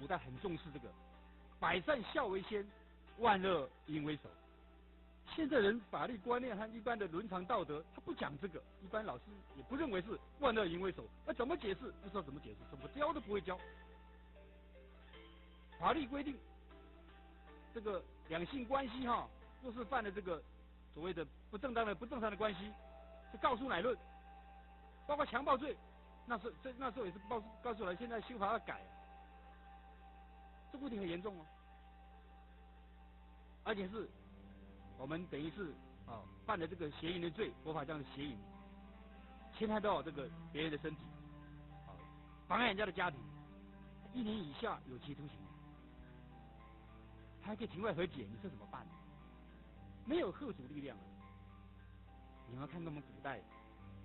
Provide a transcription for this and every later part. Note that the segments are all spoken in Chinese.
古代很重视这个百善孝为先，万恶淫为首。现在人法律观念和一般的伦常道德，他不讲这个，一般老师也不认为是万恶淫为首。那怎么解释？不知道怎么解释，怎么教都不会教。法律规定，这个两性关系若是犯了这个所谓的不正常的关系，是告诉乃论，包括强暴罪，那时候也是告诉了，现在修法要改，这问题很严重哦，而且是我们等于是犯了这个邪淫的罪，佛法这样的邪淫，侵害到这个别人的身体，妨碍人家的家庭，1年以下有期徒刑，还可以庭外和解，你说怎么办？没有吓阻力量啊！你要看他们古代，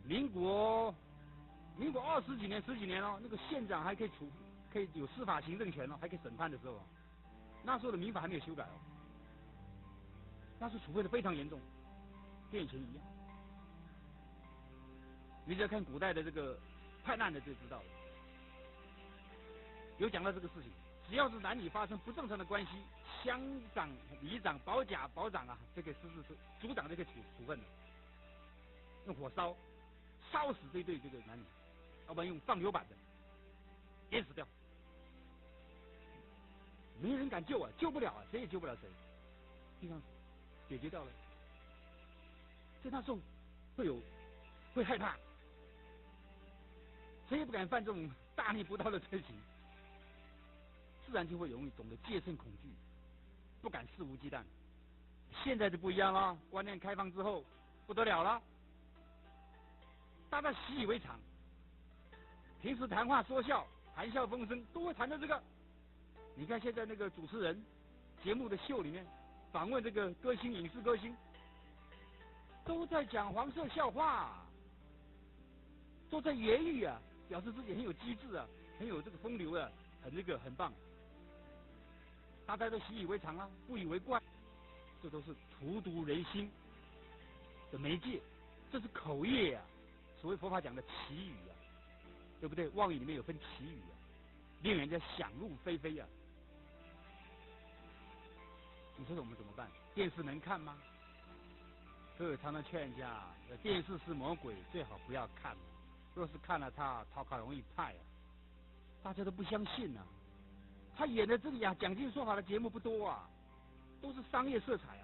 民国20几年、10几年那个县长还可以有司法行政权还可以审判的时候那时候的民法还没有修改那时候处罚的非常严重，跟以前一样。你只要看古代的这个判案的就知道了，有讲到这个事情。只要是男女发生不正常的关系，乡长、里长、保长这个组长就可以处分了，用火烧死这对这个男女，要不然用放流板的淹死掉，没人敢救啊，救不了啊，谁也救不了谁，就这样解决掉了。所以那时候会害怕，谁也不敢犯这种大逆不道的罪行。自然就会容易懂得戒慎恐惧，不敢肆无忌惮。现在就不一样了，观念开放之后不得了了，大家习以为常，平时谈话说笑、谈笑风生都会谈到这个。你看现在那个主持人节目的秀里面访问这个歌星、影视歌星，都在讲黄色笑话，都在言语表示自己很有机智很有这个风流很棒。大家都习以为常不以为怪，这都是荼毒人心的媒介，这是口业所谓佛法讲的绮语对不对？妄语里面有分绮语令人家想入非非你说我们怎么办？电视能看吗？所以我常常劝人家，电视是魔鬼，最好不要看若是看了它考容易派大家都不相信他演的这里讲经说法的节目不多都是商业色彩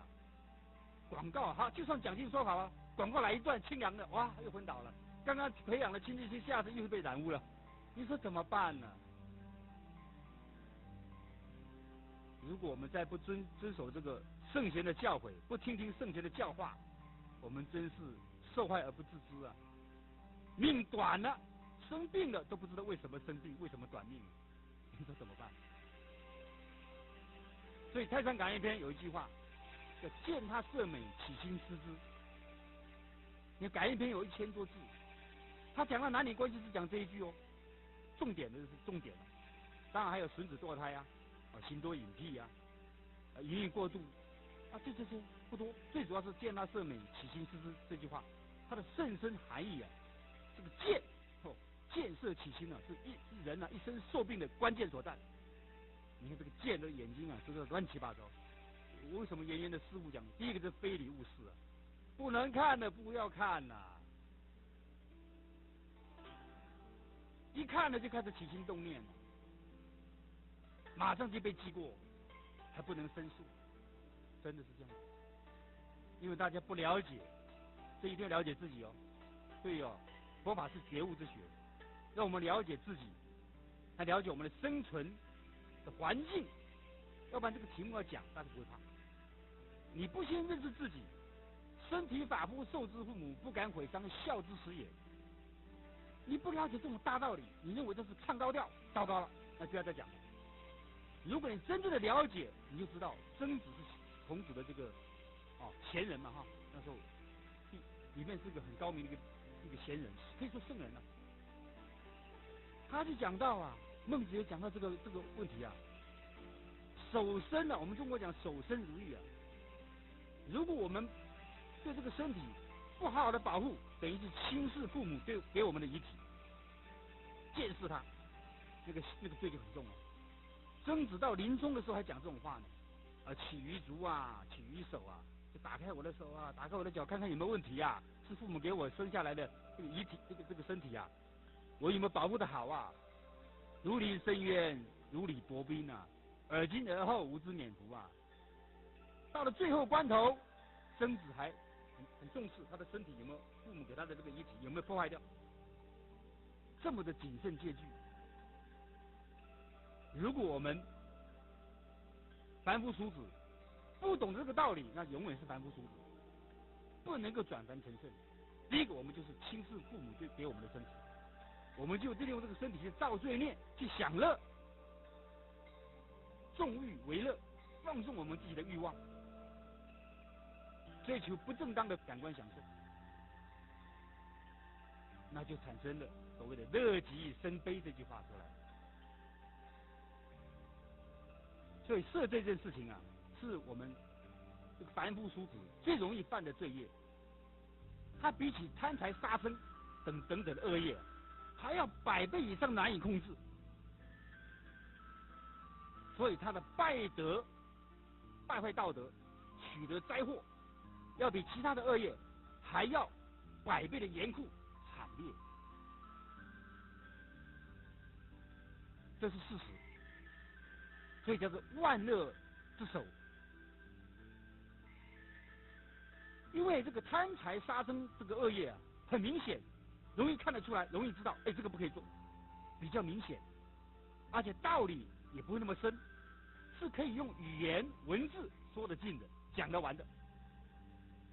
广告就算讲经说法了，广告来一段清凉的，哇，又昏倒了。刚刚培养了清净心，下次又会被染污了，你说怎么办呢？如果我们再不遵守这个圣贤的教诲，不听圣贤的教化，我们真是受害而不自知命短了，生病了都不知道为什么生病，为什么短命，你说怎么办？所以《太上感应篇》有一句话叫“见他色美，起心思之”。你看感应篇有1000多字，他讲到男女关系是讲这一句重点的是重点当然还有吮指堕胎行多隐僻淫欲过度这些不多，最主要是见他色美，起心思之这句话，它的甚深含义这个见色起心是人一生受病的关键所在。你看这个见的眼睛这个乱七八糟。为什么严严的师父讲，第一个是非礼勿视不能看的不要看一看了就开始起心动念马上就被记过，还不能申诉，真的是这样。因为大家不了解，这一定要了解自己对佛法是觉悟之学，让我们了解自己，还了解我们的生存的环境，要不然这个题目要讲，大家不会怕。你不先认识自己，身体发肤受之父母，不敢毁伤，孝之始也。你不了解这种大道理，你认为这是唱高调，糟糕了，那不要再讲了。如果你真正的了解，你就知道曾子是孔子的这个贤人嘛那时候里面是个很高明的一个贤人，可以说圣人他就讲到孟子也讲到这个问题守身我们中国讲守身如玉如果我们对这个身体不好好的保护，等于是轻视父母给我们的遗体，见识他，那个罪就很重曾子到临终的时候还讲这种话呢，起于足啊，起于手啊，就打开我的手啊，打开我的脚，看看有没有问题啊，是父母给我生下来的这个遗体，这个身体啊，我有没有保护的好啊？如临深渊，如履薄冰啊，尔今而后吾之免服啊。到了最后关头，曾子还很重视他的身体有没有父母给他的这个遗体有没有破坏掉，这么的谨慎戒惧。如果我们凡夫俗子不懂这个道理，那永远是凡夫俗子，不能够转凡成圣。第一个，我们就是轻视父母给我们的身体，我们就利用这个身体去造罪孽，去享乐，纵欲为乐，放纵我们自己的欲望，追求不正当的感官享受，那就产生了所谓的乐极生悲这句话出来。所以色这件事情啊，是我们这个凡夫俗子最容易犯的罪业，它比起贪财杀生等等的恶业，还要100倍以上难以控制。所以它的败德、败坏道德、取得灾祸，要比其他的恶业还要100倍的严酷惨烈，这是事实。所以叫做万恶之首。因为这个贪财杀生这个恶业啊，很明显，容易看得出来，容易知道，这个不可以做，比较明显，而且道理也不会那么深，是可以用语言文字说得尽的，讲得完的。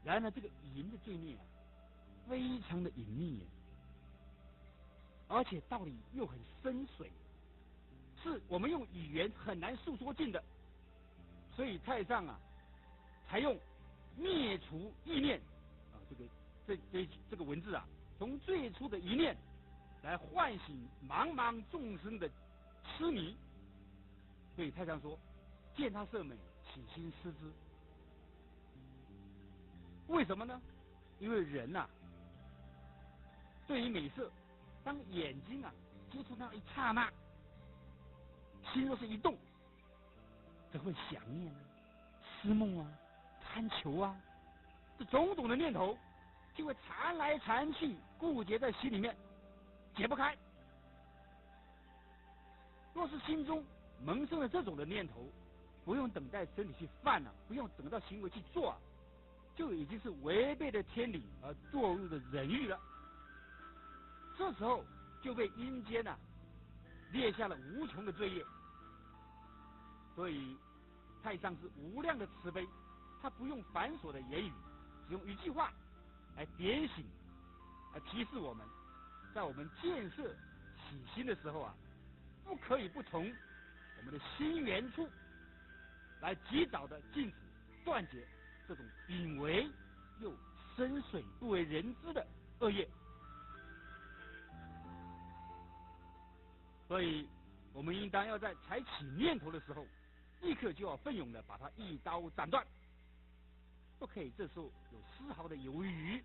然而这个淫的罪孽啊，非常的隐秘，而且道理又很深邃，是我们用语言很难诉说尽的。所以太上啊，才用灭除意念啊，这个文字啊，从最初的一念来唤醒茫茫众生的痴迷。所以太上说，见他色美，起心思之。为什么呢？因为人啊，对于美色，当眼睛啊接触那一刹那，心若是一动，则会想念啊、思梦啊、贪求啊，这种种的念头就会缠来缠去，固结在心里面，解不开。若是心中萌生了这种的念头，不用等待身体去犯了，不用等到行为去做啊，就已经是违背了天理而堕入的人欲了。这时候就被阴间啊列下了无穷的罪业。所以太上是无量的慈悲，他不用繁琐的言语，只用一句话来点醒，来提示我们，在我们建设起心的时候啊，不可以不从我们的心源处来及早的禁止断绝这种隐微又深邃不为人知的恶业。所以我们应当要在才起念头的时候，立刻就要奋勇的把它一刀斩断，不可以这时候有丝毫的犹豫，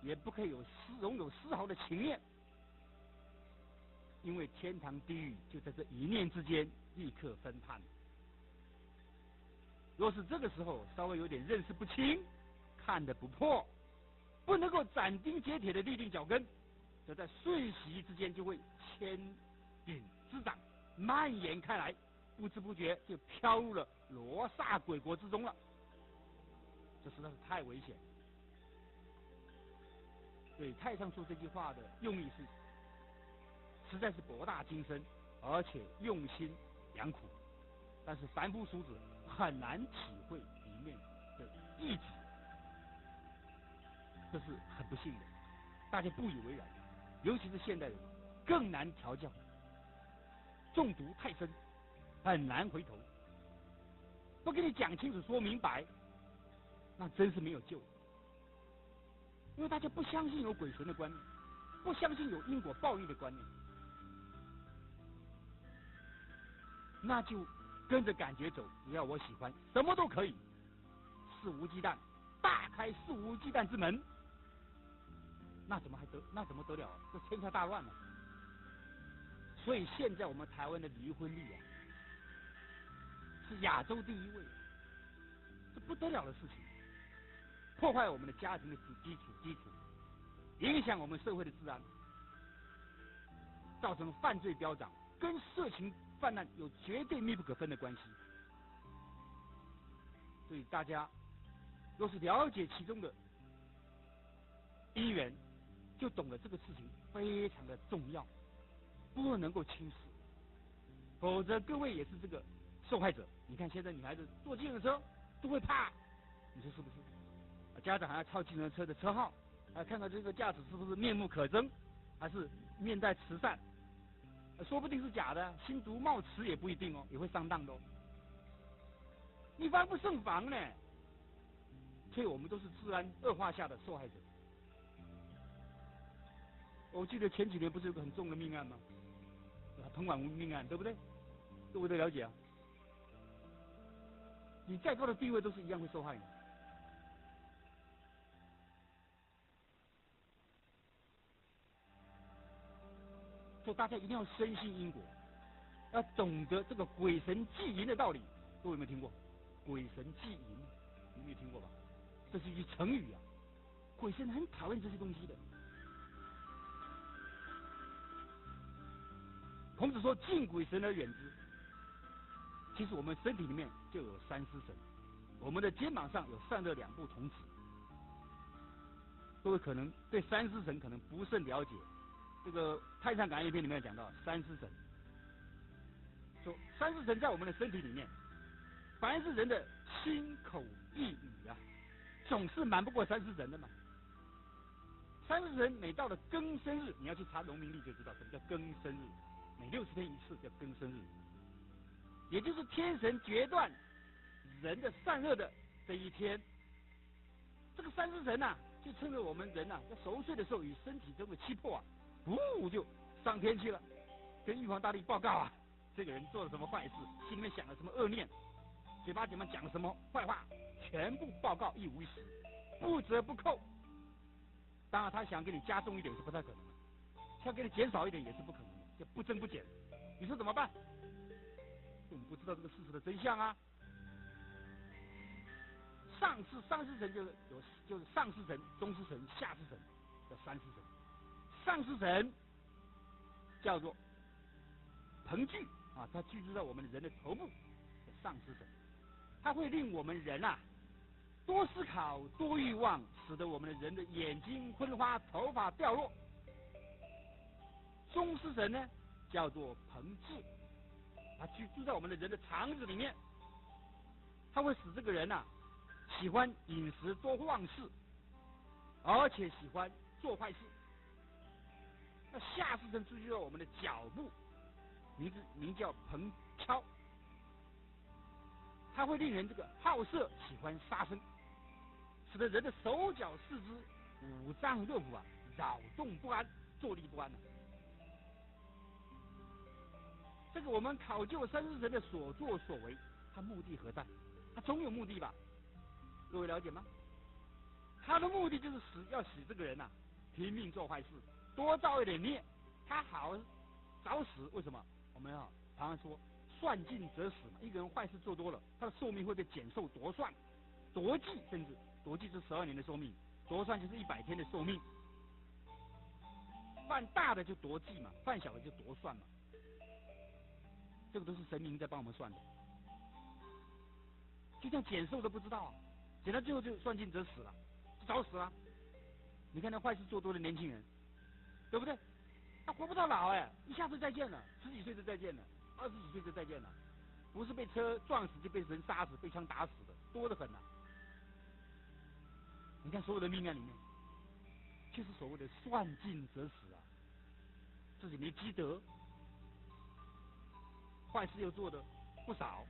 也不可以容有丝毫的情念，因为天堂地狱就在这一念之间立刻分判。若是这个时候稍微有点认识不清，看得不破，不能够斩钉截铁的立定脚跟，则在瞬息之间就会牵引滋长，蔓延开来，不知不觉就飘入了罗刹鬼国之中了。这实在是太危险。所以太上说这句话的用意是，实在是博大精深，而且用心良苦，但是凡夫俗子很难体会里面的意旨，这是很不幸的。大家不以为然，尤其是现代人更难调教，中毒太深，很难回头。不给你讲清楚说明白，那真是没有救。因为大家不相信有鬼神的观念，不相信有因果报应的观念，那就跟着感觉走，只要我喜欢，什么都可以，肆无忌惮，大开肆无忌惮之门，那怎么得了？这天下大乱了。所以现在我们台湾的离婚率啊，是亚洲第一位，这不得了的事情，破坏我们的家庭的基础，影响我们社会的治安，造成犯罪飙涨，跟色情泛滥有绝对密不可分的关系。所以大家若是了解其中的因缘，就懂得这个事情非常的重要，不能够轻视，否则各位也是这个受害者。你看现在女孩子坐计程车都会怕，你说是不是？家长还要抄计程车的车号，还要看看这个驾驶是不是面目可憎，还是面带慈善，说不定是假的，心毒冒词也不一定哦，也会上当的哦。你防不胜防呢，所以我们都是治安恶化下的受害者。我记得前几年不是有个很重的命案吗？彭婉如命案，对不对？各位都了解啊。你再高的地位都是一样会受害的。所以大家一定要深信因果，要懂得这个鬼神祭淫的道理。各位有没有听过？鬼神祭淫，你没有听过吧？这是一句成语啊。鬼神很讨厌这些东西的。孔子说：“敬鬼神而远之。”其实我们身体里面就有三尸神，我们的肩膀上有善恶两部童子。各位可能对三尸神可能不甚了解，这个《太上感应篇》里面讲到三尸神，说三尸神在我们的身体里面，凡是人的心口意语啊，总是瞒不过三尸神的嘛。三尸神每到了庚申日，你要去查农民历就知道什么叫庚申日，每60天一次叫庚申日，也就是天神决断人的善恶的这一天。这个三尸神啊，就趁着我们人啊在熟睡的时候，与身体中的气魄啊，就上天去了，跟玉皇大帝报告啊，这个人做了什么坏事，心里面想了什么恶念，嘴巴里面讲了什么坏话，全部报告一五一十，不折不扣。当然，他想给你加重一点是不太可能的，想给你减少一点也是不可能的，就不增不减。你说怎么办？我们不知道这个事实的真相啊。上尸神就是上尸神、中尸神、下尸神，叫三尸神。上尸神叫做彭巨啊，它居住在我们人的头部，叫上尸神。它会令我们人啊多思考、多欲望，使得我们的人的眼睛昏花、头发掉落。中尸神呢叫做彭志，它居住在我们的人的肠子里面，它会使这个人啊喜欢饮食多忘事，而且喜欢做坏事。那下尸神居住在我们的脚部，名叫彭敲，它会令人这个好色，喜欢杀生，使得人的手脚四肢、五脏六腑啊扰动不安，坐立不安。这个我们考究三尸神的所作所为，他目的何在？他总有目的吧？各位了解吗？他的目的就是要使这个人啊拼命做坏事，多造一点孽，他好早死。为什么？我们啊常常说算尽则死嘛，一个人坏事做多了，他的寿命会被减寿夺算、夺计，甚至夺计是12年的寿命，夺算就是100天的寿命。犯大的就夺计嘛，犯小的就夺算嘛，这个都是神明在帮我们算的。就像减寿都不知道啊，减到最后就算尽则死了，就早死了。你看那坏事做多的年轻人，对不对？他活不到老一下子再见了，10几岁就再见了，20几岁就再见了，不是被车撞死就被人杀死、被枪打死的，多得很啊。你看所有的命案里面，就是所谓的算尽则死啊，自己没积德，坏事又做的不少，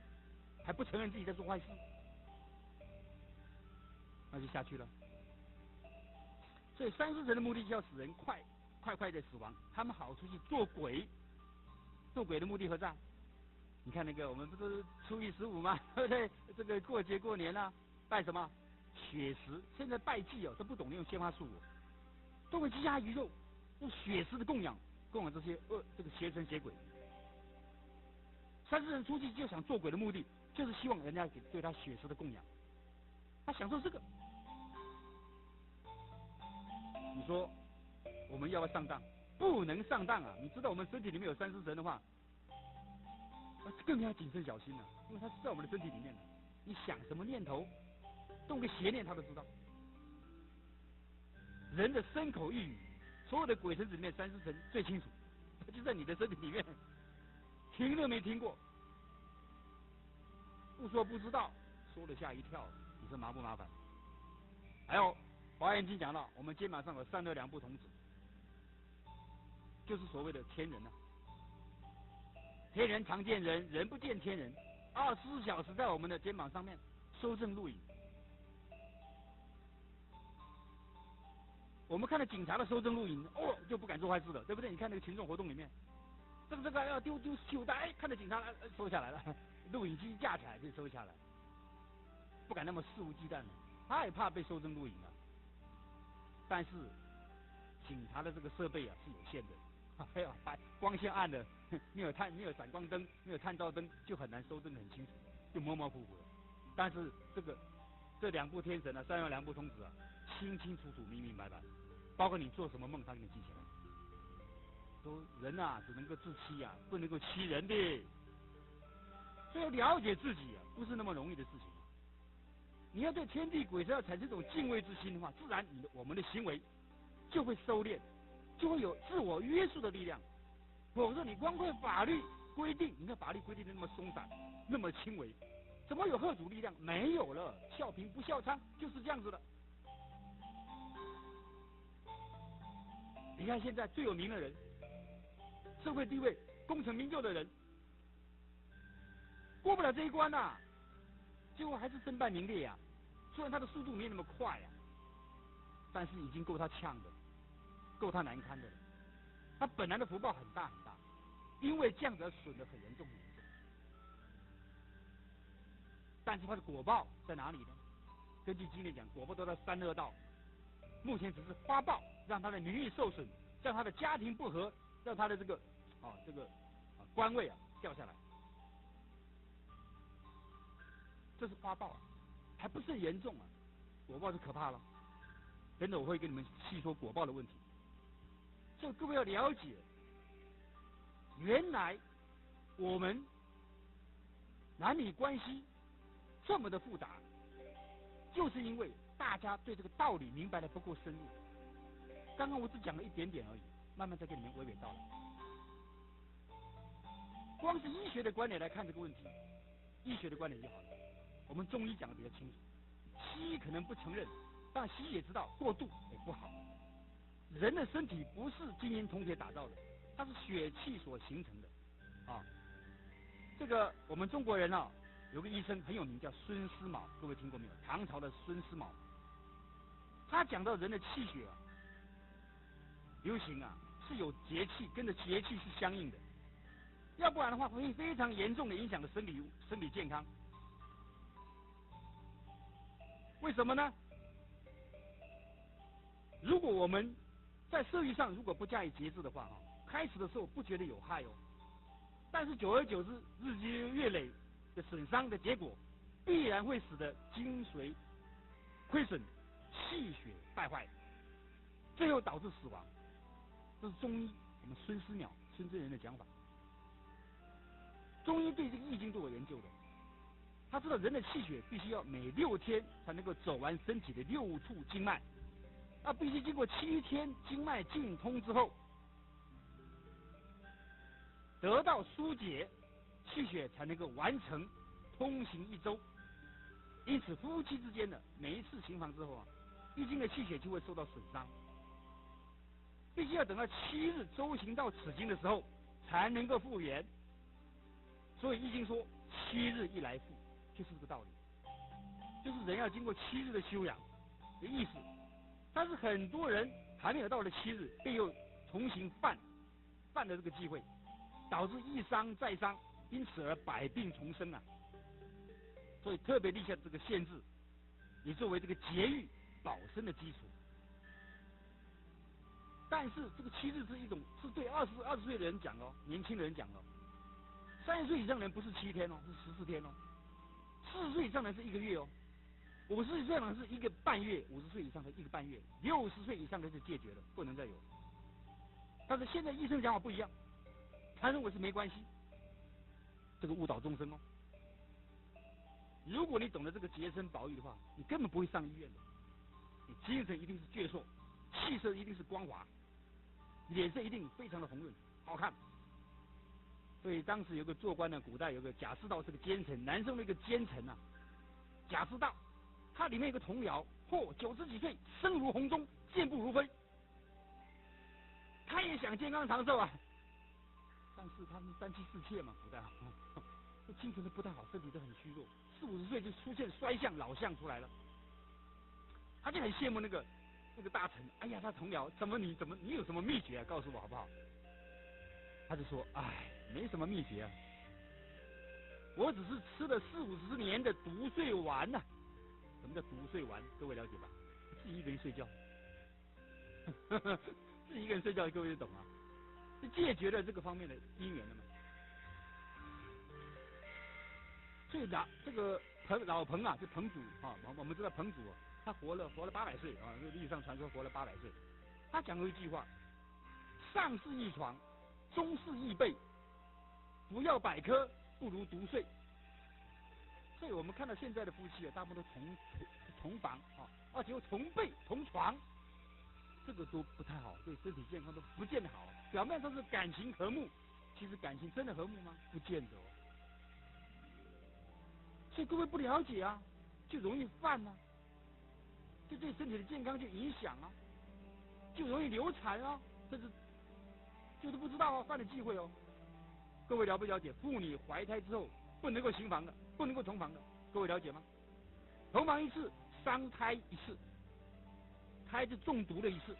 还不承认自己在做坏事，那就下去了。所以三尸神的目的是要使人快的死亡，他们好出去做鬼。做鬼的目的何在？你看那个我们不是初一15吗？对不对？这个过节过年啊，拜什么血食？现在拜祭都不懂得用鲜花素，都会鸡鸭鱼肉，用血食的供养这些这个邪神邪鬼。三世人出去就想做鬼的目的，就是希望人家对他血食的供养，他享受这个。你说我们要不要上当？不能上当啊！你知道我们身体里面有三世神的话，更要谨慎小心了，因为他是在我们的身体里面的。你想什么念头，动个邪念他都知道。人的身口意语，所有的鬼神里面三世神最清楚，他就在你的身体里面，听都没听过，不说不知道，说了吓一跳，你说麻不麻烦？还有《华严经》讲到，我们肩膀上有三恶两不童子，就是所谓的天人啊。天人常见人，人不见天人，24小时在我们的肩膀上面收证录影。我们看到警察的收证录影，就不敢做坏事了，对不对？你看那个群众活动里面，这个要丢袖带，看到警察收下来了，录影机架起来就收下来，不敢那么肆无忌惮了，害怕被收证录影了。但是警察的这个设备啊是有限的，还有光线暗的，没有闪光灯，没有探照灯，就很难收证得很清楚，就模模糊糊的。但是这两部天神啊，三恶两不童子啊，清清楚楚、明明白白，包括你做什么梦，他给你记起来。说人啊，只能够自欺啊，不能够欺人的。所以要了解自己啊，不是那么容易的事情。你要对天地鬼神要产生一种敬畏之心的话，自然我们的行为就会收敛，就会有自我约束的力量。否则你光会法律规定，你看法律规定的那么松散，那么轻微，怎么有吓阻力量？没有了，笑贫不笑娼就是这样子的。你看现在最有名的人，社会地位、功成名就的人，过不了这一关呐，最后还是身败名裂呀。虽然他的速度没那么快呀，但是已经够他呛的，够他难堪的了。他本来的福报很大很大，因为这样子而损得很严重很严重。但是他的果报在哪里呢？根据经典讲，果报都在三恶道。目前只是花报，让他的名誉受损，让他的家庭不和，让他的这个官位啊掉下来，这是花报啊，还不是很严重啊。果报是可怕了，等等我会跟你们细说果报的问题。所以各位要了解，原来我们男女关系这么的复杂，就是因为大家对这个道理明白的不够深入。刚刚我只讲了一点点而已，慢慢再给你们娓娓道来。光是医学的观点来看这个问题，医学的观点就好了。我们中医讲的比较清楚，西医可能不承认，但西医也知道过度也不好。人的身体不是金银铜铁打造的，它是血气所形成的啊。这个我们中国人啊，有个医生很有名，叫孙思邈，各位听过没有？唐朝的孙思邈，他讲到人的气血啊，流行啊是有节气，跟着节气是相应的，要不然的话会非常严重的影响了生理健康。为什么呢？如果我们在色欲上如果不加以节制的话，开始的时候不觉得有害哦，但是久而久之，日积月累的损伤的结果，必然会使得精髓亏损，气血败坏，最后导致死亡。这是中医我们孙思邈孙真人的讲法。中医对这个易经都有研究的，他知道人的气血必须要每6天才能够走完身体的6处经脉，那必须经过7天经脉尽通之后，得到疏解，气血才能够完成通行1周。因此夫妻之间的每一次行房之后啊，易经的气血就会受到损伤，必须要等到7日周行到此经的时候才能够复原。所以易经说7日一来复，就是这个道理，就是人要经过7日的休养的意思。但是很多人还没有到了7日，便又重新犯的这个忌讳，导致一伤再伤，因此而百病丛生啊。所以特别立下这个限制，你作为这个节欲保身的基础。但是这个7日是一种是对20岁的人讲哦，年轻的人讲哦。30岁以上的人不是7天哦，是14天哦。40岁以上的人是1个月哦。50岁以上的人是1个半月，50岁以上的1个半月，60岁以上的是戒绝了，不能再有。但是现在医生讲法不一样，他认为是没关系，这个误导众生哦。如果你懂得这个洁身保育的话，你根本不会上医院的。你精神一定是矍铄，气色一定是光滑，脸色一定非常的红润好看。所以当时有个做官的，古代有个贾似道是个奸臣，南宋那个奸臣啊，贾似道，他里面有个童谣，90几岁，声如洪钟，健步如飞。他也想健康长寿啊，但是他们3妻4妾嘛，古代精神都不太好，身体都很虚弱，40、50岁就出现衰相老相出来了。他就很羡慕那个大臣，哎呀，他童谣，你有什么秘诀啊？告诉我好不好？他就说，哎，没什么秘诀啊，我只是吃了40、50年的独睡丸呐。什么叫独睡丸？各位了解吧？自己一个人睡觉，自己一个人睡觉，各位就懂啊，是戒绝了这个方面的因缘了嘛。所以这个老彭啊，就彭祖啊，我们知道彭祖啊，他活了800岁啊，这历史上传说活了800岁。他讲过一句话：上是一床，中是一被，不要百科，不如独睡。所以我们看到现在的夫妻啊，大部分都同房而且又同被同床，这个都不太好，对身体健康都不见得好。表面上是感情和睦，其实感情真的和睦吗？不见得哦。所以各位不了解啊，就容易犯啊，就对身体的健康就影响啊，就容易流产啊，这是就是不知道犯了忌讳哦。各位了不了解？妇女怀胎之后不能够行房的，不能够同房的，各位了解吗？同房一次，伤胎一次，胎子中毒了一次，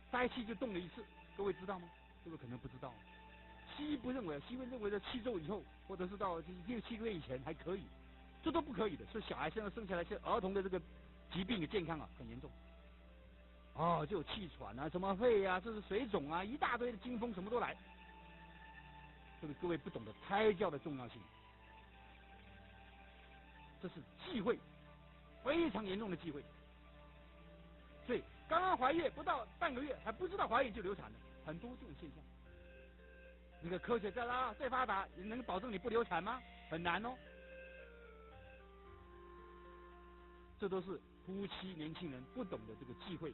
胎气就动了一次，各位知道吗？各位可能不知道。西医不认为，西医认为在7周以后，或者是到6、7个月以前还可以，这都不可以的。是小孩生下来，是儿童的这个疾病的健康啊很严重。就有气喘啊，什么肺啊，这是水肿啊，一大堆的惊风什么都来。这个各位不懂得胎教的重要性，这是忌讳，非常严重的忌讳。所以刚刚怀孕不到半个月还不知道怀孕就流产了，很多这种现象。那个科学再发达，能保证你不流产吗？很难哦。这都是夫妻年轻人不懂的这个忌讳，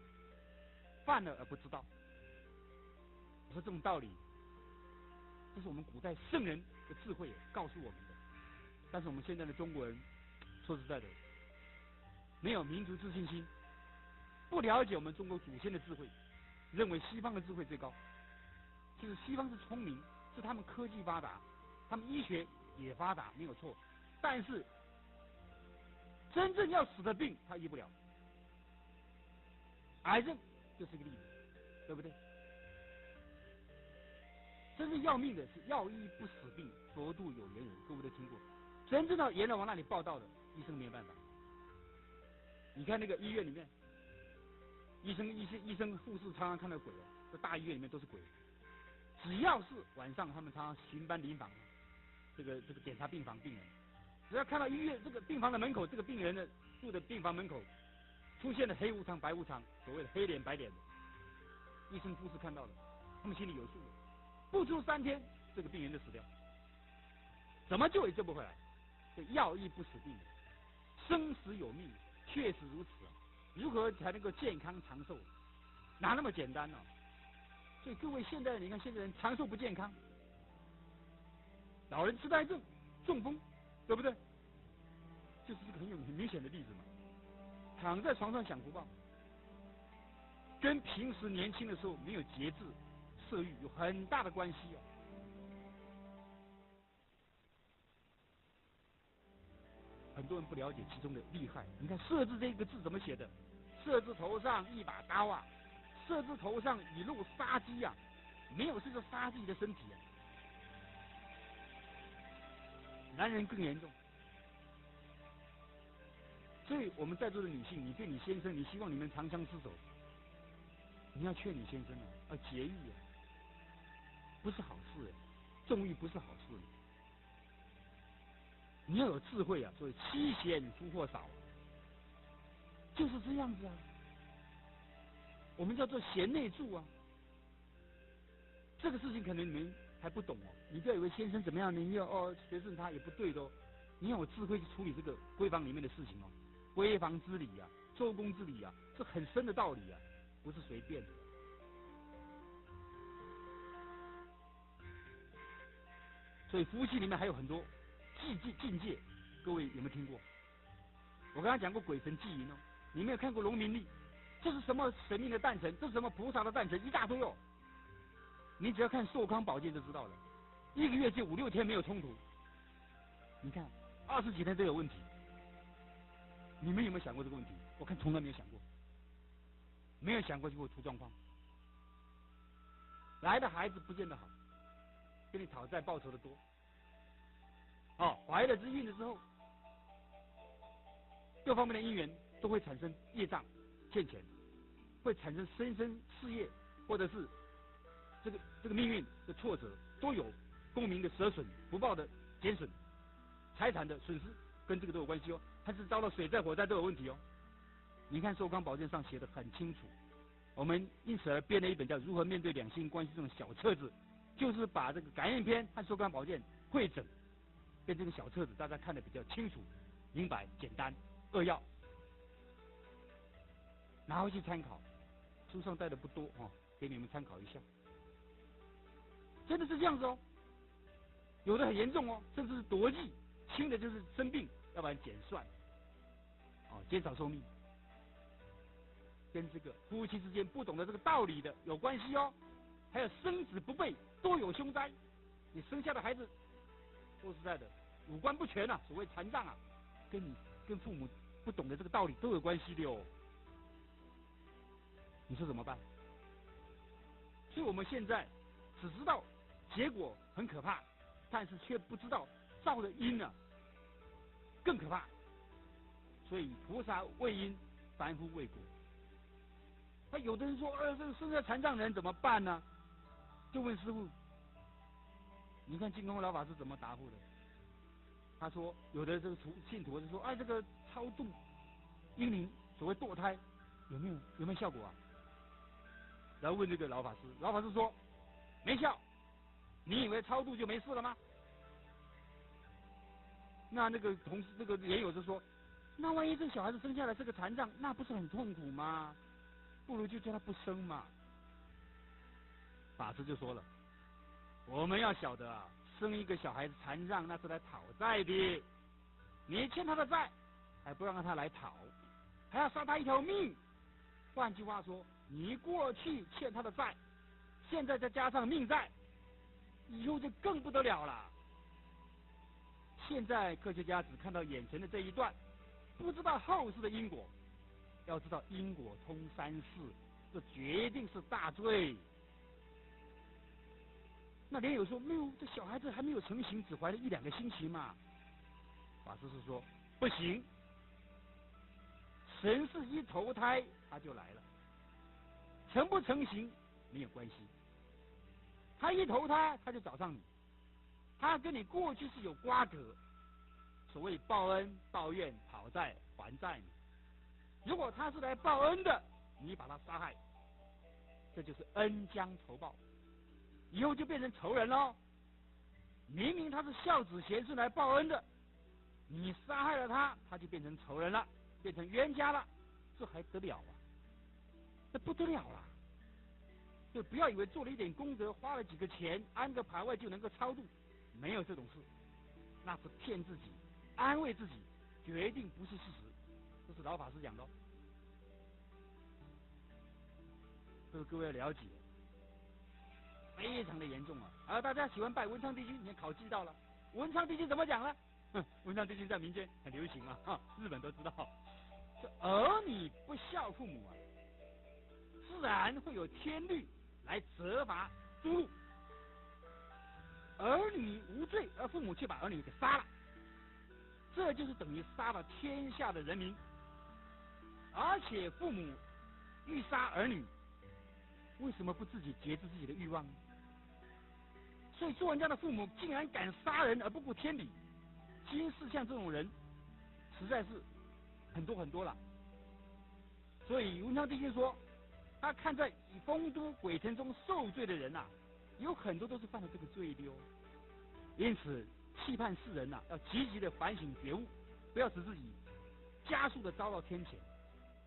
犯了而不知道。我说这种道理，这是我们古代圣人的智慧告诉我们的。但是我们现在的中国人，说实在的，没有民族自信心，不了解我们中国祖先的智慧，认为西方的智慧最高。其实西方是聪明，是他们科技发达，他们医学也发达，没有错。但是真正要死的病，他医不了。癌症就是一个例子，对不对？真正要命的是药医不死病，佛度有缘人，各位都听过。真正到阎罗王那里报道的，医生没有办法。你看那个医院里面，医生、护士常常看到鬼哦，在大医院里面都是鬼。只要是晚上，他们常常巡班临房，这个检查病房病人，只要看到医院这个病房的门口，这个病人的住的病房门口出现了黑无常、白无常，所谓的黑脸白脸的，医生、护士看到了，他们心里有数了，不出3天，这个病人就死掉，怎么救也救不回来。这药医不死病，生死有命，确实如此。如何才能够健康长寿？哪那么简单呢？所以各位现在你看现在人长寿不健康，老人痴呆症、中风，对不对？就是这个很明显的例子嘛。躺在床上享福报，跟平时年轻的时候没有节制色欲有很大的关系啊。很多人不了解其中的厉害。你看“色”字这个字怎么写的？“色”字头上一把刀啊，“色”字头上已露杀机啊，没有是个杀自己的身体啊。男人更严重。所以我们在座的女性，你对你先生，你希望你们长相厮守，你要劝你先生啊，要节欲啊，不是好事纵欲不是好事。你要有智慧啊，所以妻贤夫祸少，就是这样子啊。我们叫做贤内助啊。这个事情可能你们还不懂哦，你不要以为先生怎么样，你要学顺他也不对的哦。你要有智慧去处理这个闺房里面的事情哦。闺房之礼啊，周公之礼啊，是很深的道理啊，不是随便的。所以夫妻里面还有很多境界，各位有没有听过？我刚刚讲过鬼神祭淫哦，你没有看过农民历？这是什么神明的诞辰？这是什么菩萨的诞辰？一大堆哦。你只要看寿康宝鉴就知道了，一个月就5、6天没有冲突，你看20几天都有问题。你们有没有想过这个问题？我看从来没有想过，没有想过就会出状况。来的孩子不见得好，跟你讨债报酬的多。怀了之孕的时候，各方面的因缘都会产生业障、欠钱，会产生生事业或者是这个命运的挫折，都有功名的折损、福报的减损、财产的损失，跟这个都有关系哦。它是遭到水灾、火灾都有问题哦。你看《寿康宝鉴》上写的很清楚，我们因此而编了一本叫《如何面对两性关系》这种小册子，就是把这个感应篇和《寿康宝鉴》汇整，跟这个小册子大家看得比较清楚、明白、简单、扼要，拿回去参考。书上带的不多哦，给你们参考一下。真的是这样子哦，有的很严重哦，甚至是夺计，轻的就是生病，要不然减算，减少寿命，跟这个夫妻之间不懂得这个道理的有关系哦。还有生子不备，多有凶灾，你生下的孩子，说实在的，五官不全啊，所谓残障啊，跟父母不懂得这个道理都有关系的哦。你说怎么办？所以我们现在只知道结果很可怕，但是却不知道造的因呢更可怕。所以菩萨为因，凡夫为果。那有的人说，这个生下残障人怎么办呢？就问师父，你看净空老法师怎么答复的？他说，有的这个信徒是说，这个超度婴灵，所谓堕胎，有没有效果啊？然后问这个老法师，老法师说没效。你以为超度就没事了吗？那个同事那个也有就说，那万一这小孩子生下来是个残障，那不是很痛苦吗？不如就叫他不生嘛。法师就说了，我们要晓得啊，生一个小孩子残障那是来讨债的，你欠他的债还不让他来讨，还要杀他一条命。换句话说，你过去欠他的债，现在再加上命债，以后就更不得了了。现在科学家只看到眼前的这一段，不知道后世的因果。要知道因果通三世，这决定是大罪。那莲友说没有，这小孩子还没有成型，只怀了1、2个星期嘛。法师是说不行，神是一投胎他就来了，成不成型没有关系，他一投胎他就找上你，他跟你过去是有瓜葛，所谓报恩报怨讨债还债。如果他是来报恩的，你把他杀害，这就是恩将仇报，以后就变成仇人喽。明明他是孝子贤孙来报恩的，你杀害了他，他就变成仇人了，变成冤家了，这还得了啊？这不得了了！就不要以为做了一点功德，花了几个钱，安个牌位就能够超度，没有这种事，那是骗自己，安慰自己，决定不是事实。这是老法师讲的，这个各位要了解，非常的严重啊！大家喜欢拜文昌帝君，你考记到了，文昌帝君怎么讲呢？文昌帝君在民间很流行啊，日本都知道。这儿女不孝父母啊，自然会有天律来责罚诸路。儿女无罪，而父母却把儿女给杀了，这就是等于杀了天下的人民。而且父母欲杀儿女，为什么不自己节制自己的欲望呢？所以做人家的父母竟然敢杀人而不顾天理，今世像这种人实在是很多很多了。所以文昌帝君说，他看在以丰都鬼城中受罪的人啊，有很多都是犯了这个罪的哦。因此期盼世人啊，要积极的反省觉悟，不要使自己加速的遭到天谴。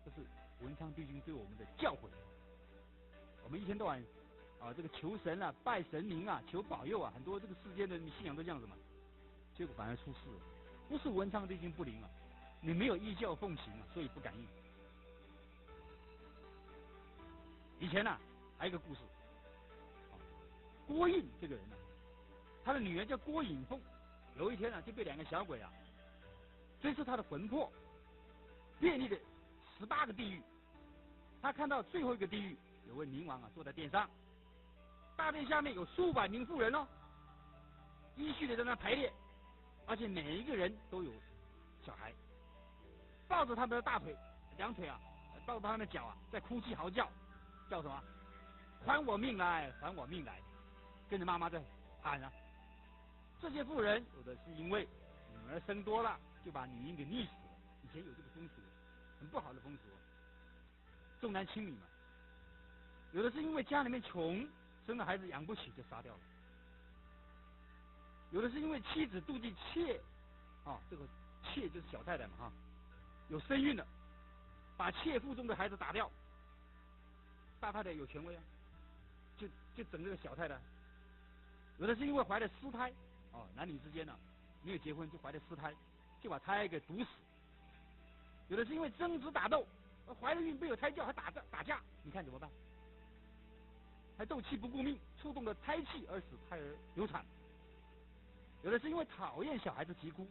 这是文昌帝君对我们的教诲。我们一天到晚这个求神啊、拜神明啊、求保佑啊，很多这个世间的信仰都这样子嘛，结果反而出事了。不是文昌帝君不灵啊，你没有依教奉行啊，所以不感应。以前啊，还有一个故事，郭印这个人啊，他的女儿叫郭颖凤，有一天啊，就被两个小鬼啊追出他的魂魄，遍历了18个地狱。他看到最后一个地狱，有位冥王啊坐在殿上，大殿下面有数百名妇人哦，依序的在那排列，而且每一个人都有小孩，抱着他们的大腿、两腿啊，抱着他们的脚啊，在哭泣嚎叫，叫什么？还我命来，还我命来！跟着妈妈在喊啊。这些妇人有的是因为女儿生多了，就把女婴给溺死了。以前有这个风俗，很不好的风俗，重男轻女嘛。有的是因为家里面穷，生了孩子养不起就杀掉了。有的是因为妻子妒忌妾，这个妾就是小太太嘛有身孕了，把妾腹中的孩子打掉。大太太有权威啊，就整这个小太太。有的是因为怀了私胎，男女之间呢没有结婚就怀了私胎，就把胎给毒死。有的是因为争执打斗，怀了孕没有胎教还打架，你看怎么办？还斗气不顾命，触动了胎气而使胎儿流产。有的是因为讨厌小孩子啼哭，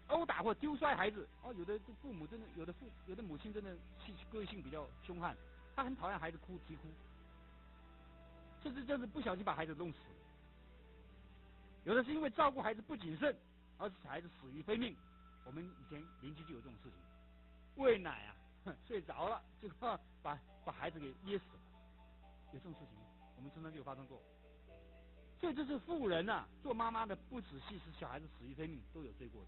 殴打或丢摔孩子。有的父母真的，有的母亲真的个性比较凶悍，她很讨厌孩子啼哭，甚至就是不小心把孩子弄死。有的是因为照顾孩子不谨慎，而使孩子死于非命。我们以前邻居就有这种事情，喂奶睡着了就把孩子给噎死了，有这种事情，我们村上就有发生过。所以这是妇人做妈妈的不仔细，使小孩子死于非命，都有罪过的。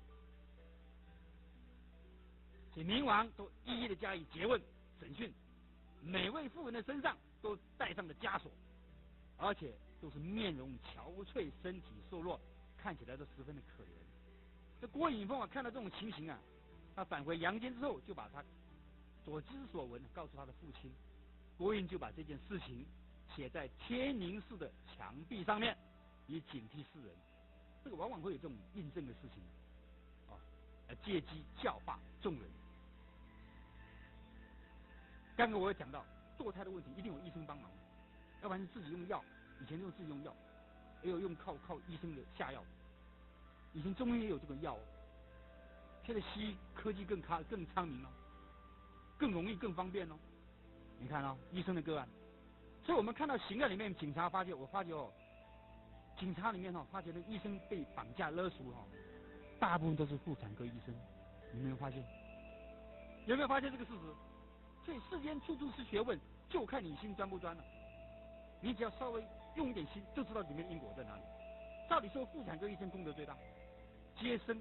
所以冥王都一一的加以诘问审讯，每位妇人的身上都带上了枷锁，而且都是面容憔悴，身体瘦弱，看起来都十分的可怜。这郭颖凤看到这种情形他返回阳间之后，就把他所知所闻告诉他的父亲。郭印就把这件事情写在天宁寺的墙壁上面，以警惕世人。这个往往会有这种印证的事情借机教化众人。刚刚我有讲到堕胎的问题，一定有医生帮忙，要不然是自己用药。以前就是自己用药，也有用靠医生的下药。以前中医也有这个药，现在西医科技更昌明了，更容易更方便哦。你看医生的个案，所以我们看到刑案里面，我发觉警察里面发觉那医生被绑架勒赎大部分都是妇产科医生，你有没有发现？有没有发现这个事实？所以世间处处是学问，就看你心专不专了。你只要稍微用一点心，就知道里面因果在哪里。照理说，妇产科医生功德最大，接生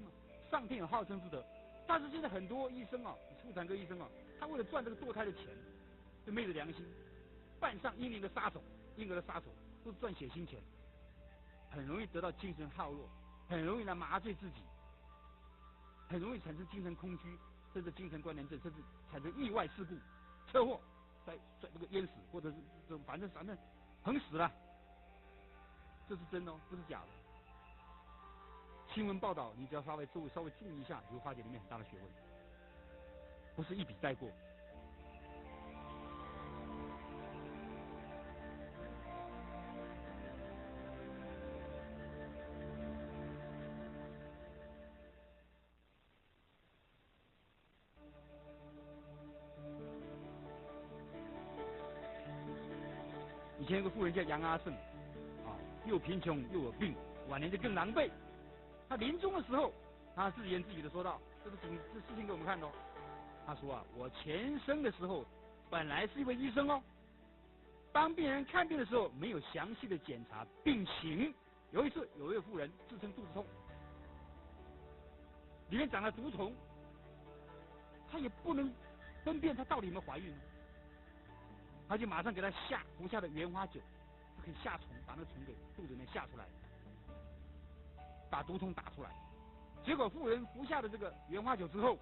上天有好生之德。但是现在很多医生妇产科医生他为了赚这个堕胎的钱，就昧着良心，扮上婴儿的杀手，都是赚血腥钱，很容易得到精神耗弱，很容易来麻醉自己，很容易产生精神空虚，甚至精神关联症，甚至产生意外事故、车祸，在这个淹死，或者是反正横死了。这是真的不是假的。新闻报道，你只要稍微注意一下，你会发现里面很大的学问，不是一笔带过。以前有个妇人叫杨阿胜，又贫穷又有病，晚年就更狼狈。他临终的时候，他自言自语的说道：“这事情给我们看的哦。他说我前生的时候本来是一位医生帮病人看病的时候没有详细的检查病情，有一次，有一位妇人自称肚子痛，里面长了毒虫，她也不能分辨她到底有没有怀孕，她就马上给她服下的原花酒，就可以下虫，把那个虫给肚子里面下出来，把毒虫打出来。结果妇人服下的这个原花酒之后，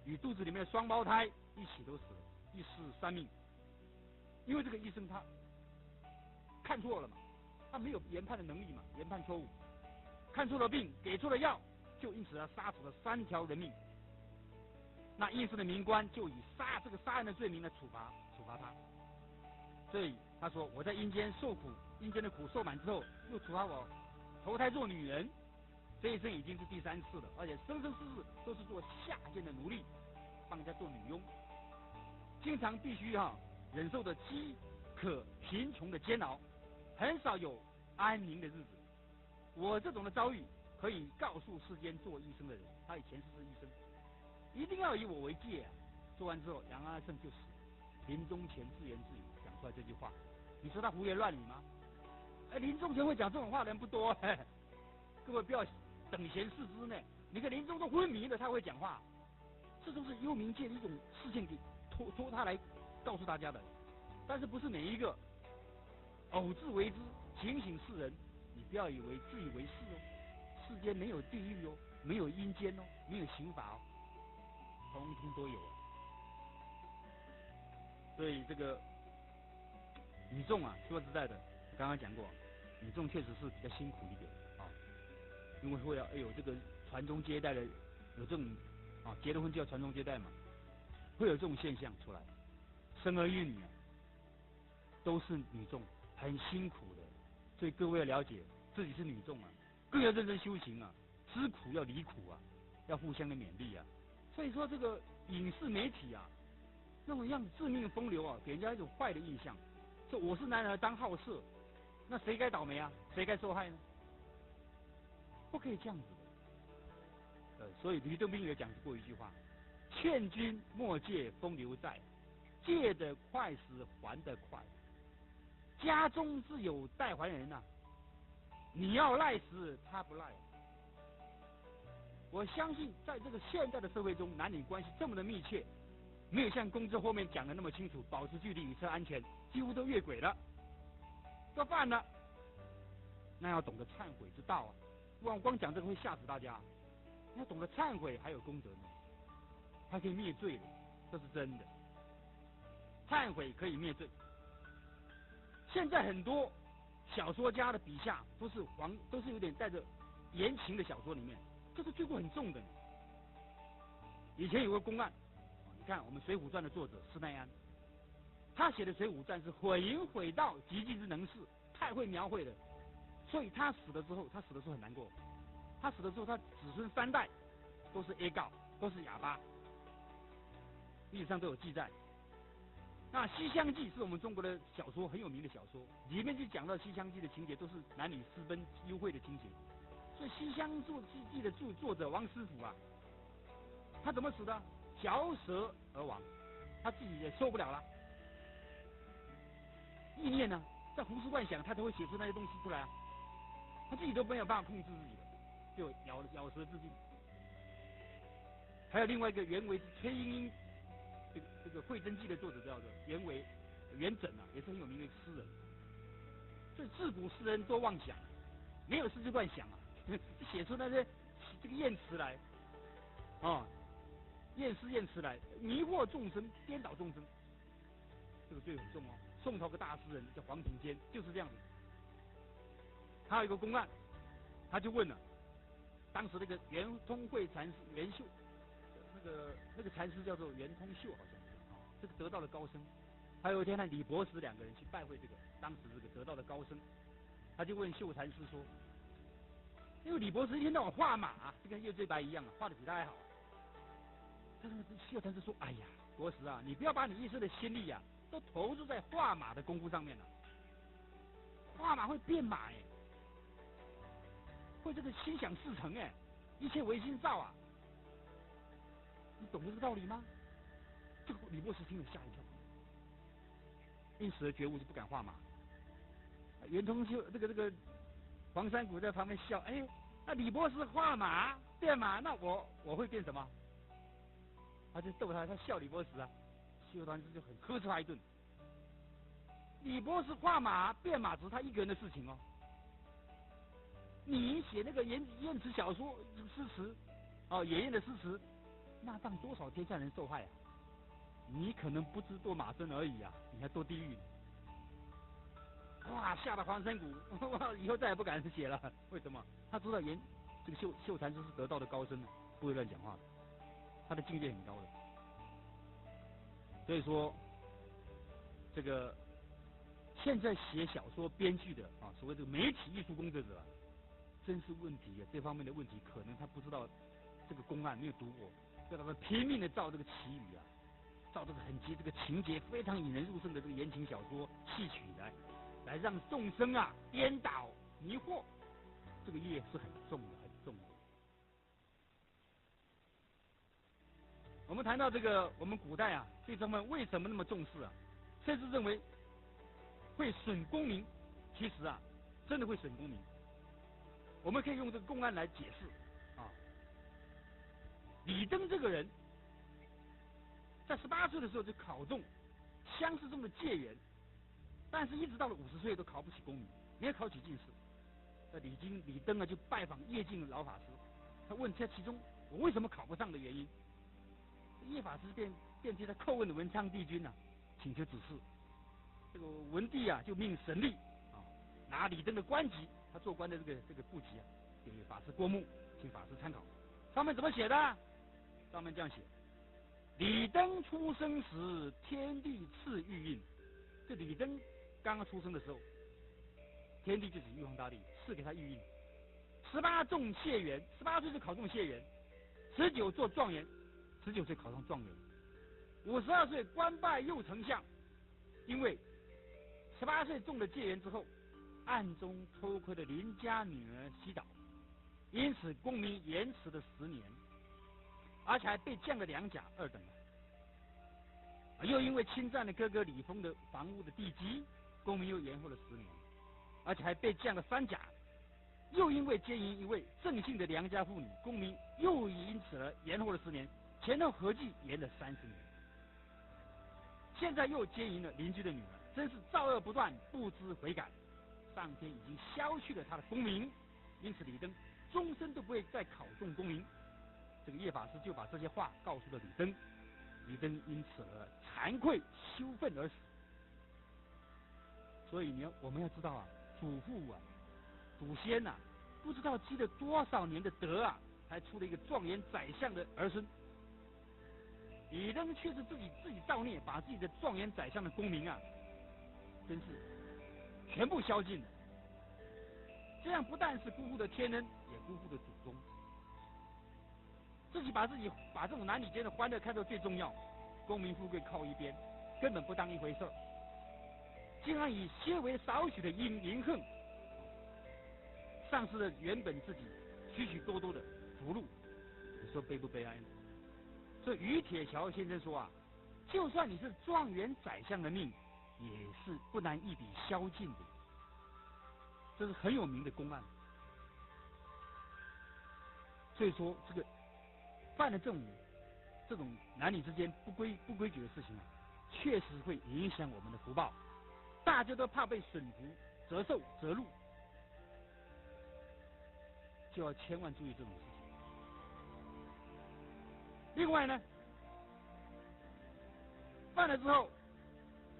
与肚子里面的双胞胎一起都死了，一死三命。因为这个医生他看错了嘛，他没有研判的能力嘛，研判错误，看错了病，给错了药，就因此他杀死了3条人命。那应试的民官就以杀人的罪名来处罚他。所以他说，我在阴间受苦，阴间的苦受满之后，又处罚我投胎做女人，这一生已经是第3次了，而且生生世世都是做下贱的奴隶，帮人家做女佣，经常必须忍受着饥渴贫穷的煎熬，很少有安宁的日子。我这种的遭遇可以告诉世间做医生的人，他以前是医生，一定要以我为戒啊。做完之后，杨阿胜就死了，临终前自言自语讲出来这句话，你说他胡言乱语吗？临终前会讲这种话的人不多，各位不要等闲视之呢。你看临终都昏迷了，他会讲话，这都是幽冥界的一种事情，给托他来告诉大家的。但是不是每一个偶自为之，警醒世人，你不要自以为是哦。世间没有地狱哦，没有阴间哦，没有刑罚哦，通通都有啊。所以这个女众啊，说实在的，我刚刚讲过，女众确实是比较辛苦一点啊，因为会有这个传宗接代的，有这种结了婚就要传宗接代嘛，会有这种现象出来。生儿育女啊，都是女众，很辛苦的。所以各位要了解自己是女众啊，更要认真修行啊，知苦要离苦啊，要互相的勉励啊。所以说这个影视媒体啊，那种样子致命风流啊，给人家一种坏的印象，说我是男儿当好色，那谁该倒霉啊？谁该受害呢？不可以这样子的。所以吕洞宾也讲过一句话：劝君莫借风流债，借得快时还得快。家中自有代还人啊，你要赖时他不赖。我相信在这个现在的社会中，男女关系这么的密切，没有像公知后面讲的那么清楚，保持距离与车安全，几乎都越轨了，都犯了。那要懂得忏悔之道啊！光讲这个会吓死大家。要懂得忏悔还有功德呢，还可以灭罪的，这是真的。忏悔可以灭罪。现在很多小说家的笔下都是有点带着言情的小说里面，这是罪过很重的。以前有个公案，你看我们《水浒传》的作者施耐庵，他写的《水浒传》是毁淫毁盗，极尽之能事，太会描绘了。所以他死了之后很难过。他死了之后，他子孙3代都是 A 告，都是哑巴，历史上都有记载。那《西厢记》是我们中国的小说很有名的小说，里面就讲到《西厢记》的情节都是男女私奔幽会的情节。所以《西厢记》的作者王师傅啊，他怎么死的？嚼舌而亡，他自己也受不了了，意念呢，在胡思乱想，他都会写出那些东西出来啊，他自己都没有办法控制自己的，就咬舌自尽。还有另外一个原为是崔莺莺，这个《会真记》的作者叫做元稹啊，也是很有名的诗人。所以自古诗人多妄想，没有事就乱想啊，写出那些这个艳词来，验诗验词来迷惑众生，颠倒众生，这个罪很重哦。宋朝个大诗人叫黄庭坚，就是这样子。他有一个公案，他就问了当时那个圆通会禅师袁秀，那个禅师叫做袁通秀，好像是这个得道的高僧。还有一天呢，李博士2个人去拜会这个当时这个得道的高僧，他就问秀禅师说，因为李博士一天到晚画马，就跟叶最白一样画的比他还好。但是秀禅师说，哎呀，博士啊，你不要把你一生的心力啊都投入在画马的功夫上面了，画马会变马哎，会这个心想事成哎，一切唯心造啊，你懂这个道理吗？这个李博士听了吓一跳，因此而觉悟，就不敢画马。袁通秀这个黄山谷在旁边笑，哎，那李博士画马变马，那我会变什么？他就逗他笑李博士啊，谢团之就很呵斥他一顿。李博士画马变马只是他一个人的事情哦。你写那个言辞小说诗词，野燕的诗词，那让多少天下人受害啊！你可能不知堕马身而已啊，你还堕地狱。哇，吓得黄山谷，以后再也不敢写了。为什么？他知道这个秀禅师是得道的高僧呢，不会乱讲话的，他的境界很高的。所以说，这个现在写小说编剧的所谓的媒体艺术工作者，真是问题啊！这方面的问题，可能他不知道这个公案，没有读过，所以他们拼命的造这个奇语啊，造这个这个情节非常引人入胜的这个言情小说戏曲来让众生啊颠倒迷惑，这个业是很重的，很重的。我们谈到这个，我们古代啊对这方面为什么那么重视啊？甚至认为会损功名，其实啊真的会损功名。我们可以用这个公案来解释啊。李登这个人，在18岁的时候就考中乡试中的解元，但是一直到了50岁都考不起功名，没有考起进士。那李登啊就拜访叶净老法师，他问这其中我为什么考不上的原因。叶法师便替他叩问的文昌帝君啊，请求指示。这个文帝啊就命神力拿李登的官籍，他做官的这个部籍啊，给法师过目，请法师参考。上面怎么写的？上面这样写：李登出生时，天地赐玉印。这李登刚刚出生的时候，天地就指玉皇大帝赐给他玉印。18中解元，18岁就考中解元，19做状元，19岁考上状元，52岁官拜右丞相。因为18岁中了解元之后，暗中偷窥了邻家女儿洗澡，因此功名延迟了10年，而且还被降了2甲2等。又因为侵占了哥哥李丰的房屋的地基，功名又延后了10年，而且还被降了3甲。又因为奸淫一位郑姓的良家妇女，功名又因此延后了10年，前后合计延了30年。现在又奸淫了邻居的女儿，真是造恶不断，不知悔改。上天已经消去了他的功名，因此李登终身都不会再考中功名。这个叶法师就把这些话告诉了李登，李登因此而惭愧羞愤而死。所以我们要知道啊，祖父啊祖先啊，不知道积了多少年的德啊，才出了一个状元宰相的儿孙。李登却是自己造孽，把自己的状元宰相的功名啊，真是全部消尽了。这样不但是辜负了天恩，也辜负了祖宗。自己把这种男女间的欢乐看作最重要，功名富贵靠一边，根本不当一回事儿，竟然以些微少许的淫恨，丧失了原本自己许许多多的福禄，你说悲不悲哀呢？所以于铁桥先生说啊，就算你是状元宰相的命，也是不难一笔消尽的。这是很有名的公案。所以说，这个犯了这种男女之间不规矩的事情啊，确实会影响我们的福报。大家都怕被损福、折寿、折禄，就要千万注意这种事情。另外呢，犯了之后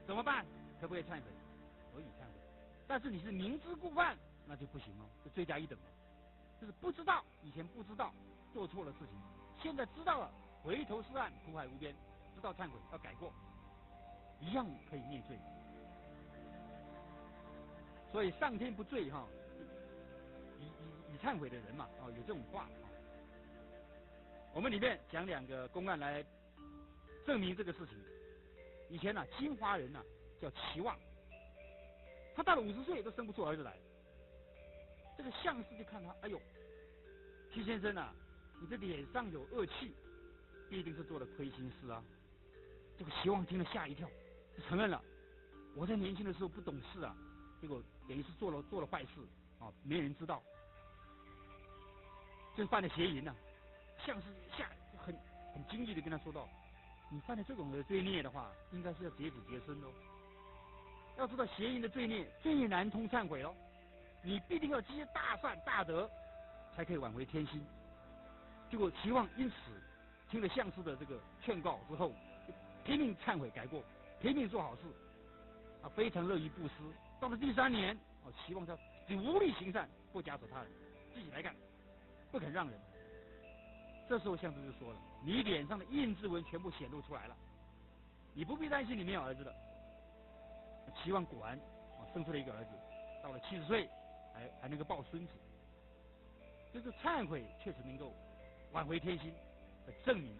怎么办？可不可以忏悔？可以忏悔。但是你是明知故犯，那就不行哦，就罪加一等了。就是不知道，以前不知道做错了事情，现在知道了，回头是岸，苦海无边，知道忏悔要改过，一样可以灭罪。所以上天不罪哈，以忏悔的人嘛，有这种话。我们里面讲2个公案来证明这个事情。以前呢，金华人呢叫齐望，他到了50岁都生不出儿子来。这个相士就看他，哎呦，齐先生啊，你这脸上有恶气，必定是做了亏心事啊。这个齐望听了吓一跳，就承认了，我在年轻的时候不懂事啊，结果等于是做了坏事没人知道，就是犯了邪淫了，像是很惊异的跟他说道，你犯了这种的罪孽的话，应该是要截止洁身哦。要知道邪淫的罪孽最难通忏悔哦，你必定要积些大善大德，才可以挽回天心。结果齐王因此听了相师的这个劝告之后，拼命忏悔改过，拼命做好事，非常乐于布施。到了第3年，齐王他无力行善，不假手他人，自己来干，不肯让人。这时候相师就说了，你脸上的印字纹全部显露出来了，你不必担心你没有儿子了。齐王果然生出了一个儿子，到了70岁还能够抱孙子。就是忏悔确实能够挽回天心的证明。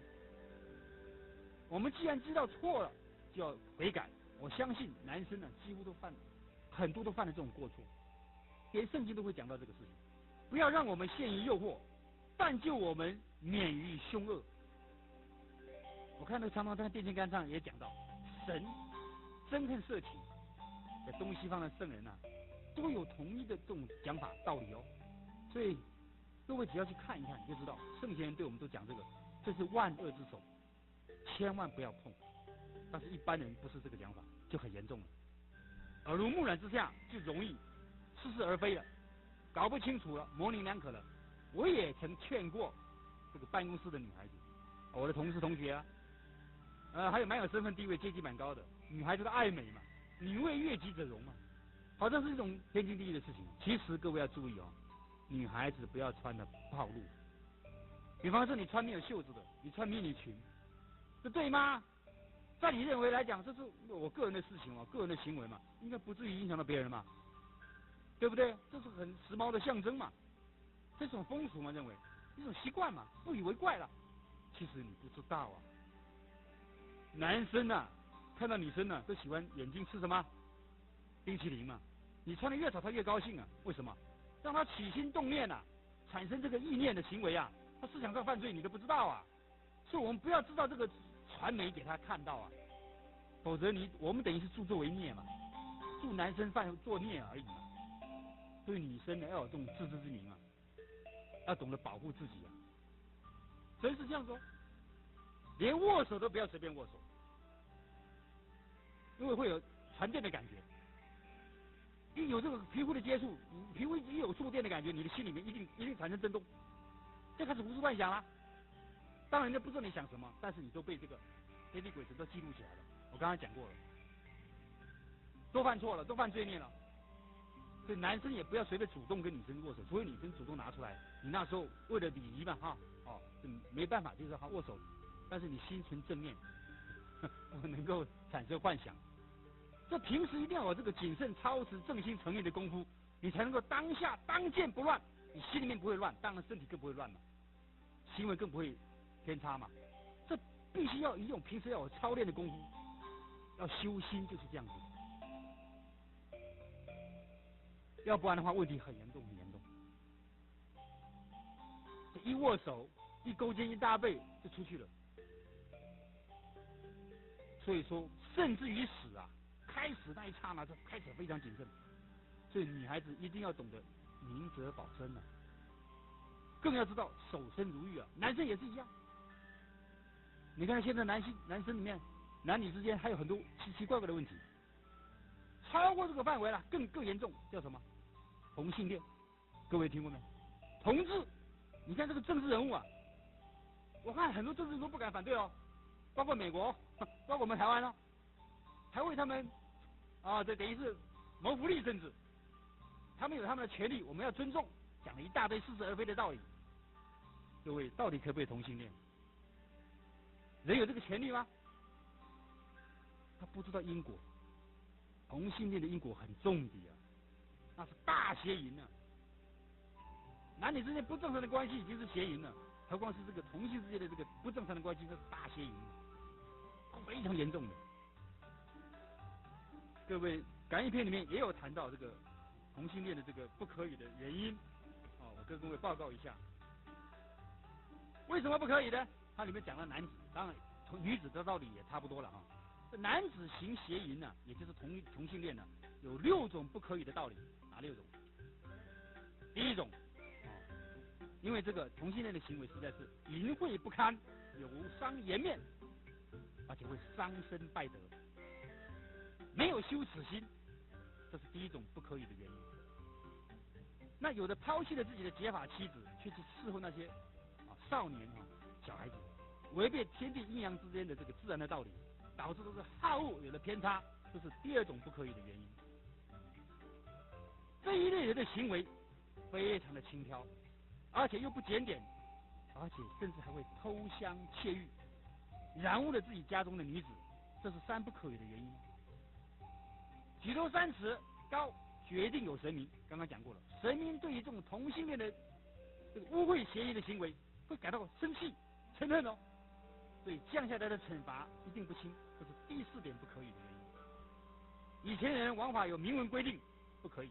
我们既然知道错了，就要悔改。我相信男生呢，几乎很多都犯了这种过错，连圣经都会讲到这个事情。不要让我们陷于诱惑，但救我们免于凶恶。我看那个常常在电线杆上也讲到，神憎恨色情，在东西方的圣人都有同一的这种讲法道理哦。所以各位只要去看一看，你就知道圣贤人对我们都讲这是万恶之首，千万不要碰。但是一般人不是这个讲法，就很严重了。耳濡目染之下，就容易似是而非了，搞不清楚了，模棱两可了。我也曾劝过这个办公室的女孩子，我的同事同学还有蛮有身份地位、阶级蛮高的女孩子的爱美嘛，女为悦己者容嘛，好像是一种天经地义的事情。其实各位要注意哦，女孩子不要穿的暴露。比方说你穿没有袖子的，你穿迷你裙，这对吗？在你认为来讲，这是我个人的事情嘛，个人的行为嘛，应该不至于影响到别人嘛，对不对？这是很时髦的象征嘛，这种风俗嘛，认为一种习惯嘛，不以为怪了。其实你不知道啊，男生看到女生都喜欢眼睛吃什么冰淇淋嘛，你穿的越少他越高兴啊，为什么？让他起心动念产生这个意念的行为他思想上犯罪你都不知道啊。所以我们不要知道这个传媒给他看到否则我们等于是助纣为虐嘛，助男生作孽而已嘛。所以女生呢要有这种自知之明要懂得保护自己神是这样说，连握手都不要随便握手，因为会有传电的感觉。一有这个皮肤的接触，皮肤一有触电的感觉，你的心里面一定产生震动，就开始胡思乱想了。当然人家不知道你想什么，但是你都被这个黑地鬼神都记录起来了。我刚才讲过了，都犯错了，都犯罪孽了。所以男生也不要随便主动跟女生握手，除非女生主动拿出来，你那时候为了礼仪嘛没办法，就是握手，但是你心存正面，不能够产生幻想。这平时一定要有这个谨慎、操持、正心诚意的功夫，你才能够当下当剑不乱，你心里面不会乱，当然身体更不会乱嘛，行为更不会偏差嘛。这必须要用平时要有操练的功夫，要修心，就是这样子。要不然的话，问题很严重，很严重。一握手，一勾肩，一搭背就出去了。所以说，甚至于死开始那一刹那，就开始非常谨慎。所以女孩子一定要懂得明哲保身更要知道守身如玉男生也是一样。你看现在男生里面，男女之间还有很多奇奇怪怪的问题，超过这个范围了，更严重，叫什么？同性恋。各位听过没？同志，你看这个政治人物我看很多政治人物都不敢反对包括美国，包括我们台湾还为他们这等于是谋福利政治。他们有他们的权利，我们要尊重，讲了一大堆似是而非的道理。各位，到底可不可以同性恋？人有这个权利吗？他不知道因果，同性恋的因果很重的那是大邪淫男女之间不正常的关系已经是邪淫了，何况是这个同性之间的这个不正常的关系，这是大邪淫，非常严重的。各位，感应篇里面也有谈到这个同性恋的这个不可以的原因我跟各位报告一下。为什么不可以呢？它里面讲了男子，当然女子的道理也差不多了这男子行邪淫也就是同性恋有6种不可以的道理，哪6种？第一种，因为这个同性恋的行为实在是淫秽不堪，有伤颜面，而且会伤身败德，没有羞耻心，这是第一种不可以的原因。那有的抛弃了自己的结发妻子，却去伺候那些少年小孩子，违背天地阴阳之间的这个自然的道理，导致这个好恶有了偏差，这是第二种不可以的原因。这一类人的行为非常的轻佻，而且又不检点，而且甚至还会偷香窃玉，染污了自己家中的女子，这是三不可以的原因。举头三尺高，决定有神明。刚刚讲过了，神明对于这种同性恋的这个污秽邪淫的行为，会感到生气、嗔恨哦。所以降下来的惩罚一定不轻，这是第四点不可以的原因。以前人王法有明文规定不可以，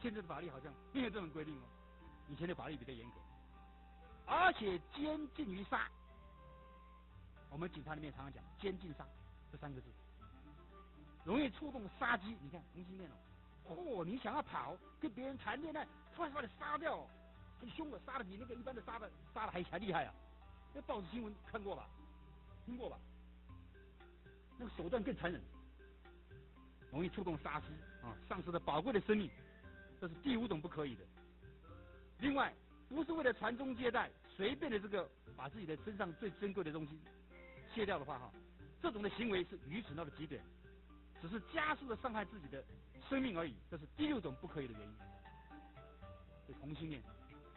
现在的法律好像没有这种规定哦。以前的法律比较严格，而且监禁于杀。我们警察里面常常讲监禁杀这三个字，容易触动杀机。你看同性恋你想要跑，跟别人谈恋爱，突然把你杀掉，很凶的，杀的比那个一般的杀的还厉害啊！那报纸新闻看过吧，听过吧？那个手段更残忍，容易触动杀机丧失了宝贵的生命，这是第五种不可以的。另外，不是为了传宗接代，随便的这个把自己的身上最珍贵的东西卸掉的话这种的行为是愚蠢到了极点，只是加速的伤害自己的生命而已，这是第六种不可以的原因。这同性恋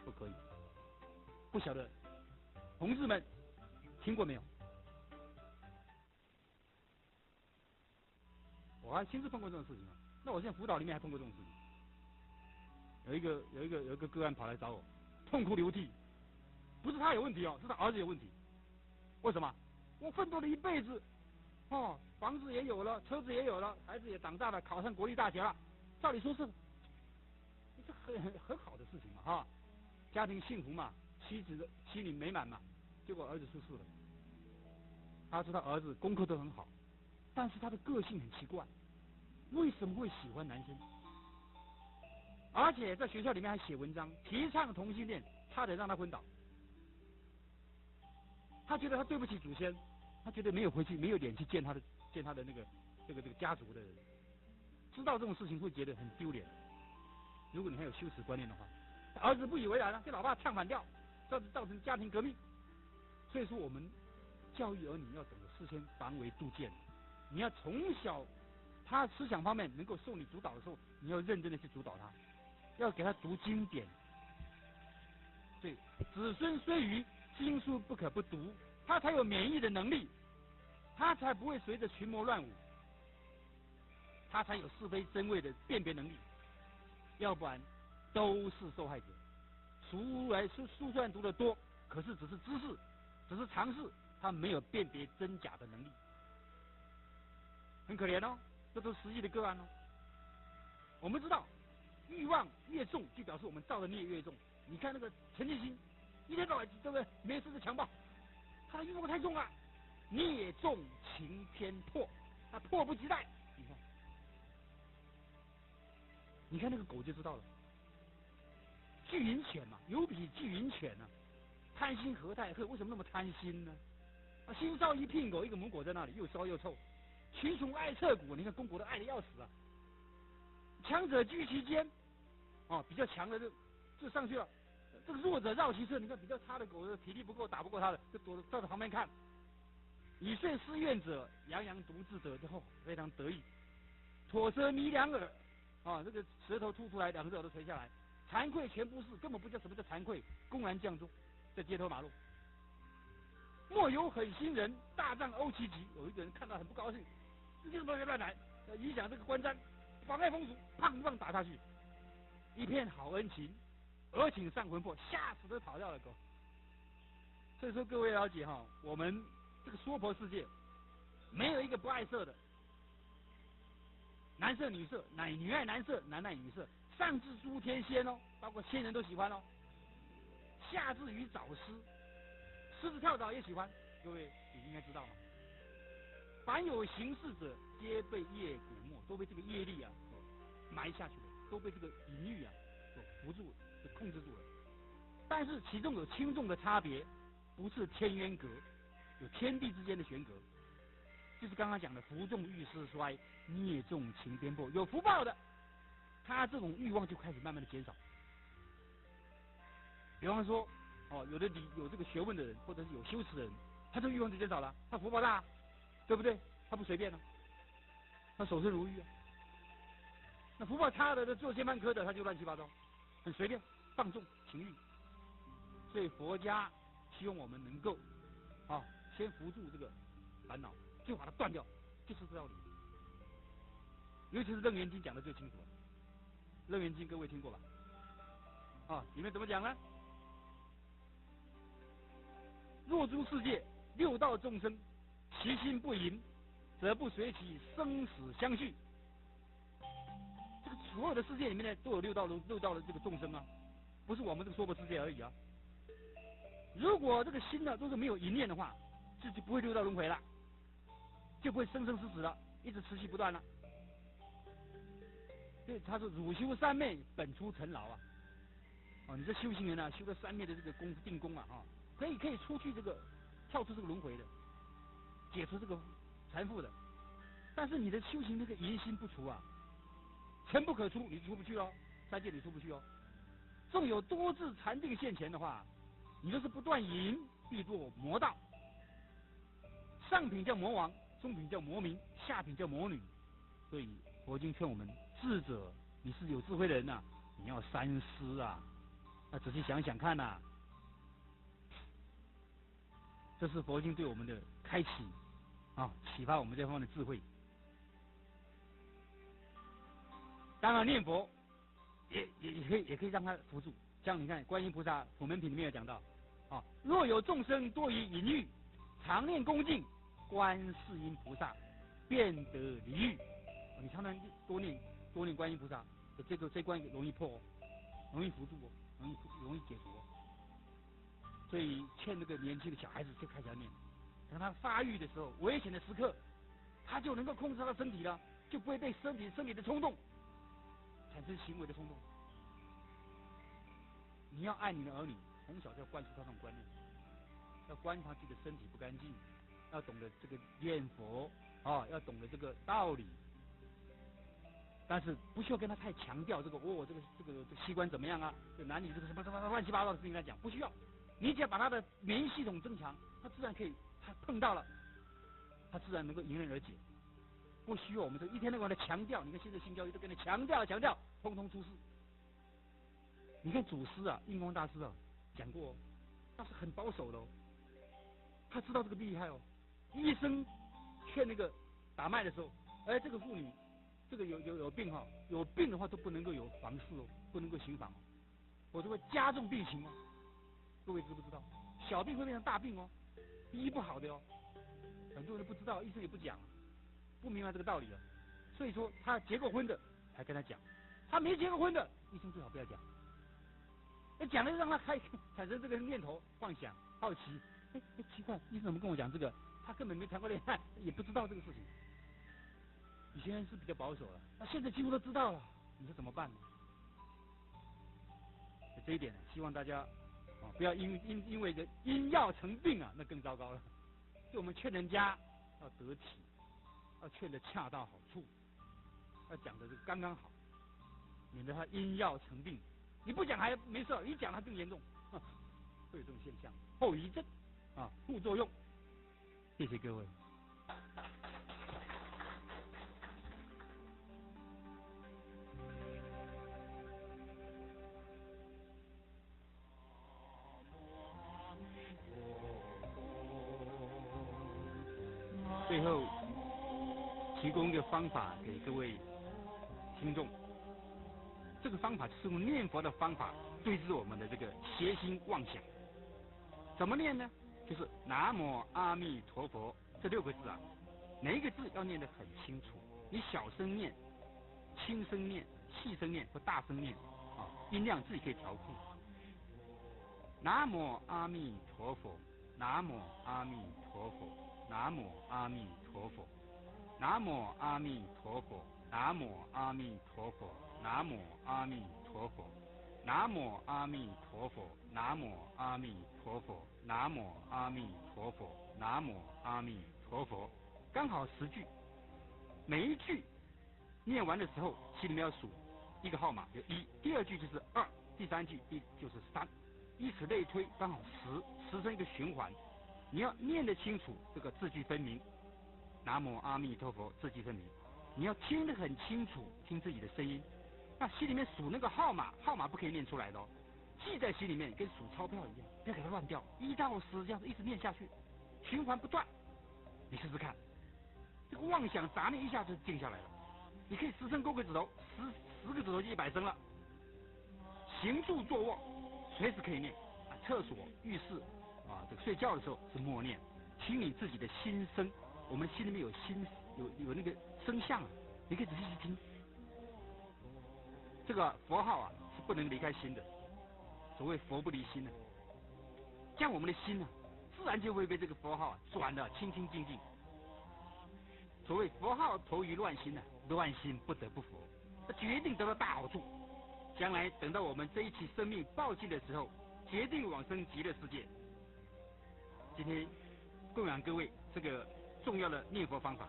不可以，不晓得同志们听过没有？我还亲自碰过这种事情那我现在辅导里面还碰过这种事情。有一个个案跑来找我，痛哭流涕，不是他有问题是他儿子有问题。为什么？我奋斗了一辈子房子也有了，车子也有了，孩子也长大了，考上国立大学了，照理说是这很好的事情嘛家庭幸福嘛，妻子心里美满嘛。结果儿子出事了。他说他儿子功课都很好，但是他的个性很奇怪，为什么会喜欢男生？而且在学校里面还写文章提倡同性恋，差点让他昏倒。他觉得他对不起祖先，他觉得没有回去，没有脸去见他的那个这个家族的人，知道这种事情会觉得很丢脸。如果你还有羞耻观念的话，儿子不以为然跟老爸唱反调，造成家庭革命。所以说我们教育儿女要懂得事先防微杜渐，你要从小他思想方面能够受你主导的时候，你要认真的去主导他，要给他读经典。对，子孙虽愚，经书不可不读，他才有免疫的能力，他才不会随着群魔乱舞，他才有是非真伪的辨别能力。要不然都是受害者。书虽然读得多，可是只是知识，只是常识，他没有辨别真假的能力，很可怜这都是实际的个案我们知道，欲望越重，就表示我们造的孽越重。你看那个陈建新，一天到晚对不对？没事就强暴，他的欲望太重了，孽重情天迫，他迫不及待。你看那个狗就知道了，巨婴犬嘛，有比巨婴犬贪心何太赫？为什么那么贪心呢？新烧一聘狗，一个母狗在那里，又烧又臭，群雄爱彻骨。你看公狗都爱得要死强者居其间比较强的就上去了，这个弱者绕其侧。你看比较差的狗体力不够，打不过他的，就躲在旁边看。以遂思愿者，洋洋独自者，就非常得意。唾舌迷两耳这个舌头吐出来，两只耳朵垂下来，惭愧全不是，根本不知道什么叫惭愧，公然降众在街头马路。莫有狠心人，大杖殴其疾。有一个人看到很不高兴，你怎么乱来，影响这个观瞻，妨碍风俗，砰一棒打下去。一片好恩情，俄请上魂魄，吓死都跑掉了狗。所以说各位了解我们这个娑婆世界没有一个不爱色的，男色女色，女爱男色，男爱女色，上至诸天仙包括仙人都喜欢下至于早狮，狮子跳蚤也喜欢。各位你应该知道凡有行事者，皆被业蛊没，都被这个业力埋下去了，都被这个隐喻扶住，就控制住了。但是其中有轻重的差别，不是天渊阁，有天地之间的悬隔，就是刚刚讲的福重欲失衰，孽重情颠簸。有福报的，他这种欲望就开始慢慢的减少。比方说，有这个学问的人，或者是有修持的人，他这个欲望就减少了，他福报大，对不对？他不随便了，他守身如玉啊。那福报差的，做奸犯科的，他就乱七八糟，很随便，放纵情欲。所以佛家希望我们能够先扶住这个烦恼，就把它断掉，就是这道理。尤其是《楞严经》讲的最清楚了，《楞严经》各位听过吧？里面怎么讲呢？若诸世界六道众生，其心不淫，则不随其生死相续。这个所有的世界里面呢，都有六道的这个众生啊，不是我们这个娑婆世界而已啊。如果这个心呢都是没有淫念的话，这就不会六道轮回了，就不会生生死死了，一直持续不断了。所以他说汝修三昧，本出尘劳啊。你这修行人啊，修了三昧的这个功夫定功啊，可以出去跳出这个轮回的，解除这个缠缚的。但是你的修行那个淫心不除啊，尘不可出，你出不去哦，三界你出不去哦。纵有多智禅定现前的话，你若是不断淫，必堕魔道。上品叫魔王，中品叫魔民，下品叫魔女。所以佛经劝我们，智者，你是有智慧的人啊，你要三思啊，仔细想想看啊。这是佛经对我们的开启启发我们这方面的智慧。当然念佛也可以让他扶住。像你看观音菩萨普门品里面有讲到若有众生多于淫欲，常念恭敬观世音菩萨，便得离欲。你常常多念观音菩萨，这关容易破容易扶住容易解除所以劝那个年轻的小孩子就开始要念，等他发育的时候，危险的时刻，他就能够控制他的身体了，就不会被身体的冲动产生行为的冲动。你要爱你的儿女，从小就要灌输他这种观念，要观察自己的身体不干净，要懂得这个念佛要懂得这个道理。但是不需要跟他太强调这个器官怎么样啊，这男女这个什么乱七八糟的事情来讲，不需要。你只要把他的免疫系统增强，他自然可以，他碰到了，他自然能够迎刃而解。不需要我们这一天到晚的强调，你看现在性教育都跟你强调，通通出事。你看祖师印光大师讲过他是很保守的他知道这个厉害医生劝那个打脉的时候，这个妇女这个有病有病的话都不能够有房事不能够行房否则会加重病情各位知不知道？小病会变成大病医不好的很多人不知道，医生也不讲，不明白这个道理所以说他结过婚的才跟他讲，他没结过婚的，医生最好不要讲。讲了让他产生这个念头、幻想、好奇。奇怪，医生怎么跟我讲这个？他根本没谈过恋爱，也不知道这个事情。以前是比较保守了，那现在几乎都知道了，你说怎么办呢？这一点，希望大家不要因为因药成病那更糟糕了。就我们劝人家要得体，要劝得恰到好处，要讲的刚刚好，免得他因药成病。你不讲还没事，一讲它更严重，会有这种现象，后遗症副作用。谢谢各位。最后提供一个方法给各位听众。这个方法是用念佛的方法对治我们的这个邪心妄想。怎么念呢？就是南无阿弥陀佛这6个字每一个字要念得很清楚。你小声念、轻声念、细声念或大声念音量自己可以调控。南无阿弥陀佛，南无阿弥陀佛，南无阿弥陀佛，南无阿弥陀佛，南无阿弥陀佛，南无阿弥陀佛。南无阿弥陀佛，南无阿弥陀佛，南无阿弥陀佛，南无阿弥陀佛，刚好10句。每一句念完的时候，心里面要数一个号码，就1，第2句就是2，第3句就是3，以此类推，刚好10成一个循环。你要念得清楚，这个字句分明。南无阿弥陀佛，字句分明。你要听得很清楚，听自己的声音。那心里面数那个号码不可以念出来的哦，记在心里面，跟数钞票一样，不要给它乱掉。1到10这样子一直念下去，循环不断。你试试看，这个妄想杂念一下就静下来了。你可以10声勾个指头，10个指头就100声了。行住坐卧，随时可以念。厕所、浴室这个睡觉的时候是默念，听你自己的心声。我们心里面有心，有那个声相你可以仔细去听。这个佛号是不能离开心的，所谓佛不离心这样我们的心自然就会被这个佛号转得清清净净。所谓佛号投于乱心乱心不得不佛，决定得到大好处。将来等到我们这一期生命报尽的时候，决定往生极乐世界。今天供养各位这个重要的念佛方法，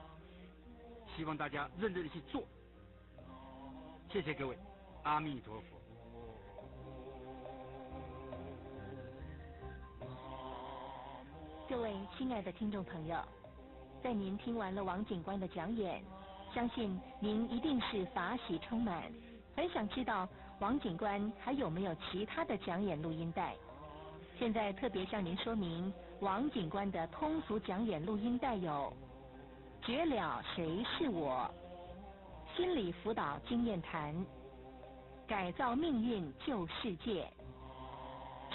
希望大家认真的去做。谢谢各位，阿弥陀佛。各位亲爱的听众朋友，在您听完了王警官的讲演，相信您一定是法喜充满，很想知道王警官还有没有其他的讲演录音带。现在特别向您说明，王警官的通俗讲演录音带有《绝了谁是我》、心理辅导经验谈、改造命运救世界、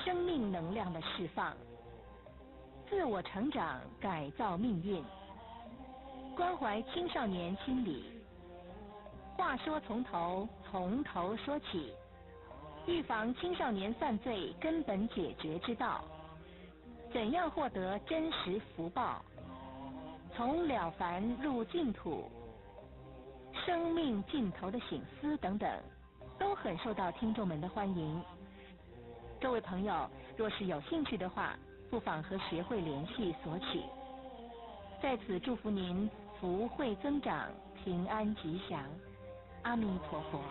生命能量的释放、自我成长改造命运、关怀青少年心理、话说从头说起、预防青少年犯罪根本解决之道、怎样获得真实福报、从了凡入净土、生命尽头的省思等等，都很受到听众们的欢迎。各位朋友，若是有兴趣的话，不妨和学会联系索取。在此祝福您福慧增长，平安吉祥，阿弥陀佛。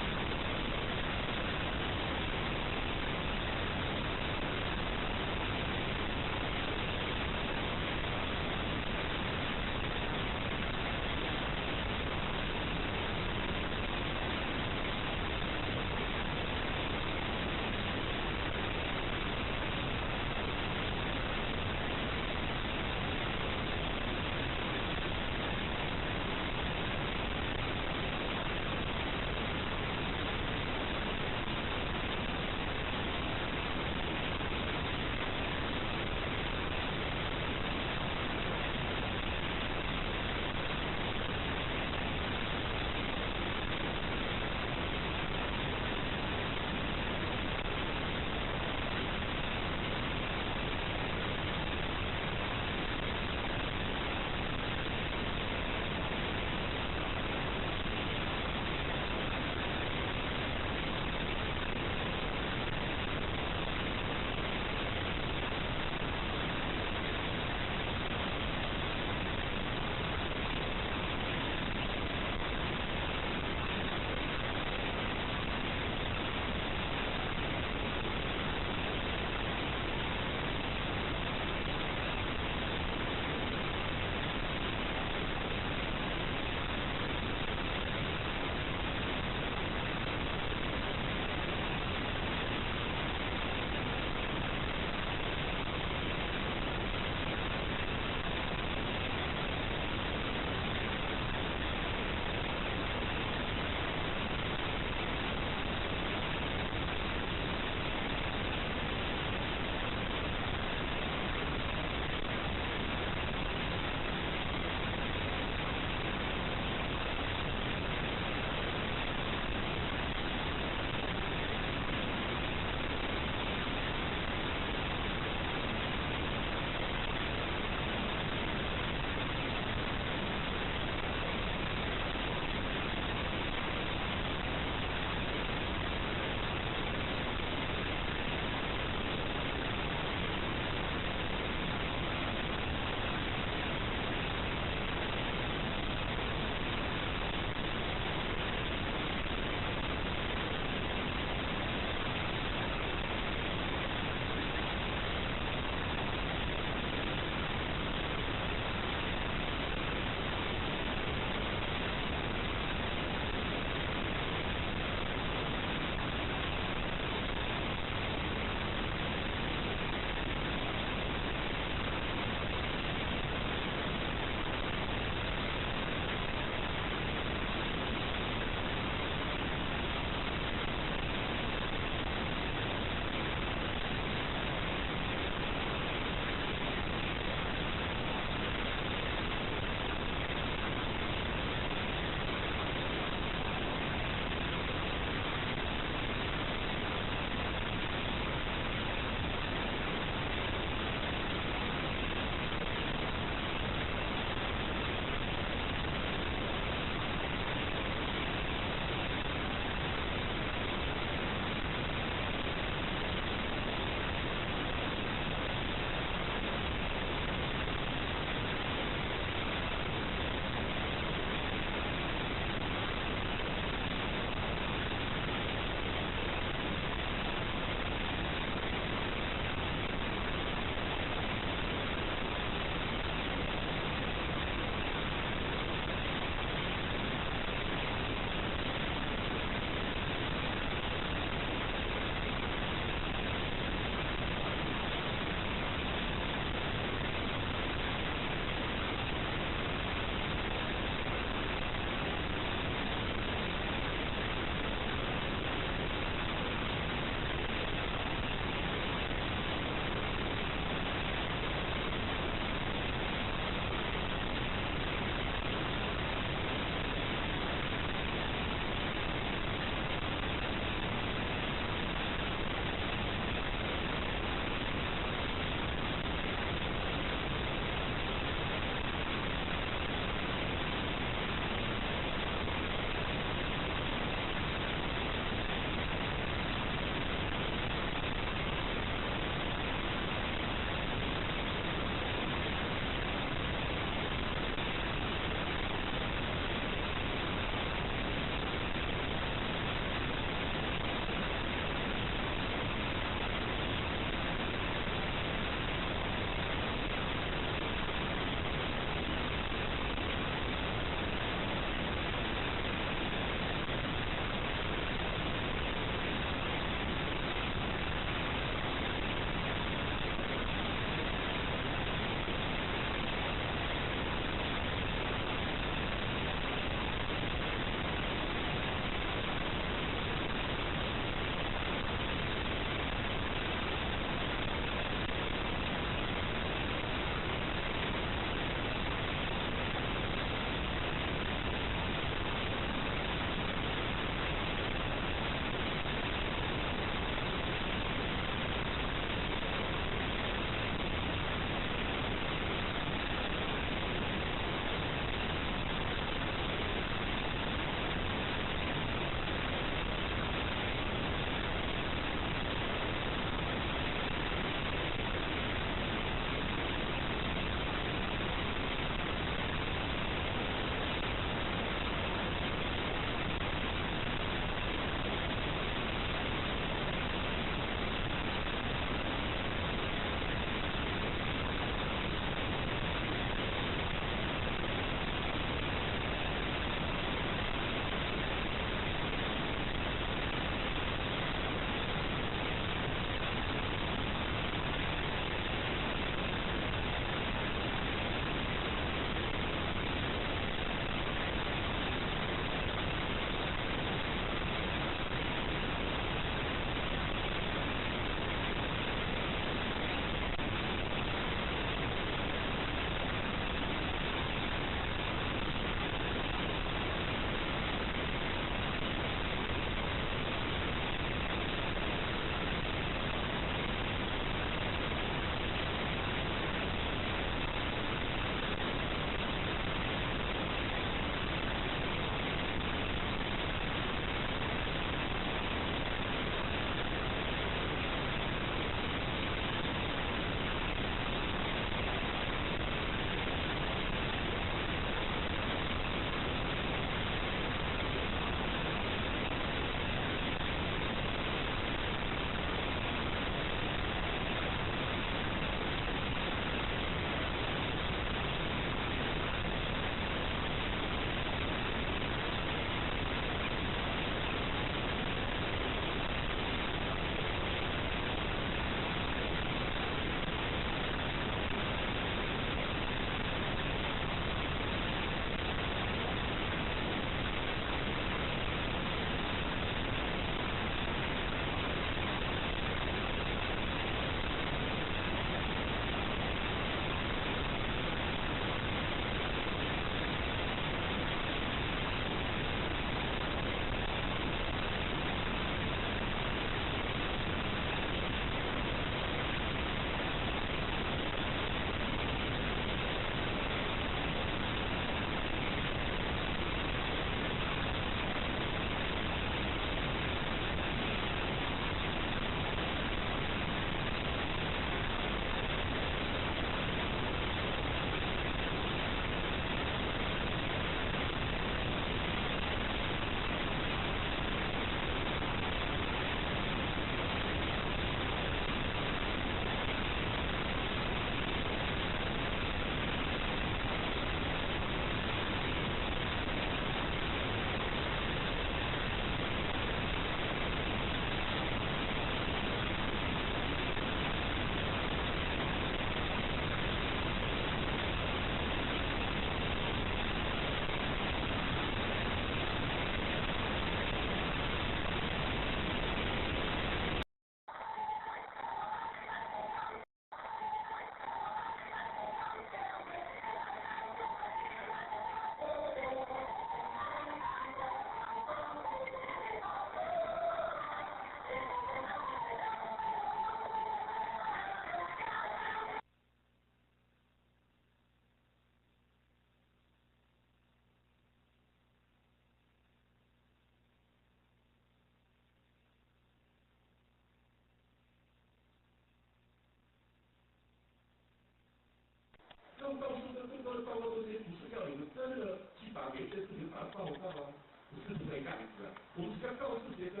他们告诉更多的报告这些不是要你们真的去把每件事情把它报告啊，不是这个样子啊。我们只要告诉学生，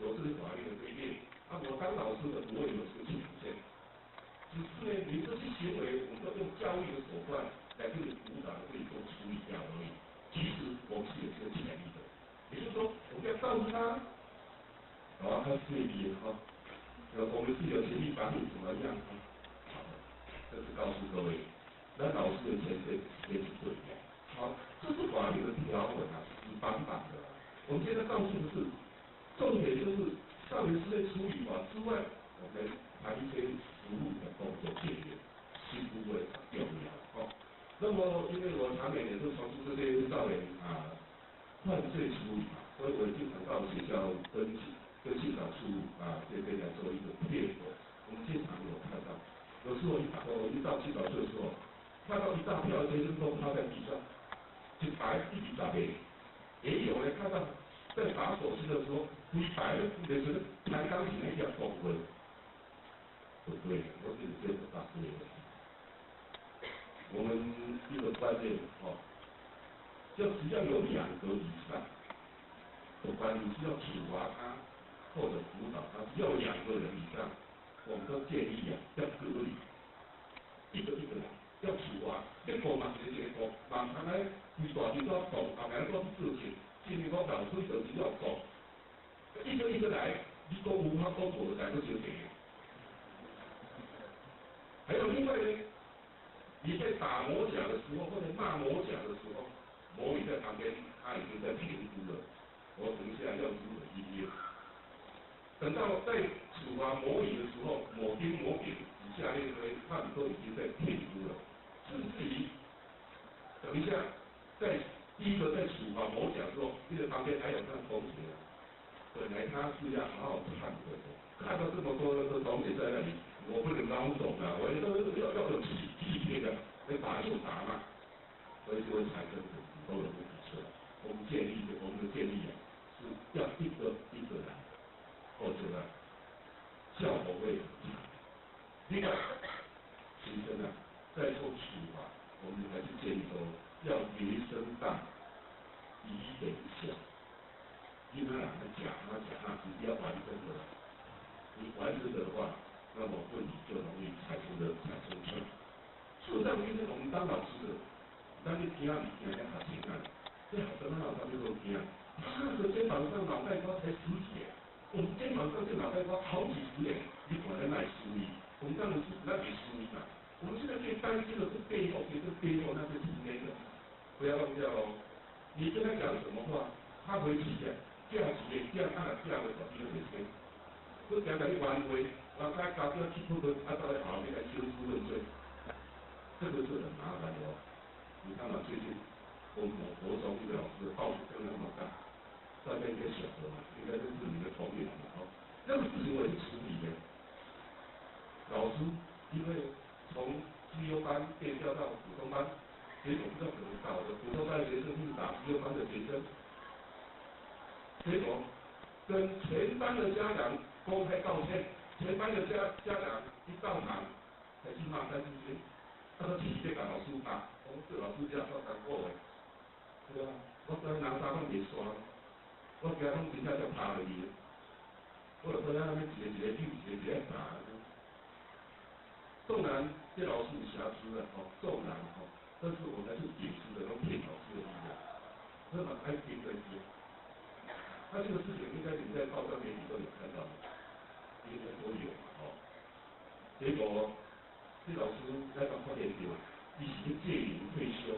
有这个法律的规定，我当老师的我有这个权限。只是呢，你这些行为，我们都用教育的手段来对你辅导，对你做处理掉而已。其实我们是有这个权利的，也就是说，我们要告诉他，他是对你哈，我们是有权利把你怎么样啊？好的，这是告诉各位，那老师的权限也是对的。好，这是法律的条文啊，是板板的。我们现在告诉的是，重点就是少年事件处理法之外，我们谈一些实务的工作建议，其实非常重要哦。那么，因为我常年也是从事这些少年犯罪处理嘛，所以我经常到学校跟现场处这边来做一个配合。我们经常有看到，有时候我一到去找处的时候，看到一大票学生都趴在地上，就摆一笔大杯。也有人看到在打手势的时候，你摆的那个弹钢琴那叫拱分，不对，我觉得这个大对的。我们一个观念就只要有2个以上，不管你是要处罚他或者辅导他，只要2个人以上，我们都建议要隔离，一个来，要处罚，结果嘛是结果，马上来规大就要做，后来做事情。今年我老师就是要做，一个来，你讲无法讲做的才不就行。还有另外呢，你在打魔甲的时候或者骂魔甲的时候，魔女在旁边，她已经在评估了，我等一下要如何应验。等到在处罚魔女的时候，某丁某丙以下列推，他们都已经在评估了，甚至于等一下在。第一个在处罚某甲之后，这个旁边还有那同学，本来他是要好好看的，看到这么多的同学在那里，我不能孬种啊，我要有体贴的，来打就打嘛，所以就会产生很多的问题出来。我们的建议是要一个来，或者效果会很差。另外，学生在做处罚，我们还是建议说要原生大。以等效，因为他讲，是要完整的，你完整的话，那么问题就容易产生出来。事实上，今天我们当老师的，当你听啊，你听要学习啊，这学生啊，他就说听啊，他的肩膀上脑袋瓜才10几，我们肩膀上这脑袋瓜好几十年，你管他卖输赢，我们当然是不要给输赢嘛。我们现在最担心的是背后，其实背后那些是那个，不要忘掉哦。你跟他讲什么话，他回去这样按了这样的手机的回声，我讲你挽回，大家搞掉去不分，到来好你来修书认罪，这个是很麻烦的哦。你看嘛，最近我们国中一个老师报纸登那么大，大家应该晓得嘛，应该都是你的同业嘛那个事情我也是处理的。老师因为从资优班变调到普通班。结果不知道怎么搞的，普通班的学生去打资优班的学生，结果跟全班的家长公开道歉，全班的家长一到场才去骂3、4句，他说自己被把老师打，我们这老师这样说难过诶，对吧？我跟人沙拢袂刷，我惊拢真正就拍落去，我就跟他们一个丢，一个打。纵然这老师有瑕疵的纵然但是我们是秉持的骗老师的力量，那么爱听的听。那这个事情应该你在报章媒体都有看到，应该都有嘛结果这老师在刚发现到，一时借龄退休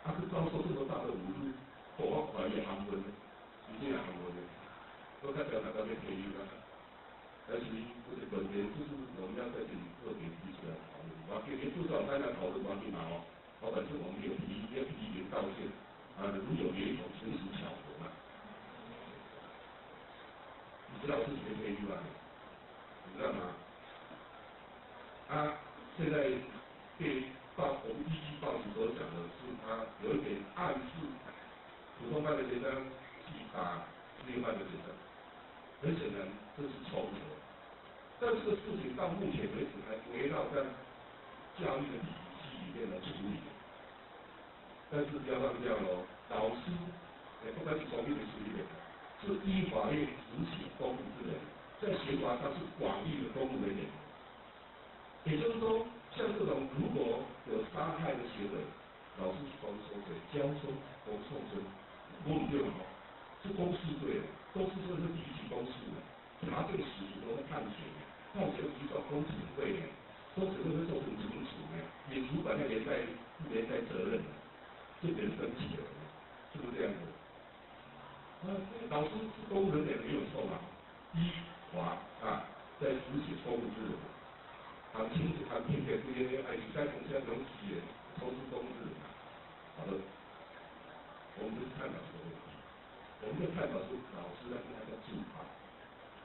他是遭受这么大的侮辱，我怀疑韩文，已经韩文了，我看到那个被退休了。而且这些本点就是我们要在这里特别提出来讨论。也不少大家讨论完毕嘛反正我们有批评道歉如有雷同，纯属巧合嘛。你知道是谁退休啊？你知道吗？现在对我们依据报纸所讲的是，他有一点暗示普通班的学生去打资优班的学生，很显然这是重合。但这个事情到目前为止还围绕在教育的体系里面来处理。但是不要忘掉喽，老师，不管是从业的处理人，是依法律执行公务之人，在刑法上是广义的公务人员。也就是说，像这种如果有杀害的行为，老师是公诉罪，交收公诉罪，我们就好，是公诉罪，公诉罪是提起公诉的，查证史实都会判决，判决依照公审会的，公审会会做成惩处的，也主管要连带责任的，这点分歧了，是不是这样子？老师是公务人员没有错嘛，依法在执行公务之人。他听给这些在同乡能企业从事公职，好的，我们就是探讨这个问题。我们的探讨是老师让大家注意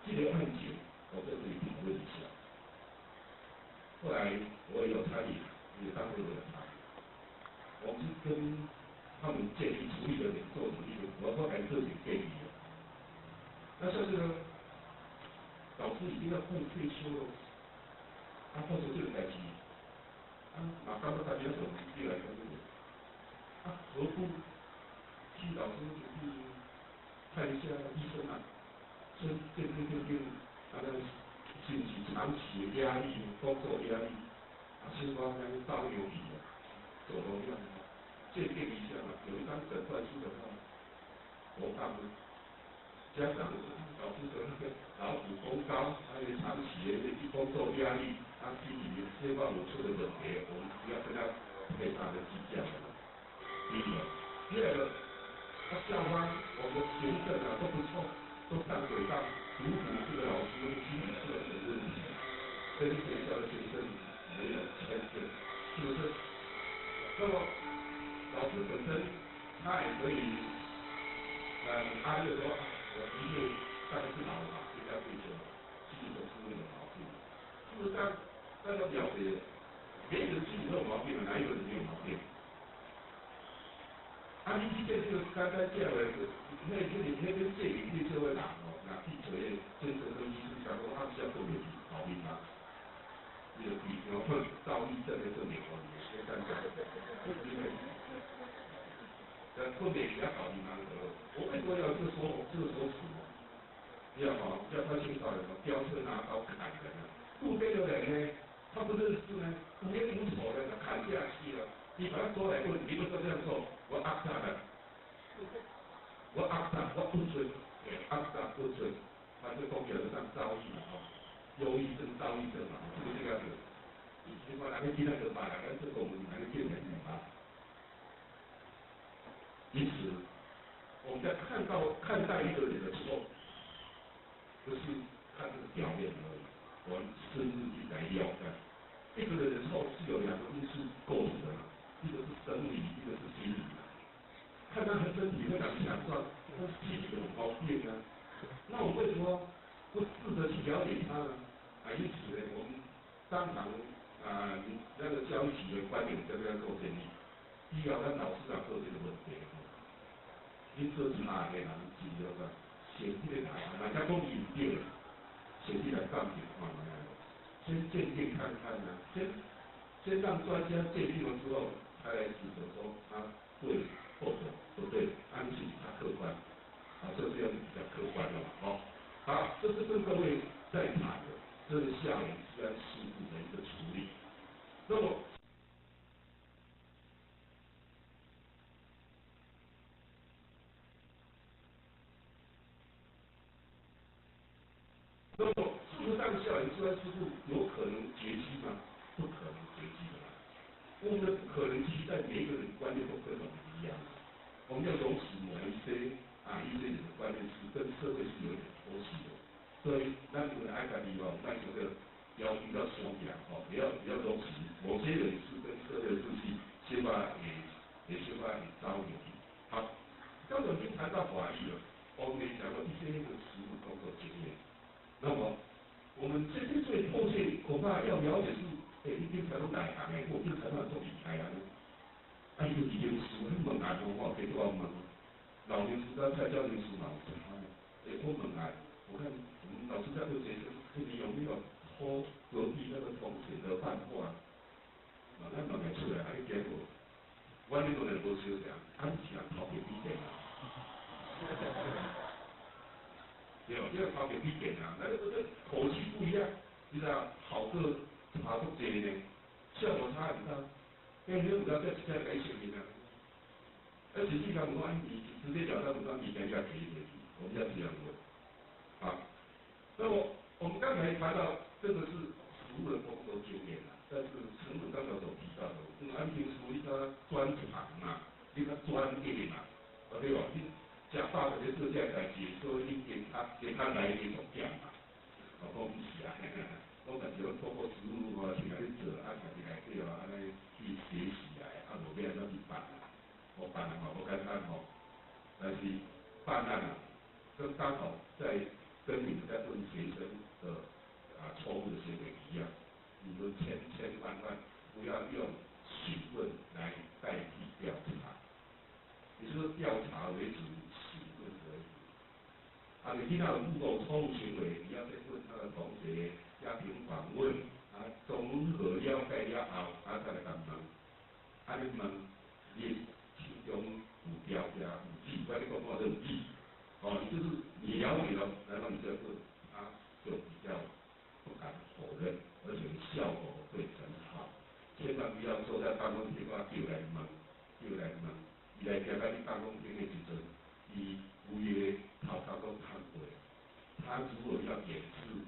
这个案件，我在这里讨论一下。后来我也有参与，也当时我有参与，我们是跟他们建议处理的人做成一个，我后来这里建议的。那像这个老师已经要快退休了。做出这个代志，马上大家手机来讲这个，何不去老师去看一下医生啊？这近期长期的压力、工作压力，心肝肝到牛皮了，走路样鉴定一下嘛，有一张诊断书的话，我大部家长老师的那个劳苦功高，还有长期的工作压力，他心里希望我出的问题，我们不要跟他太大的计较。第一个，第二个，校方我们的行政都不错，都上轨道，弥补这个老师心理素质的问题，跟学校的学生没有牵线，是不是？那么老师本身他也可以安乐说，我的确大概是老了吧，应该退休了，心里头是会有毛病。事实上，大家了解，每个人心里都有毛病，哪有人没有毛病？你去见这个刚刚叫的，那边建议对社会人那记者建设分析师讲说，他比较特别毛病嘛，这个比较会躁郁症的这美国人，先看一下，分别比较好的那个，我为什么要这个说辞呢？要他青少年飙车拿刀砍人啊，路边的人呢，他不认识呢，无冤无仇的砍下去了，你把他抓来问，你不说这样做，我压他的，我不准，压他不准，他就公表上遭遇嘛，忧郁症、躁郁症嘛，是不是这个样子？你说哪个听那个吧，哪个这个我们哪个见人语嘛？因此，我们在看待一个人的时候，不是看这个表面而已，我们深入去来了解。一个人的时候是有两个因素构成的，一个是生理，一个是心理。看他的身体会讲强壮，他心理有毛病啊。那我们为什么不试着去了解他呢？因此呢，我们当场那个教育局的观点跟大家做建议，第一要跟老师做这个问题。你做差的人治疗个，先去来大家讲伊唔对，先去来鉴定看看，先鉴定看看啊，先让专家鉴定了之后，才来指责说他对或者不对，安全他客观，这是要比较客观的嘛，好，这是跟各位在谈的，这是校园治安事故的一个处理，那么。那么，事实上，校园治安事故有可能绝迹吗？不可能绝迹的。我们的可能期在每一个人观念都跟我们一样。我们要容许某一些人的观念是跟社会是有点脱节的。所以，咱们爱家己咱这个要比较松讲不要容许某些人是跟社会秩序先把也先把遭遇。好，刚才已经谈到法律了，我们也讲到一些的实务工作经验。那么，我们最迫切恐怕要了解是，一定才能来行的，或者才能做理财啊。伊就已经书，你问下我给我问，老年时代才教念书嘛，我问下，我看我们老师在做这些，有没有偷隔壁那个同学的漫画？咱问个出来，你结果，我迄阵也无小啥，是人头壳比电脑。对，这个头壳比电脑，那个口气不一样，你知道，好个差不多呢，效果差很大。因为你唔知道这这个什么啊？而实际上我按你直接讲到我们以前要提一提，我们要这样问啊。那么我们刚才谈到这个是服务的丰收经验啊，但是陈总刚才所提到的，安平服务一个专长嘛，一个专业嘛，对吧？你讲大的就这样来解说，你给他来一种讲嘛，讲不起啊，我感觉透过实务啊，请来做，啊，家己来对啊，安尼去学习来，啊，无要安怎去办啊，我办啊嘛，无简单吼，但是办案啊，跟刚好在。跟你们在问学生的错误的行为一样，你们千万不要用询问来代替调查，也就是调查为主，询问为主。啊，你听到有误错误行为，你要先问他的同学，家庭访问，综合了解了后，再来甲问，你问，你心中有条件有理，我你讲我都有理。你就是你了解了，然后你再问，他就比较不敢否认，而且效果会很好。千万不要说在办公室话叫来问，伊来行到你办公室的时阵，伊有嘢头都看过，他如果要掩饰，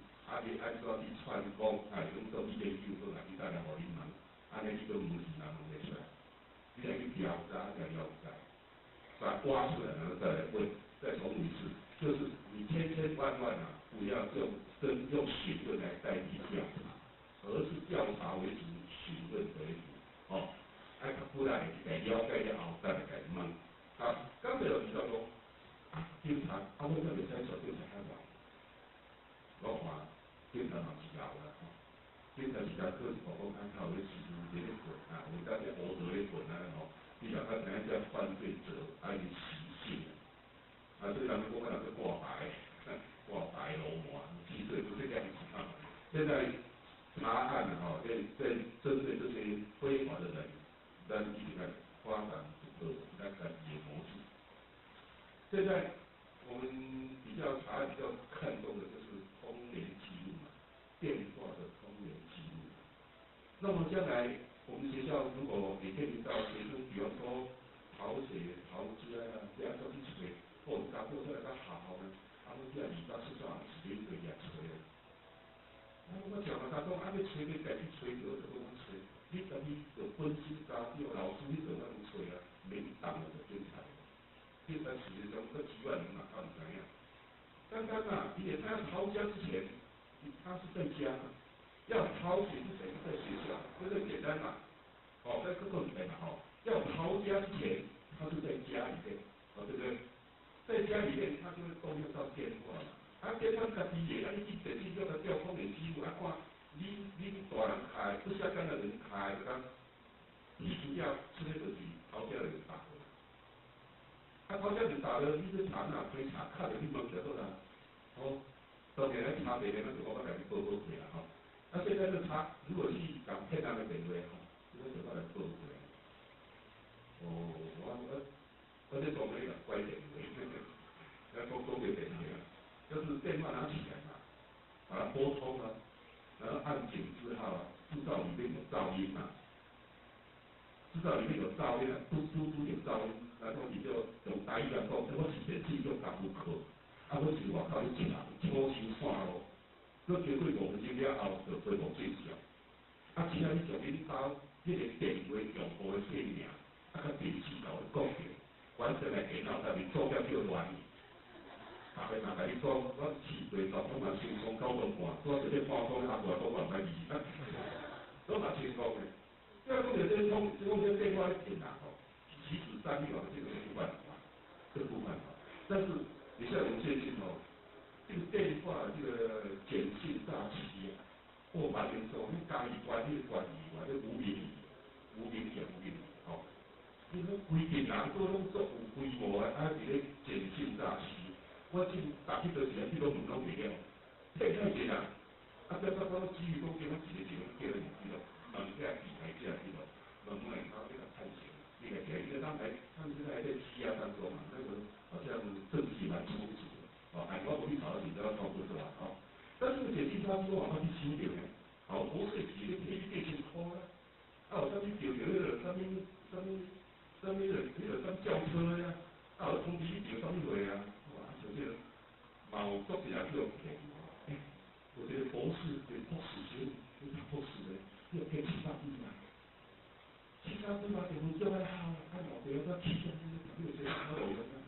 你按照你串讲，用到你研究过来，你再来互你问，安尼你都唔是人问得出来，你来去调查才了解。把它挖出来，然后再来问，再重一次，就是你千万啊，不要用询问来代替调查，而是调查为主，询问为主。不然你来了解了后，再来问。刚才有提到说，警察，我这边在做警察开话，我话警察嘛是有啦，警察是讲个是包括安靠的其实这个滚啊，我大家学着咧滚啊吼。你若较知影这犯罪者爱的习性，所以人们讲那个挂牌罗马，其实不是这样子啊。现在查案在针对这些非法的人，咱一定要发展这个那个野模式。现在我们比较查案比较看重的就是通联记录嘛，电话的通联记录。那么将来我们学校如果也面临到学生，比方说逃学、逃资啊，这样说去找，或者搞过出来较好呢，我这里巴是说是一个也找的。我讲了，他讲要找你家己找着，就讲找，你家己就本身家长老师你就那样找啊，免当了就警察。警察事实上个几万人嘛，他唔知影。刚刚你也他要逃家之前，他是在家嘛。要逃学之前在学校，这个简单嘛，在课本里面嘛，要逃家之前，他是在家里面，对不对？在家里面，他就会动用到电话嘛，电话家己的，你去电视叫他调通联记录，看你大人开，不下干的人开，你主要这个就是逃家人打的，逃家人打了，你去查可以查，看着你问得到啦，当然来查别人，那就我甲你报过去啦，现在是他如果去讲骗他的电话这个就把他报出来。我这讲那个怪电话，讲的电话，就是电话拿起来嘛，把它拨通了，然后按警字号，知道里面有噪音嘛，知道里面有噪音，嘟嘟嘟有噪音，然后你就用台语来讲，我是电视用大户口，我是外口去抢抢修线咯。佮经过5分钟了后，就恢复正常。请你从恁兜迄个电话用户的姓名，甲地址甲我讲起，完全来电脑内面做了叫乱。大家若甲你讲，我市地大通嘛成功9分半，拄一个半空阿大都220，都嘛成功的。要讲到这电话的电脑其实3秒这个是办法，这不办法。但是你像我们最近这个电话这个简讯诈欺或蛮严重，你家己管理或者无名讲，你说规定人都拢做有规模的，这个简讯诈欺，我真打去多时啊，你都问拢袂了，骗太济人，叫我基于讲叫我一个叫你唔知道，门架底台架去咯，门外头这个探险，那个前一个他们现在还在羁押当中嘛，那个好像证据蛮充足的，哦，海关不去查，你都要操作是吧？哦，但是检警他说往那去清点呢，好多税几个黑电线空啊，啊，有啥物钓着迄个啥物轿车呀，啊，有通知你钓啥物货啊，哇，像这个嘛有国际也叫骗，我这个博士对博士学，你读博士的，要骗700亿嘛，700亿嘛，就叫来好，啊，老爸要700亿，你有谁好路用啊？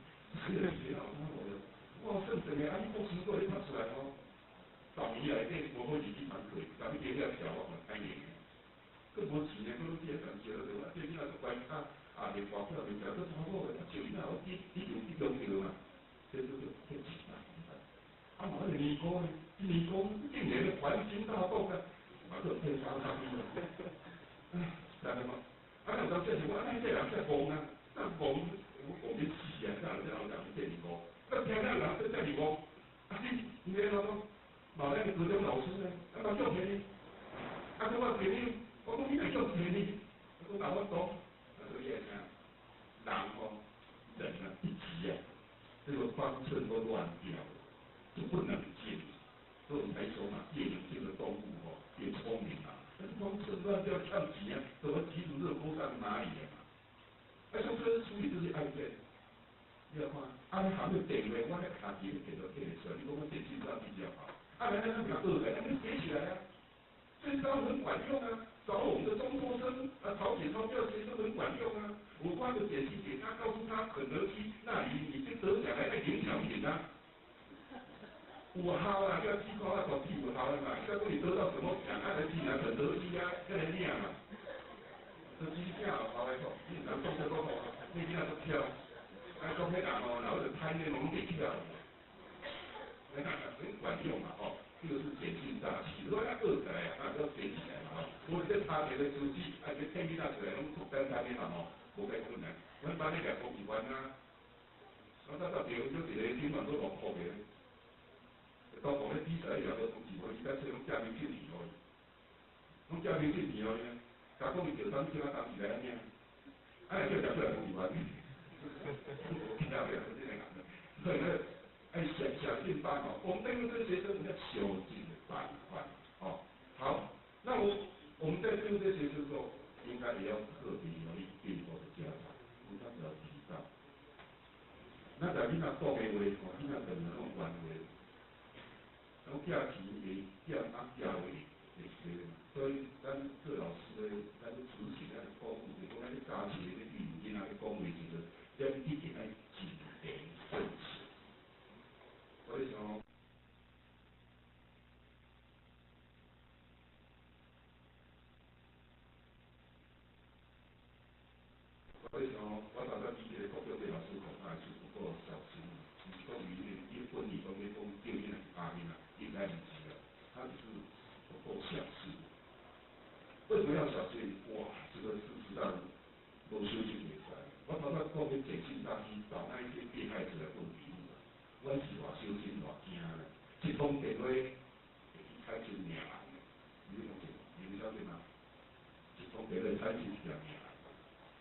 你有谁好路用？我算真个，啊，你博士过你读出来哦，10年内底无好日子通过，咱们今日条我看10年，佫无钱呢，佫拢借上借对吧？这囡仔就关卡，啊，连发票连条佫超过个，就囡仔我你中着嘛，这就叫骗700亿。啊，嘛个年糕呢，年糕竟然环境大动啊，嘛个骗300亿啊！哎，知影无？啊，有当这是我安尼这人遮戆啊，那戆我戆你死啊！那这老人骗年糕，那听那人真正是戆，啊你那老讲，嘛咱高中老师呢，啊嘛叫便宜，啊我便宜，我讲你来叫便宜，我讲我讲，啊所以啊，人哦，人啊一急啊，这个方寸都乱掉了。就不冷静，所以我们才说嘛，越冷静的动物哦，越聪明嘛。但是光寸断掉跳级啊，怎么提出热锅上蚂蚁啊？而且这是处理这些案件，你要看，啊你含个电话，我那卡机都电都电得出来，你讲我电信上比较好，啊来那比较恶来，那就写起来啊，这招很管用啊，找我们的中辍生啊，讨解钞票，其实很管用啊。我发个简讯给他，告诉他肯德基那里已经得奖了，要领奖品啊。有效啦，你要机构啊，搞屁有效的嘛？你讲你得到什么奖？啊，来进来肯德基啊，要来领嘛？这机票好来讲，你人讲这个好，你今仔都跳，啊，讲迄人哦，然后就贪那拢给跳，你看很管用嘛，哦，这个是减轻诈欺，如果要恶起来啊，要减起来嘛，哦，我这差别的手机，啊，这天气那出来，拢出单单的嘛，哦，无解困难，阮班那个公务员啊，我到时候就一个新闻都6块的。到讲咧比赛也无通知我，伊甲说拢假面去年哦，拢假面去年哦呢，甲讲伊叫当时啊当时来安尼啊，啊叫条出来公务员，我听到没有？这个样子，所以呢，哎想尽办法，我们对于这些学生要修尽办法，哦，好，那我们在对这些学生的时候，应该也要特别留意对我的家长，我刚才有提到，那在囡仔讲的话，吼，囡仔可能那种关话。然后假期也要按价位这些，所以咱做老师的，咱要执行咱的公务，如果咱的家庭的语言啊，的公务时阵，咱一定要谨言慎行。所以说。所以说，我大概理解国中的老师恐怕是不够小心，是讲伊本理讲叫囡仔阿面啊，应该不是啊，他只是不够小心。为什么要小心？哇，这个是实在无修行袂使。我头先讲的减轻诈欺，找那一些被害者来问题目，阮是偌小心偌惊咧，一通电话会去开出命案的，你了解吗？你了解吗？一通电话开出命案。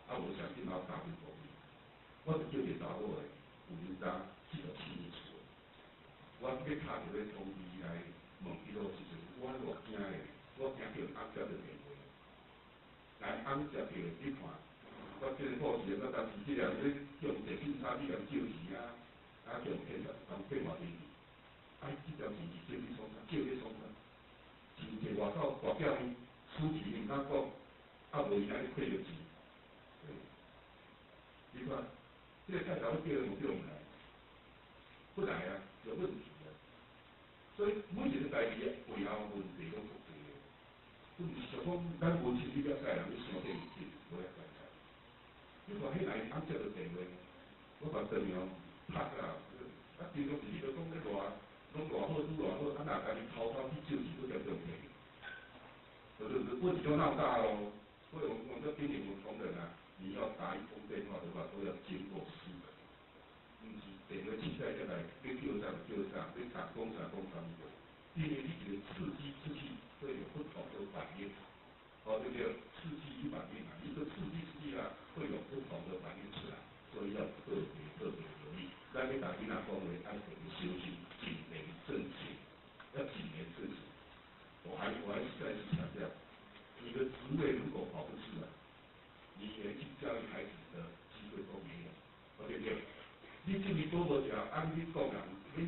啊，我相信他打不过你。我是叫你查某的，有人当记得清楚。我要打电话通知来问伊落时阵，我偌惊的，我惊叫翁接到电话，来翁接到你看，我这个故事我当时这样咧用电信差去甲借钱啊，啊用骗骗偌济钱，啊这条钱是借你创啥？借你创啥？是摕外口大表呢，书记毋敢讲，啊无伊安尼亏着钱。你看，这个太太会叫人不用来，不来啊，有问题啊。所以每一个代志背后问题拢足多的，都毋是像讲咱无亲戚了解人，你想对伊紧，无遐简单。你看迄个人接到电话，我把电话拍啊，啊，平常时你就讲咧偌，拢偌好拄偌好，啊若家己偷偷去借钱，都叫做骗，就是问题就闹大咯。所以我们这边有同仁啊，你要打一通电话的话，都要经过师门，毋是电话起来再来，你叫上叫上，你讲讲啥物，因为你这个刺激之气会有不同的反应，哦对不对？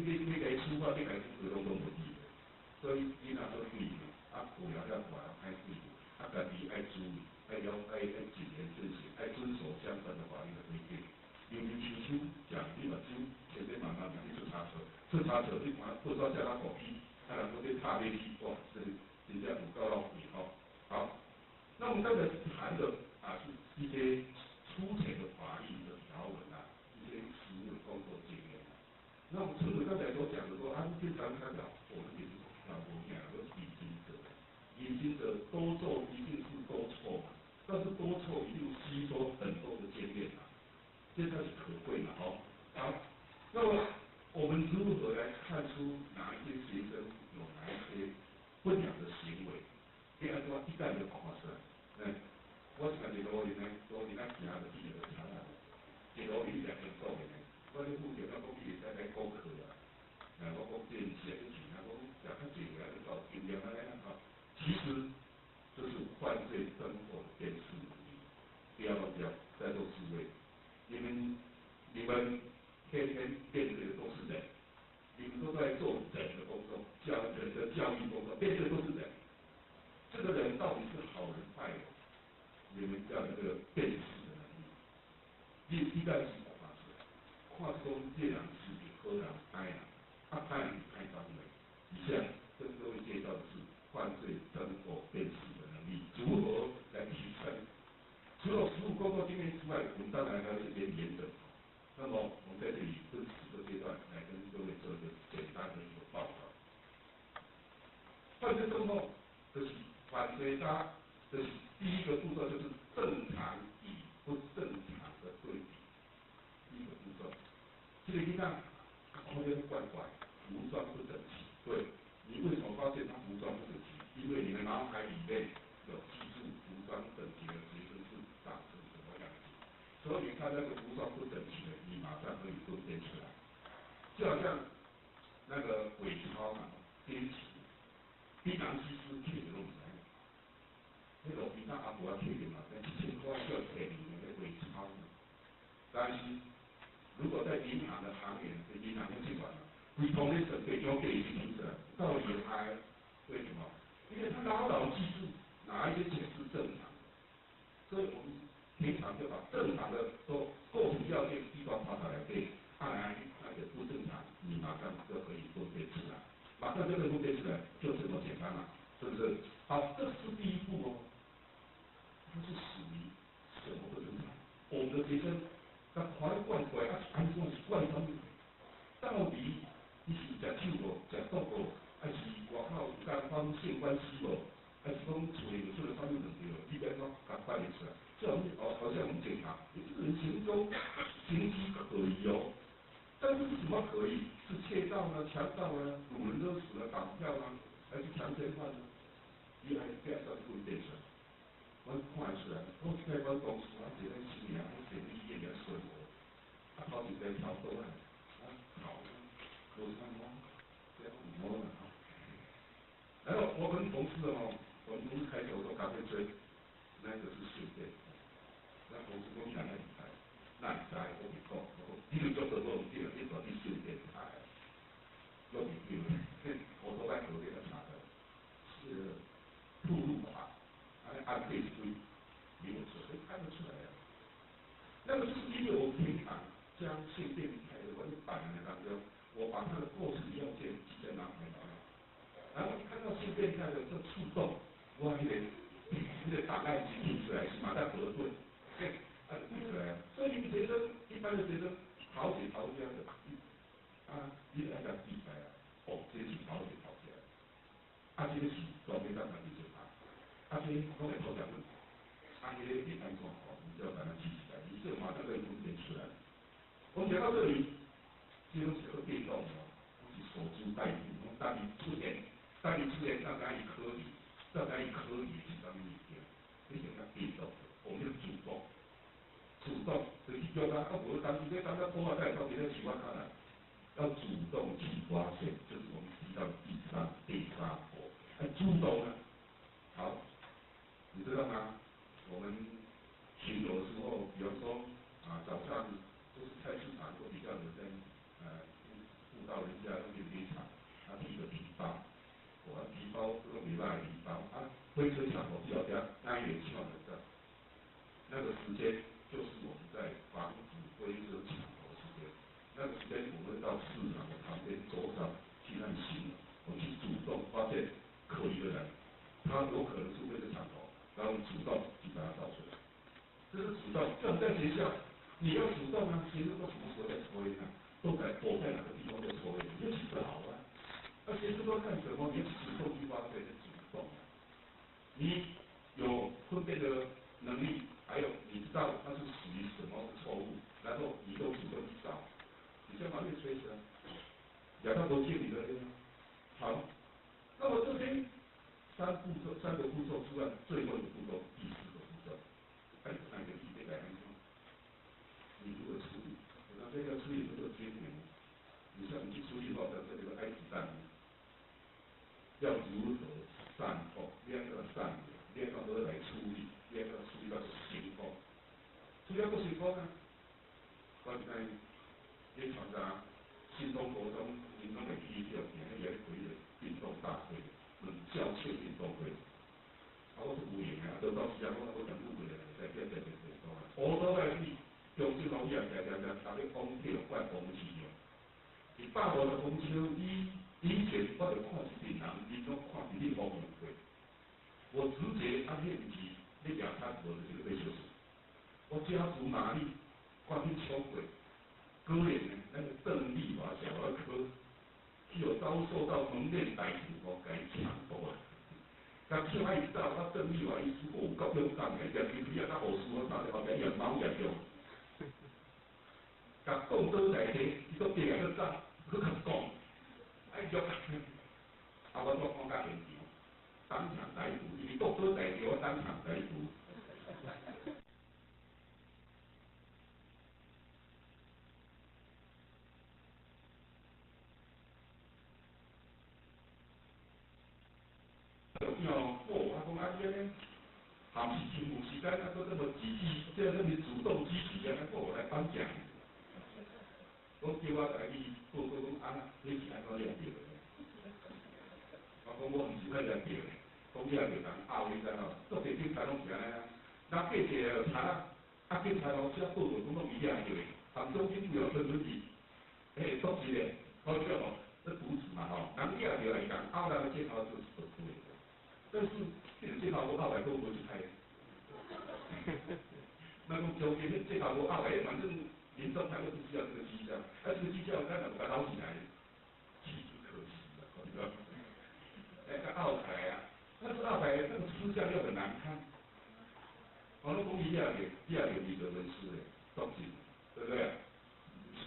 甲伊处罚，你甲伊处罚拢无意的。所以囡仔做对的，有了了大人爱对的，家己爱注意，爱谨言慎行，爱遵守相关的法律的规定。尤其手手讲，你目睭千千万万别去出差错，出差错你看不知道叫他狗屁，人讲你踏进去，哇，真正有够浪费吼。好，那我们刚才谈的是一些粗浅的法律的条文一些实务的工作经验那我们陈主刚才所讲的说，经常看到我们也是老公讲的隐形者，隐形者多做一定是多错嘛，但是多错一定吸收很多的经验这才是可贵的好，那么我们如何来看出哪一些学生有哪一些不良的行为？你按照一概就看出来。我是看这路里呢，路里那行的第二个场啊，这路里两个走的呢，我咧附近那讲你会使来讲课我讲这是谁的钱我讲较济个来搞经验其实这是犯罪生活的辨识能力。不要忘记在座诸位。你们天天面对的都是人，你们都在做人的工作，人的教育工作，面对的都是人。这个人到底是好人坏人，你们要这个辨识的能力。你一旦是看出来，看出这人是好人歹人，歹人歹当的。以下跟各位介绍的是犯罪生活辨识的能力，如何来提升？除了实务工作经验之外，我们当然还有一些研整。那么我们在这里分4个阶段来跟各位做一个简单的一个报告。犯罪生活就是犯罪它的第一个步骤就是正常与不正常的对比。第一个步骤，这个地方看起来怪怪，服装不整齐。对，你为什么发现他服装不整齐？因为你的脑海里面有记住服装整齐的学生是长成什么样子，所以他那个服装不整齐的，你马上可以分辨出来。就好像那个伪钞编辑，比人西施摕着拢唔知，迄路边仔阿婆摕着嘛，1000块叫摕2年的伪钞。但是如果在银行的行业，银行的集团，规通咧准备交给你出来，到底还为什么？因为他牢牢记住哪一些钱是正常的，所以我们平常就把正常的都构成要件地方拿出来背，那个不正常，你马上就可以分辨出来，马上就可以分辨出来，就这么简单了，是不是？好，这是第一步它是属于什么不正常？我们的学生。那怪怪安怎是怪东西？到底你是食酒无、食毒无，还是外口有干方性关系无，还是讲厝里有做了啥物问题无？你要怎甲办理出来？这好像很正常，你这个人行踪形迹可疑但是什么可疑？是窃盗呢、强盗呢、掳人勒死呢、绑票呢，还是强奸犯呢？你还这样算分辨出来？我看出来，我在我公司一个新娘，前面一年生活，跑一个跳过来，好，有什么？这样唔好啦。然后我跟同事我们公司开头说咖啡吹，那个是顺便，那公司讲你哪里开？那你在我唔讲，你就做到我们这个地方你顺便开，要唔要？我都在河边查的，是铺路法，按配规。没有错，看得出来那个就是因为我平常将性变态的我就摆在当中，我把它的构成要件记在脑海里面，然后看到性变态的这触动，我那个档案集印出来，是马上核对，印出来。所以你们学生一般的学生逃学逃家的，你来讲记出来这是逃学逃家，这个是专门让他理解他，这我来投讲问题。这个你安怎你就要把它记起来，你这马上可以分辨出来。我们讲到这里，这种是个变动不是守株待兔。当你出现大家一科理，大家一科理是什么物件？你想要变动，我们要主动，就是叫他无当时在当他破坏在当时在喜欢他来，要主动去发现，就是我们提到第三步，主动呢，好，你知道吗？我们巡逻的时候，比方说早上就是菜市场都比较有人辅导人家提着皮包，皮包都没办法皮包飞车抢头掉下，安元抢的在，那个时间就是我们在防止飞车抢头时间。那个时间我们会到市场的旁边走上去那里行，我们去主动发现可疑的人，他有可能是飞车抢头，然后主动去把他找出来。这是主动，这种在学校你要主动啊，学生都什么时候在抽烟啊？都在躲在哪个地方在抽烟，你就去找啊。那学生都干什么？你主动去发现，是主动啊。你有分辨的能力，还有你知道它是属于什么错误，然后你都主动去找。你先把这个吹起来，两个都借你的对吗？好，那么这边三个步骤之外，最后一个步骤，第四个步骤，还有3个题得来说，你如何处理？那这个处理这个节点，你像你去处理好的这个 I 子弹，要如何善后？两个善良，两个都来处理，两个处理到成功。处理到成功呢？我在你参加新东国中民众的第一条，也可以运动大会，校庆运动会。我是有闲啊，到时啊，我讲不会在变在讲啊。我都在去中正路也大家讲这个怪风气哦。你大陆的风气，以前我就看一群人，伊拢看一啲风景。我直觉他面积那两餐我的这个被就是，我家族哪里看去秋鬼，哥也呢那个邓丽华小儿科，具有遭受到蒙面歹徒给抢夺啊。那听伊知道，邓丽华伊师傅有够勇敢的，就偏偏啊，他学师傅上后边养猫养狗，甲讲倒来地，伊都变个走，去甲讲，哎呦，我做看甲现场，当场逮捕，伊讲倒来地，我当场逮捕。我讲啊，你呢，还是真有时间啊，都这么积极，这么主动积极啊，我来颁奖。我叫我来去报告讲啊，你是安怎了解的？我讲我唔是太了解的，讲了解人拗你知道，做地警察拢是安尼啊。那记者查啊，警察老师啊报道讲拢伊了解的，杭州警府有分分题，都是的，好像哦，这毒子嘛吼，人了解来讲，拗人的介绍就是不对的。但是这个介绍我200多不是开的。那讲中间介绍我200，反正民众他都不需要这个绩效，这个绩效咱两个捞起来，岂不可惜啊？对吧？个拗起来啊，但是200那个吃相又很难看。我们公益也有你的文书的东西，对不对？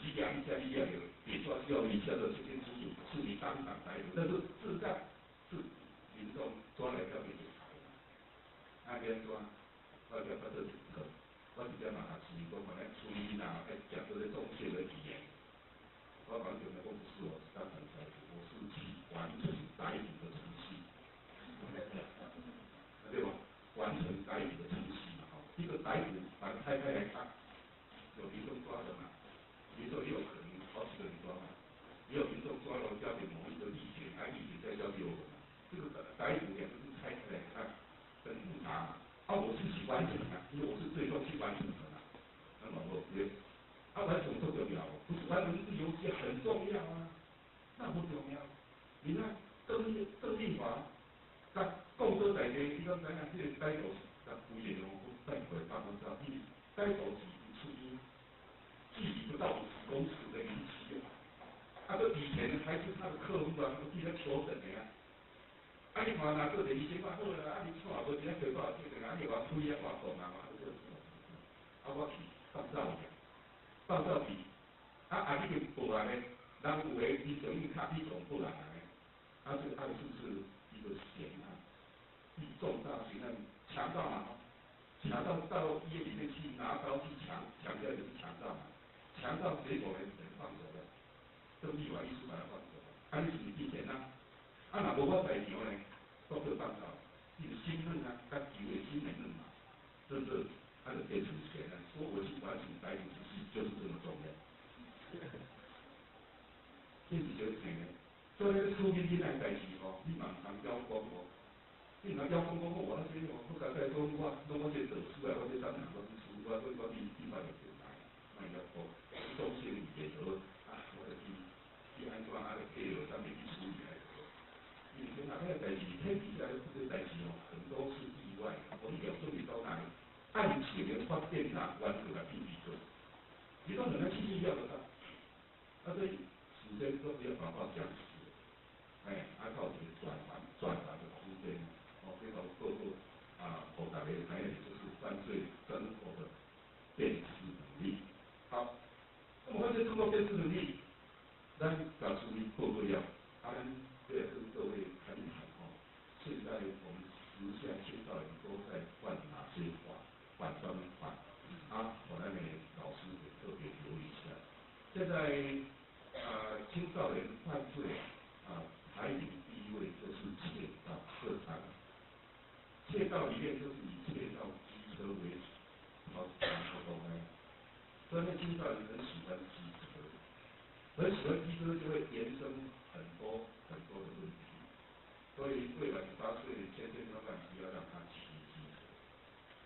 你讲一下，你也有比说要你下的清清楚楚，是你当场逮捕，但是事实上是民众抓来要给警察的。那边说，我叫他这几个，我直接把他处理过，把他处理哪，讲这些正确的语言。我完全的不是我当场逮捕，我是去完成逮捕的程序，对吧？完成逮捕的程序嘛，哈，一个逮捕把它拆开来看，有民众抓的嘛，民众也有可能好几个人抓嘛，也有民众抓了交给某一个地检，立即再交给我们嘛，这个逮捕2个字拆开来看，很复杂嘛。我是去完成的，因为我是最终去完成的嘛，那么我觉得，完成不重要，不是完成这个游戏很重要啊，那不重要。你看邓丽华，他共车在地，你讲咱这个歹徒，咱故意哦，带回办公室，因为歹徒是出于距离不到50公尺的离奇啊，这以前还是他的客户啊，替他求审的呀。你看那个人先把好啦，你看无钱赔多少钱你话推啊话讲啊嘛，我去放照片，放照片，你就报案嘞，人有诶，你属于卡你总报案嘞，这个案是不是一个险案？重大刑案，强盗嘛，强盗到医院里面去拿刀去抢掉就是强盗嘛，强盗结果呢人放手了，邓丽华医师把他放手了，你是不是避嫌啊？若无我在场呢？都可以办到，你的心嫩啊，他以为心很嫩嘛，是不是？他就变成钱了。说我去完成逮捕之事，就是这么重要。你是觉得钱呢？所以咧，处理囡仔代志吼，你嘛唔通妖讲哦，你若妖讲我那些哦，我甲甲讲我这读书啊，我这怎样我读书，我你捌就对啦，莫妖讲，总是语言就啊，我就去安怎啊，配合咱们去处理来就好。因为哪个代志，天底下这个代志哦，很多是意外的，我们要注意到哪里？案情的发展啊，完全来避避做，你说两个继续要的他，所以时间都不要把话讲死。靠一个转换的空间，这种各个互大家还有就是犯罪生活的辨识能力。好，那么这通过辨识能力，咱把处理报告了，咱这也跟各位谈一谈现在我们时下青少年都在犯哪些犯什么犯？我那边老师也特别留意一下。现在青少年犯罪排名第一位就是窃盗这三个，窃盗里面就是以窃盗机车为主，好，公开。所以那青少年很喜欢机车，很喜欢机车就会延伸很多的问题。所以未满18岁千万不要让他骑机车，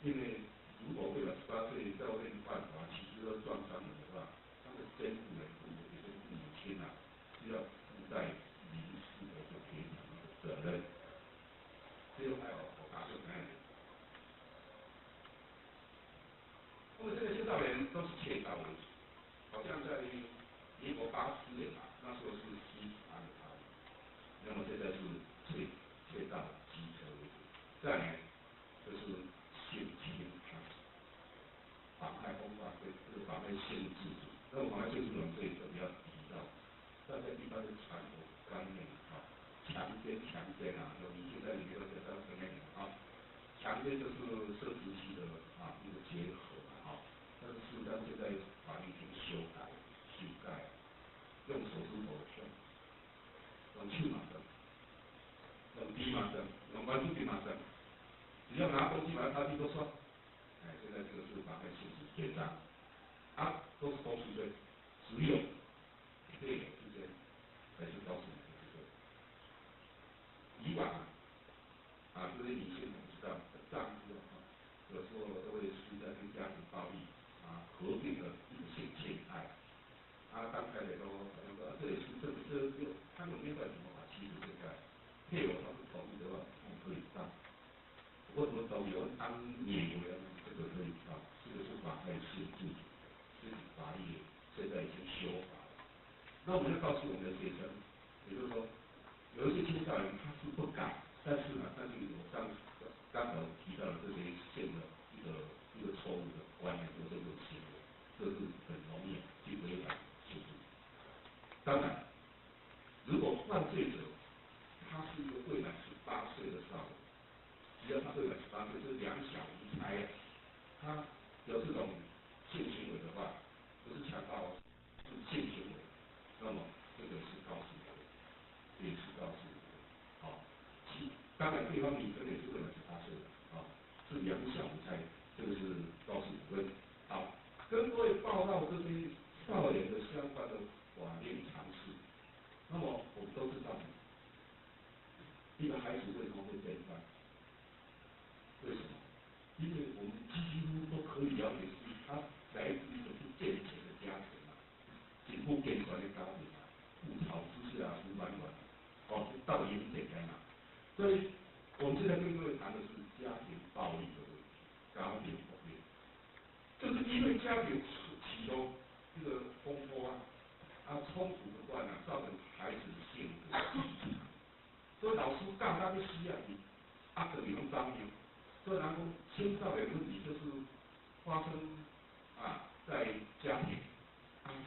因为如果未满18岁在外面犯法，骑机车撞伤人的话，他的监护人有些父母亲需要负担民事的赔偿的责任。这个还有我打算看。那么这个青少年都是窃盗为主，好像在民国80年那时候是西法的法律，那么现在是窃盗机车为主，再来就是性侵妨害风化罪，这个妨害性自主。那么妨害性自主这里特别要提到，大家一般的传统观念强奸有迷信在里面，大家分类强奸就是生殖器的一个结合但是事实上现在法律已经修改，用手指头用手嘛算，用笔嘛算，用圆珠笔嘛算，只要拿东西把它擦去都算。现在这个是妨害性质结账，都是公诉罪，只有配偶之间才是高诉罪。以往这些女性我们知道丈夫有时候都会出现跟家庭暴力合并的一个性侵害。刚才也都好像说这也是他有没有什么法？其实现在配偶他不同意的话，可以上。不过什么都有当免为这个可以上，这个是妨害性自主，这是法律现在已经修法了。那我们要告诉我们的学生，也就是说，有一些青少年他是不敢，但是我刚才提到的这些现的一个错误的观念或者这种行为，这是很容易去违反性自主。当然，如果犯罪者他是一个未满18岁的少年，只要他未满18岁，就是两小无猜他有这种性行为的话，不是强暴，是性行为，那么这个是告诉也是告诉当然对方女生也是未满18岁的是两小无猜，这个是告诉主任。好，跟各位报告这些少年的相关的法律常识。那么我们都知道，一个孩子为什么会变坏？为什么？因为我们几乎都可以了解，他来自一个不健全的家庭不健全的家庭不吵之下不满满道理很简单所以我们现在跟各位谈的是家庭暴力的问题，家庭暴力，就是因为家庭其中这个风波冲突不断造成孩子的性格异常，所以老师干他的需要你这里很脏明，所以然后青少年问题就是发生在家庭，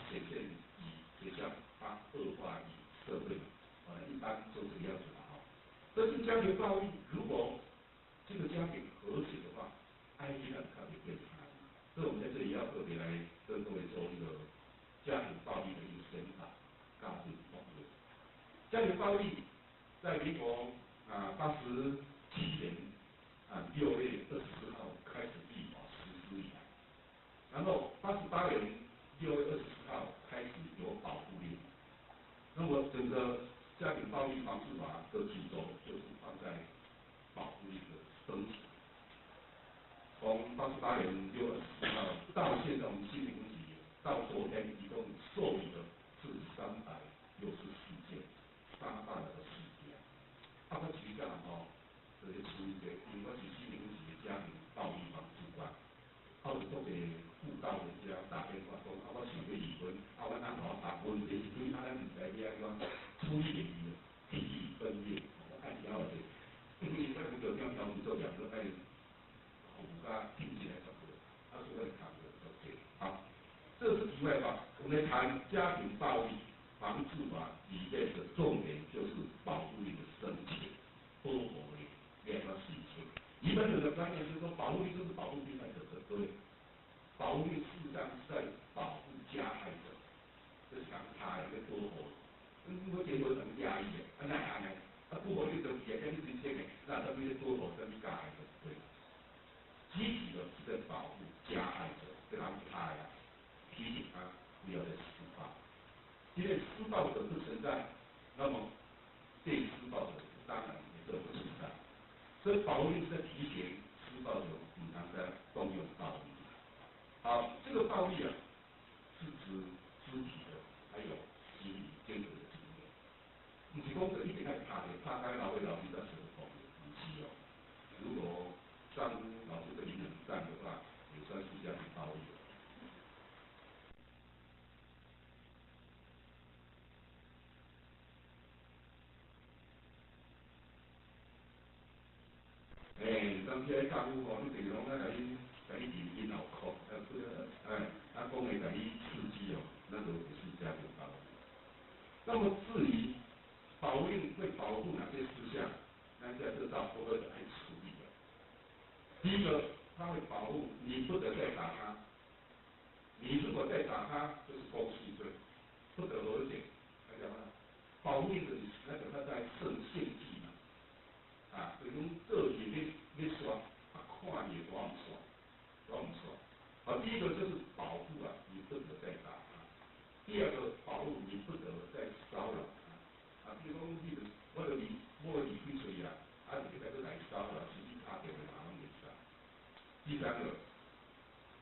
显现以学校，恶化以社会，一般都这个样子这是家庭暴力，如果这个家庭和谐的话，爱情很特别变差。所以我们在这里要特别来跟各位做一个家庭暴力的一个宣导，告诉各位，家庭暴力在民国87年6月24号开始立法实施以来，然后88年6月24号开始有保护令，那么整个家庭暴力防治法的主轴就是放在保护令的升级。从88年6月14号到现在，我们新评级到昨天一共受理的是364件杀大人的事件。啊，我其实讲吼，就是处理者，因为我是新评级的家庭暴力防治官，啊，有做个辅导的这打电话讲，啊，我想要离婚，啊，我安怎答问题，因为咱唔知你安怎处理问题，提议分裂，我看了解，因为在这个条条子做两个爱。5加听起来差不多，他说会谈的 OK。好，这是题外话，我们来谈家庭暴力防治法里面的重点就是保护令的申请，保护令两个事情。一般人的观念是说，保护令就是保护被害者的，对。保护令事实上是在保护加害者，就是讲他一个多活，我结果很压抑的，那安尼，不合理就也跟你之前的，那他们的多活跟你加害者对。积极的是在保护加害者，跟他们他呀，提醒他不要再施暴，因为施暴者不存在，那么被施暴者当然也就不存在。所以保护令是在提醒施暴者平常在动用暴力。好，这个暴力啊，是指肢体的，还有心理坚决的经验。不是讲就一定爱拍的，拍开老会老去在什么方面，不是哦。如果丈夫老是对你冷淡的话，也算是家庭暴力。当时丈夫吼，你平常甲你引脑壳，讲的甲你刺激哦，那都不是家庭暴力。那么至于保护令会保护哪些事项，那在这照多个来处理的。第一个，它会保护你不得再打他。你如果再打他，就是公诉罪，不得和解。大家看，保护令就是那个他在设限制嘛，就是讲做嘢你耍，看也我唔耍，我唔耍。好，第一个就是保护啊，你不得再打他；第二个保护你不得再骚扰他。比如讲你我离开出去啊，你在这来骚扰，实际打电话马上就杀。第三个。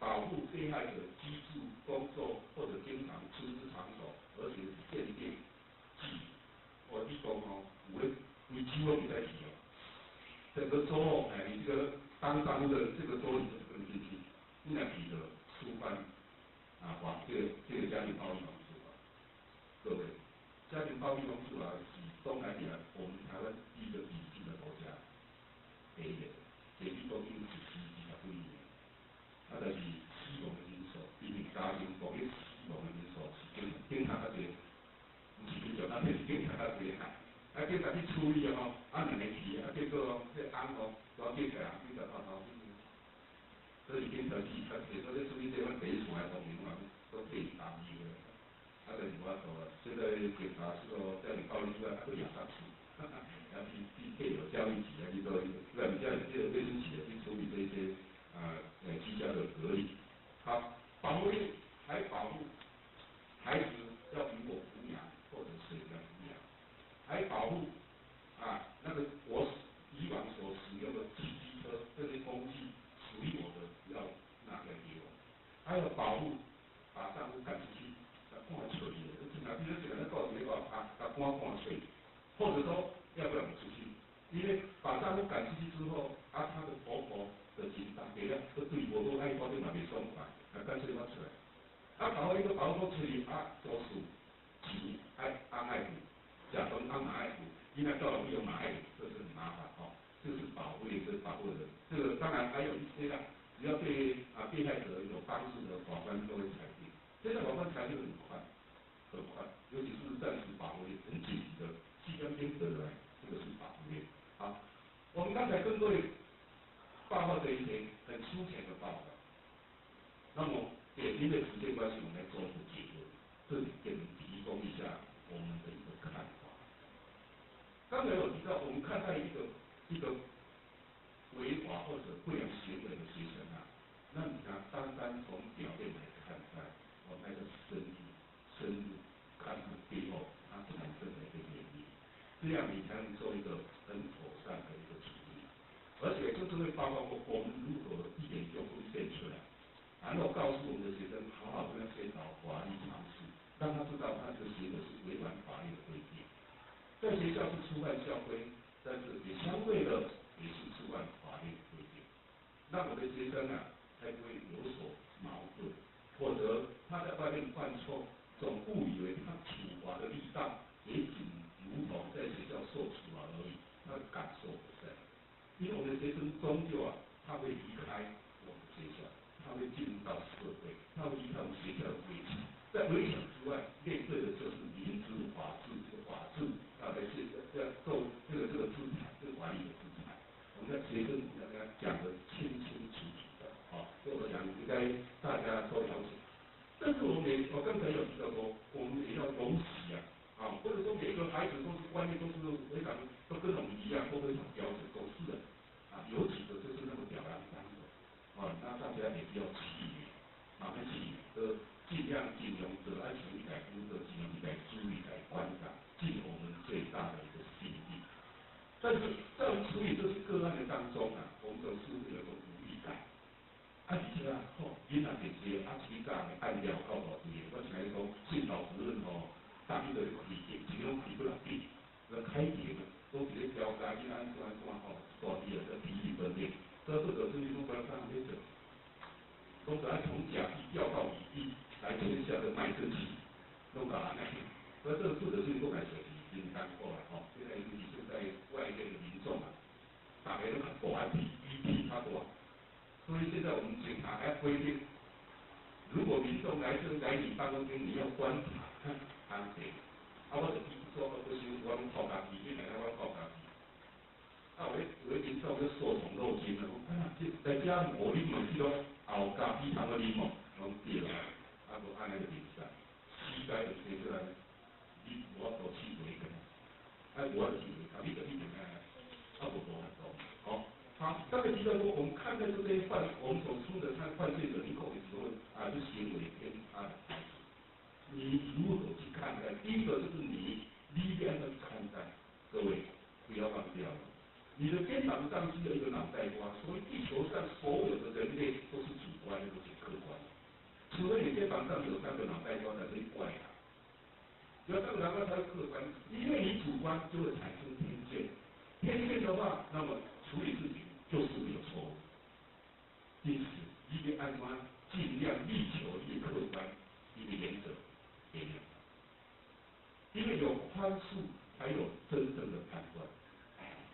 保护被害者居住、工作或者经常出入场所，而且是限定记忆。你讲哦，有的规矩我不在提哦。整个州哦，你这个当丈夫的这个州你就是不能进去，你来提的触犯这个家庭暴力防治法。各位，家庭暴力防治法是东南亚我们台湾第一个引进的国家，北野，前一公因是11年。就是死亡的因素，因为家庭暴力死亡的因素是警察较侪，唔是警察，是警察较侪害。警察去处理吼，两个去，结果哦，这翁哦，抓起来警察头头。所以警察是较侪，所以处理这款第一线的方面嘛，都被打击的。就是无法度啊，现在警察是说家庭暴力之外，还都亚萨处，要去配合教育局啊，去做，让人家有这个卫生局去处理这些。居家的隔离，好，保护令还保护孩子要由我抚养或者谁来抚养，还保护那个我以往所使用的汽机车这些工具属于我的，要拿来给我，还要保护把丈夫赶出去，赶出去，比如讲那告诉你话赶出去，或者说要不要出去，因为把丈夫赶出去之后，他的婆婆。的紧张，给了，对我都爱保证嘛，没送法，干脆我出来。搞好一个保护处理多数其安爱抚，假装马爱抚，因为到了没有马爱抚，这是很麻烦哦。这是保护令，这是保护人。这个当然还有一些啦，只要对被害者有帮助的，法官都会裁定。现在法官裁定很快，很快，尤其是暂时保护令，很紧急的，即将间得来，这个是保护令。好，我们刚才跟各位。报告这一些很粗浅的报道，那么因为时间关系，我们来做一个结论，这里给你提供一下我们的一个看法。刚才有提到，我们看待一个违法或者不良行为的学生那你看，单从表面来看待，我们来深入看看背后他产生的一个原因。这样你才能做一个很妥善的一个处理。而且就是会包括我们如何一点就会现出来，然后告诉我们的学生好好跟他宣导法律常识，让他知道他这个行为是违反法律的规定。在学校是触犯校规，但是也相对的也是触犯法律的规定，让我的学生啊才不会有所矛盾，否则他在外面犯错，总误以为他处罚的力道也仅如同在学校受处罚而已，他的感受不在。因为我们的学生终究啊，他会离开我们学校，他会进入到社会，他会离开我们学校的围墙。在围墙之外，面对的就是民主法治，这个法治啊，来要受这个制裁，这个法律的制裁。我们的学生要跟他讲得清清楚楚的，所以我想应该大家都了解。但是我刚才有提到说，我们也要容许或者说每个孩子都是观念都是非常都跟我们一样，都非常标准，都是的有几个就是那么吊儿郎当的那大家也不要气馁，慢慢气馁，尽量尽用这安全一改工作，尽量一改注意改观察，尽我们最大的一个心力。但是在我们处理这些个案的当中我们总是会有个无力感。而且囡仔这些起早的按料到大啲，我是来讲训导主任当伊个开庭，只拢开不落去，开庭都直接调查囡仔安怎大啲个体育分裂，这不可是你拢不要上那个。都把它从甲基调到乙基来签下的卖身契，都把它那个，而这个负责是购买水已经单过了现在尤其是在外面的民众大家都很多1P 他多，所以现在我们警察还规定，如果民众来你办公厅，你要观察安全，我就说不行，我们靠家己，你来我靠家己。有的民众就受宠若惊了，在家无你问去咯，后家己通个你问，拢对啦，无安尼就袂使，膝盖就推出来，你无法度去回个，无法度去回，你就一定无法度。好，刚才提到说，我们看待这些我们所说的犯罪的人口的时候就行为跟他的孩子，你如何去看待？第一个就是你应该去看待，各位不要忘掉了。你的肩膀上是有一个脑袋瓜，所以地球上所有的人类都是主观的，都是客观的。除非你肩膀上有3个脑袋瓜才会怪有3个脑袋瓜才会客观，因为你主观就会产生偏见，偏见的话，那么处理事情就是有错误。因此，一个按官尽量力求一个客观一个原则，因为有宽恕才有真正的判断。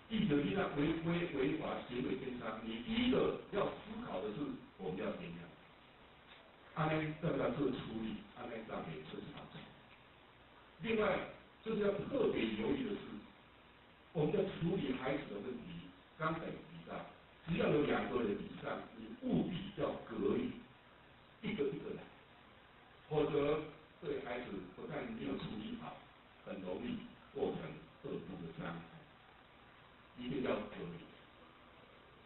一个你那违法行为偏差，你第一个要思考的是我们要怎样，安尼要不要做处理，安尼让给出场。另外就是要特别留意的是，我们在处理孩子的问题，刚才有提到，只要有2个人以上，你务必要隔离，一个来，否则对孩子不但没有处理好，很容易构成恶度的伤害。一定要隔离。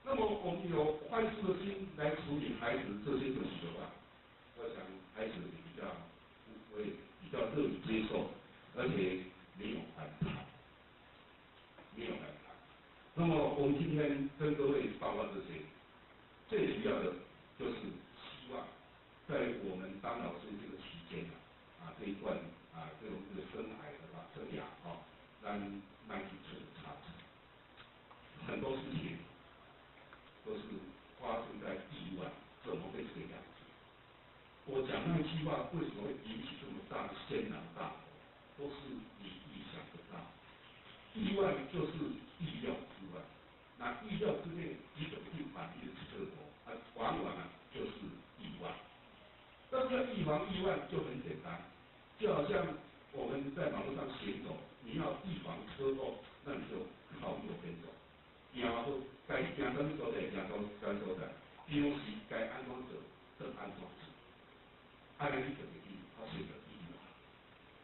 那么我们有宽恕的心来处理孩子这些问题的话，我想孩子会比较乐于接受，而且没有反弹，那么我们今天跟各位报告这些，最主要的就是希望在我们当老师这个期间这一段这种生涯的生涯让迈进出差池。很多事情都是发生在意外，怎么会这个样子？我讲那句话为什么会引起这么大的轩然大波，都是你意想不到。意外就是意料之外，那意料之内你怎么去反应结果往往就是意外。但是要预防意外就很简单，就好像我们在马路上行走，你要预防车祸，那你就靠右边走。行好，该行什么所在，行到该所在，平时该安怎做，就安怎做。按照你自己他选择第一。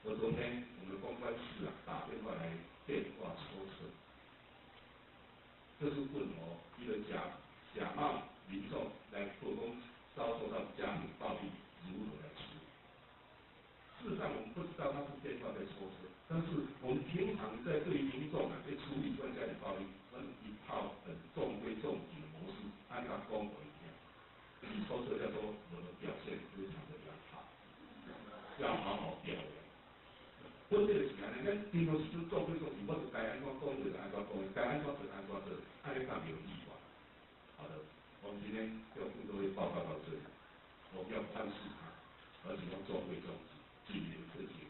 我昨天我们公关室打电话来电话抽测，这是问一个假冒民众来做工遭受到家庭暴力如何来处理。事实上我们不知道他是电话在抽测，但是我们平常在对于民众我们要暗示他，而且要重会重视，纪律这些，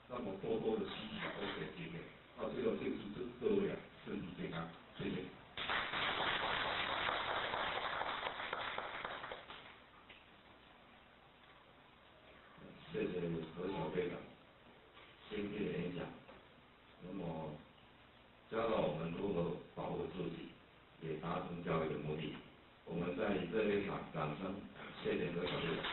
那么多多的吸取风水经验。到最后就祝各位身体健康，谢谢。谢谢何小队长精辟的演讲，那么教导我们如何保护自己，也达成教育的目的。我们在这边掌声，谢谢何小队长。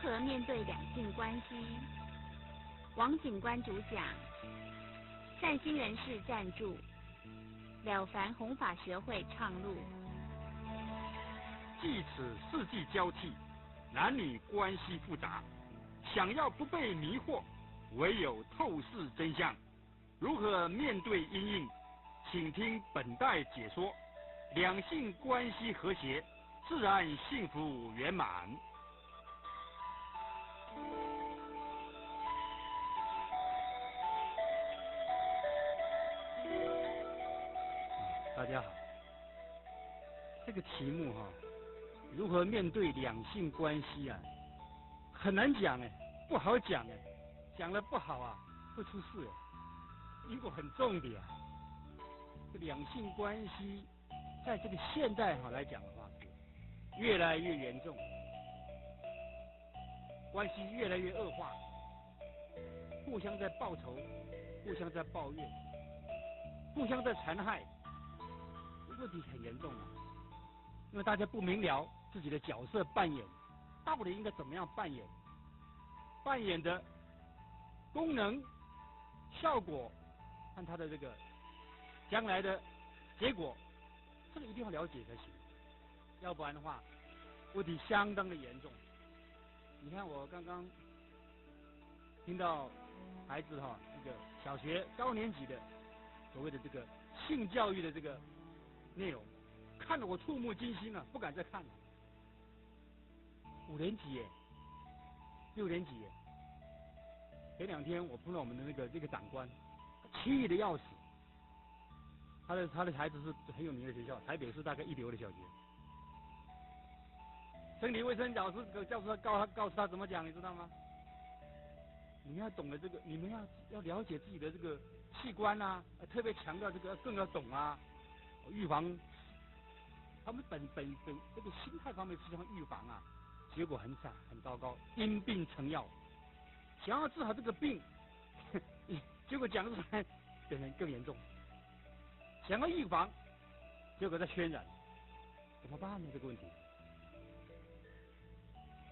何面对两性关系？王警官主讲，善心人士赞助，了凡弘法学会倡录。即此世纪交替，男女关系复杂，想要不被迷惑，唯有透视真相。如何面对因应？请听本代解说。两性关系和谐，自然幸福圆满。大家好，这个题目如何面对两性关系啊，很难讲哎，不好讲哎，讲了不好啊，会出事哎，因果很重的啊。这两性关系在这个现代来讲的话，是越来越严重，关系越来越恶化，互相在报仇，互相在抱怨，互相在残害，问题很严重啊。因为大家不明了自己的角色扮演，到底应该怎么样扮演，扮演的功能、效果和他的这个将来的结果，这个一定要了解才行，要不然的话，问题相当的严重。你看我刚刚听到孩子这个小学高年级的所谓的这个性教育的这个内容，看得我触目惊心了，不敢再看了。5年级耶，6年级耶。前2天我碰到我们的那个长官，气得要死。他的孩子是很有名的学校，台北市大概一流的小学。生理卫生教师告诉他怎么讲，你知道吗？你们要懂得这个，你们要了解自己的这个器官啊，特别强调这个更要懂啊，预防。他们本这个心态方面是想预防啊，结果很糟糕，因病成药。想要治好这个病，结果讲出来变成更严重。想要预防，结果在渲染，怎么办呢？这个问题，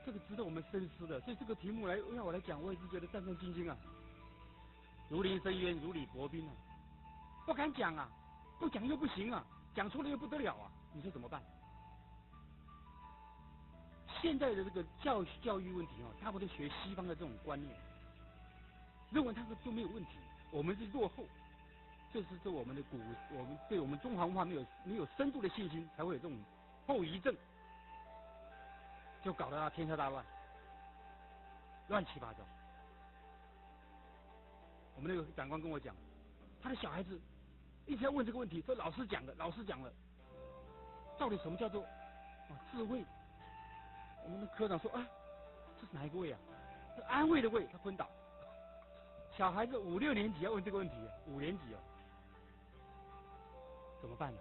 这个值得我们深思的。所以这个题目要我来讲，我也是觉得战战兢兢啊，如临深渊，如履薄冰啊，不敢讲啊，不讲又不行啊，讲出来又不得了啊，你说怎么办？现在的这个教育问题大部分都学西方的这种观念，认为他们就没有问题，我们是落后。这是我们对我们中华文化没有深度的信心，才会有这种后遗症，就搞得他天下大乱，乱七八糟。我们那个长官跟我讲，他的小孩子一直在问这个问题，说老师讲了，到底什么叫做智慧？我们的科长说这是哪一个位啊？是安慰的慰，他昏倒。小孩子5、6年级要问这个问题，5年级怎么办呢？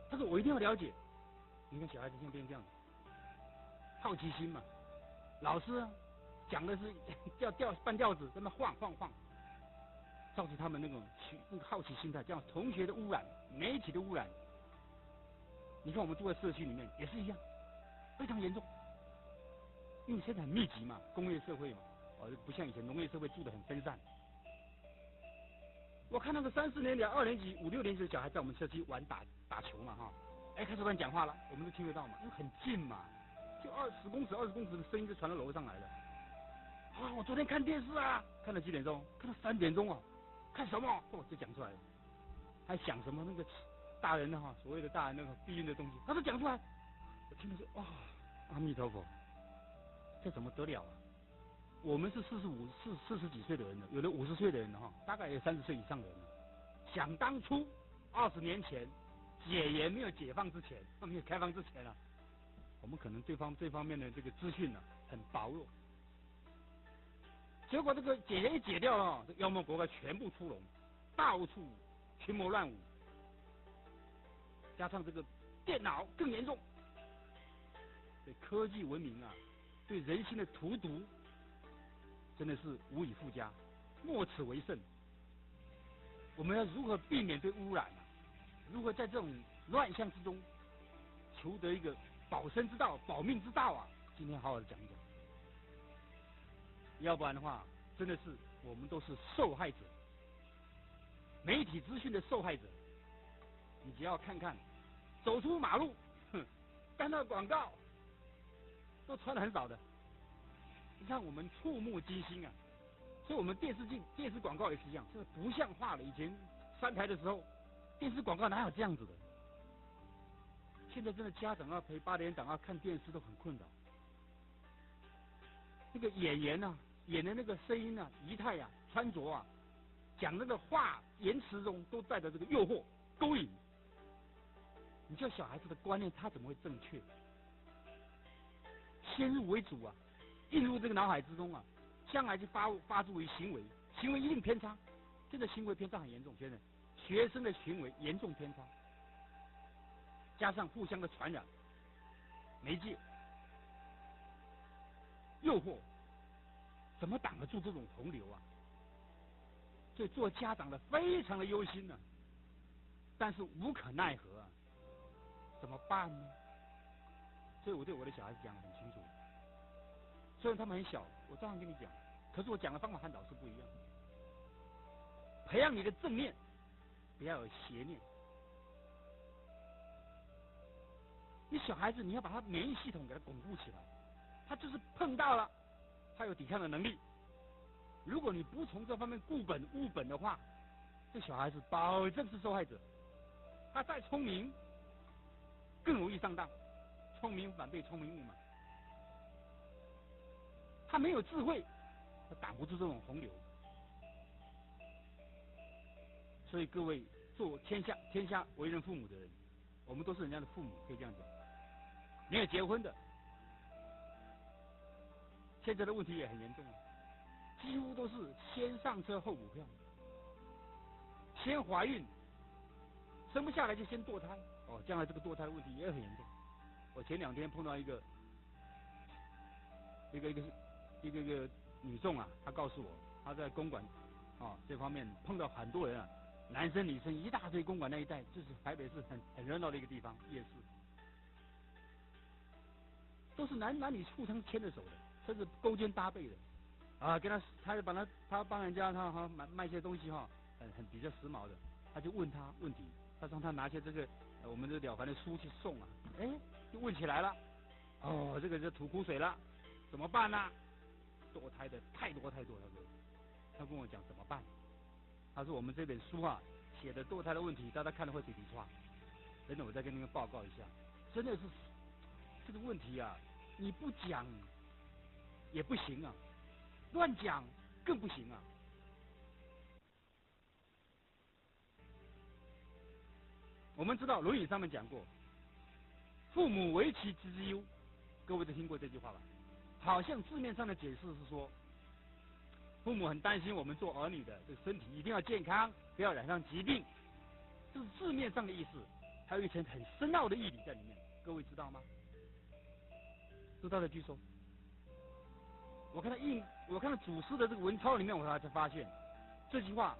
他说我一定要了解。你看小孩子现在变成这样，好奇心嘛，老师讲的是半吊子，在那晃，造成他们那个好奇心态，这样同学的污染，媒体的污染。你看我们住在社区里面也是一样，非常严重。因为现在很密集嘛，工业社会嘛，不像以前农业社会住得很分散。我看那个3、4年级、2年级、5、6年级的小孩在我们社区玩打球嘛开始突然讲话了，我们都听得到嘛，因为很近嘛，就10公尺、20公尺的声音就传到楼上来了。我昨天看电视啊，看到几点钟？看到3点钟看什么？就讲出来了，还想什么那个大人所谓的大人那个避孕的东西，他都讲出来。我听了说阿弥陀佛，这怎么得了啊？我们是40几岁的人了，有的50岁的人大概有30岁以上的人了。想当初20年前，解严没有解放之前，没有开放之前我们可能这方面的这个资讯很薄弱。结果这个解严一解掉了，这妖魔鬼怪全部出笼，到处群魔乱舞，加上这个电脑更严重，对科技文明对人心的荼毒。真的是无以复加，莫此为甚。我们要如何避免对污染如何在这种乱象之中求得一个保身之道、保命之道今天好好的讲一讲。要不然的话，真的是我们都是受害者，媒体资讯的受害者。你只要看看，走出马路，看到广告，都穿得很少的，你看我们触目惊心啊！所以我们电视广告也是一样，这个不像话了。以前3台的时候，电视广告哪有这样子的？现在真的家长要陪8点档要看电视都很困扰。那个演员啊，演的那个声音啊、仪态啊、穿着啊，讲那个话言辞中都带着这个诱惑、勾引。你叫小孩子的观念，他怎么会正确？先入为主啊，进入这个脑海之中啊，将来就发诸于行为，行为一定偏差。现在行为偏差很严重，现在学生的行为严重偏差，加上互相的传染、媒介、诱惑，怎么挡得住这种洪流啊？所以做家长的非常的忧心呢，但是无可奈何啊，怎么办呢？所以我对我的小孩子讲得很清楚，虽然他们很小，我照样跟你讲，可是我讲的方法和老师不一样。培养你的正念，不要有邪念。你小孩子你要把他免疫系统给他巩固起来，他就是碰到了，他有抵抗的能力。如果你不从这方面固本务本的话，这小孩子保证是受害者。他再聪明，更容易上当。聪明反被聪明误嘛。他没有智慧，他挡不住这种洪流。所以各位做天下为人父母的人，我们都是人家的父母，可以这样讲。没有结婚的，现在的问题也很严重，几乎都是先上车后补票，先怀孕，生不下来就先堕胎。将来这个堕胎的问题也很严重。我前2天碰到一个女众啊，她告诉我，她在公馆这方面碰到很多人啊，男生女生一大堆，公馆那一带就是台北市很热闹的一个地方，夜市，都是男女互相牵着手的，甚至勾肩搭背的啊，跟他帮人家他卖些东西很比较时髦的，他就问他问题，他说他拿些这个我们的了凡的书去送啊，就问起来了，这个就吐苦水了，怎么办呢？堕胎的太多，他跟我讲怎么办？他说我们这本书啊写的堕胎的问题，大家看了会皮皮唰。真的，我再跟你们报告一下，真的是这个问题啊，你不讲也不行啊，乱讲更不行啊。我们知道《论语》上面讲过，父母为其子之忧，各位都听过这句话吧？好像字面上的解释是说，父母很担心我们做儿女的这个身体一定要健康，不要染上疾病，这是字面上的意思，还有一层很深奥的义理在里面，各位知道吗？知道的举手。我看到祖师的这个文钞里面，我才发现这句话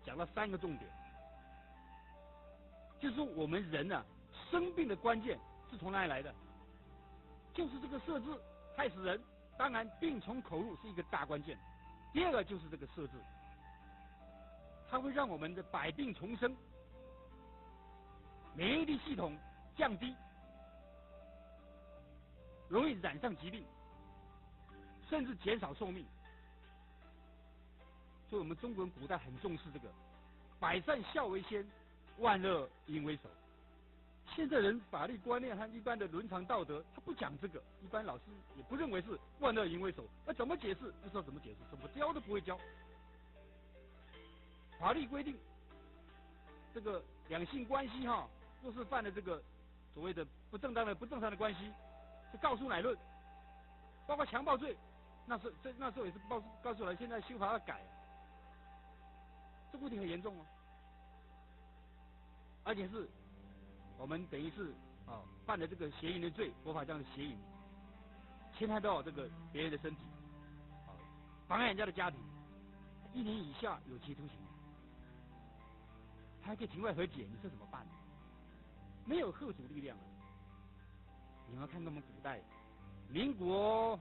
讲了3个重点，就是说我们人啊生病的关键是从哪里来的？就是这个色字害死人。当然，病从口入是一个大关键。第2个就是这个色字，它会让我们的百病丛生，免疫力系统降低，容易染上疾病，甚至减少寿命。所以我们中国人古代很重视这个百善孝为先，万恶淫为首。现在人法律观念和一般的伦常道德，他不讲这个，一般老师也不认为是万恶淫为首。那怎么解释？不知道怎么解释，怎么教都不会教。法律规定，这个两性关系若是犯了这个所谓的不正当的关系，是告诉乃论，包括强暴罪，那时候也是告诉来，现在修法要改，这问题很严重哦，而且是我们等于是犯了这个邪淫的罪，佛法这样的邪淫，侵害到这个别人的身体，妨碍人家的家庭，1年以下有期徒刑，还可以庭外和解，你说怎么办？没有吓阻力量啊！你们看我们古代，民国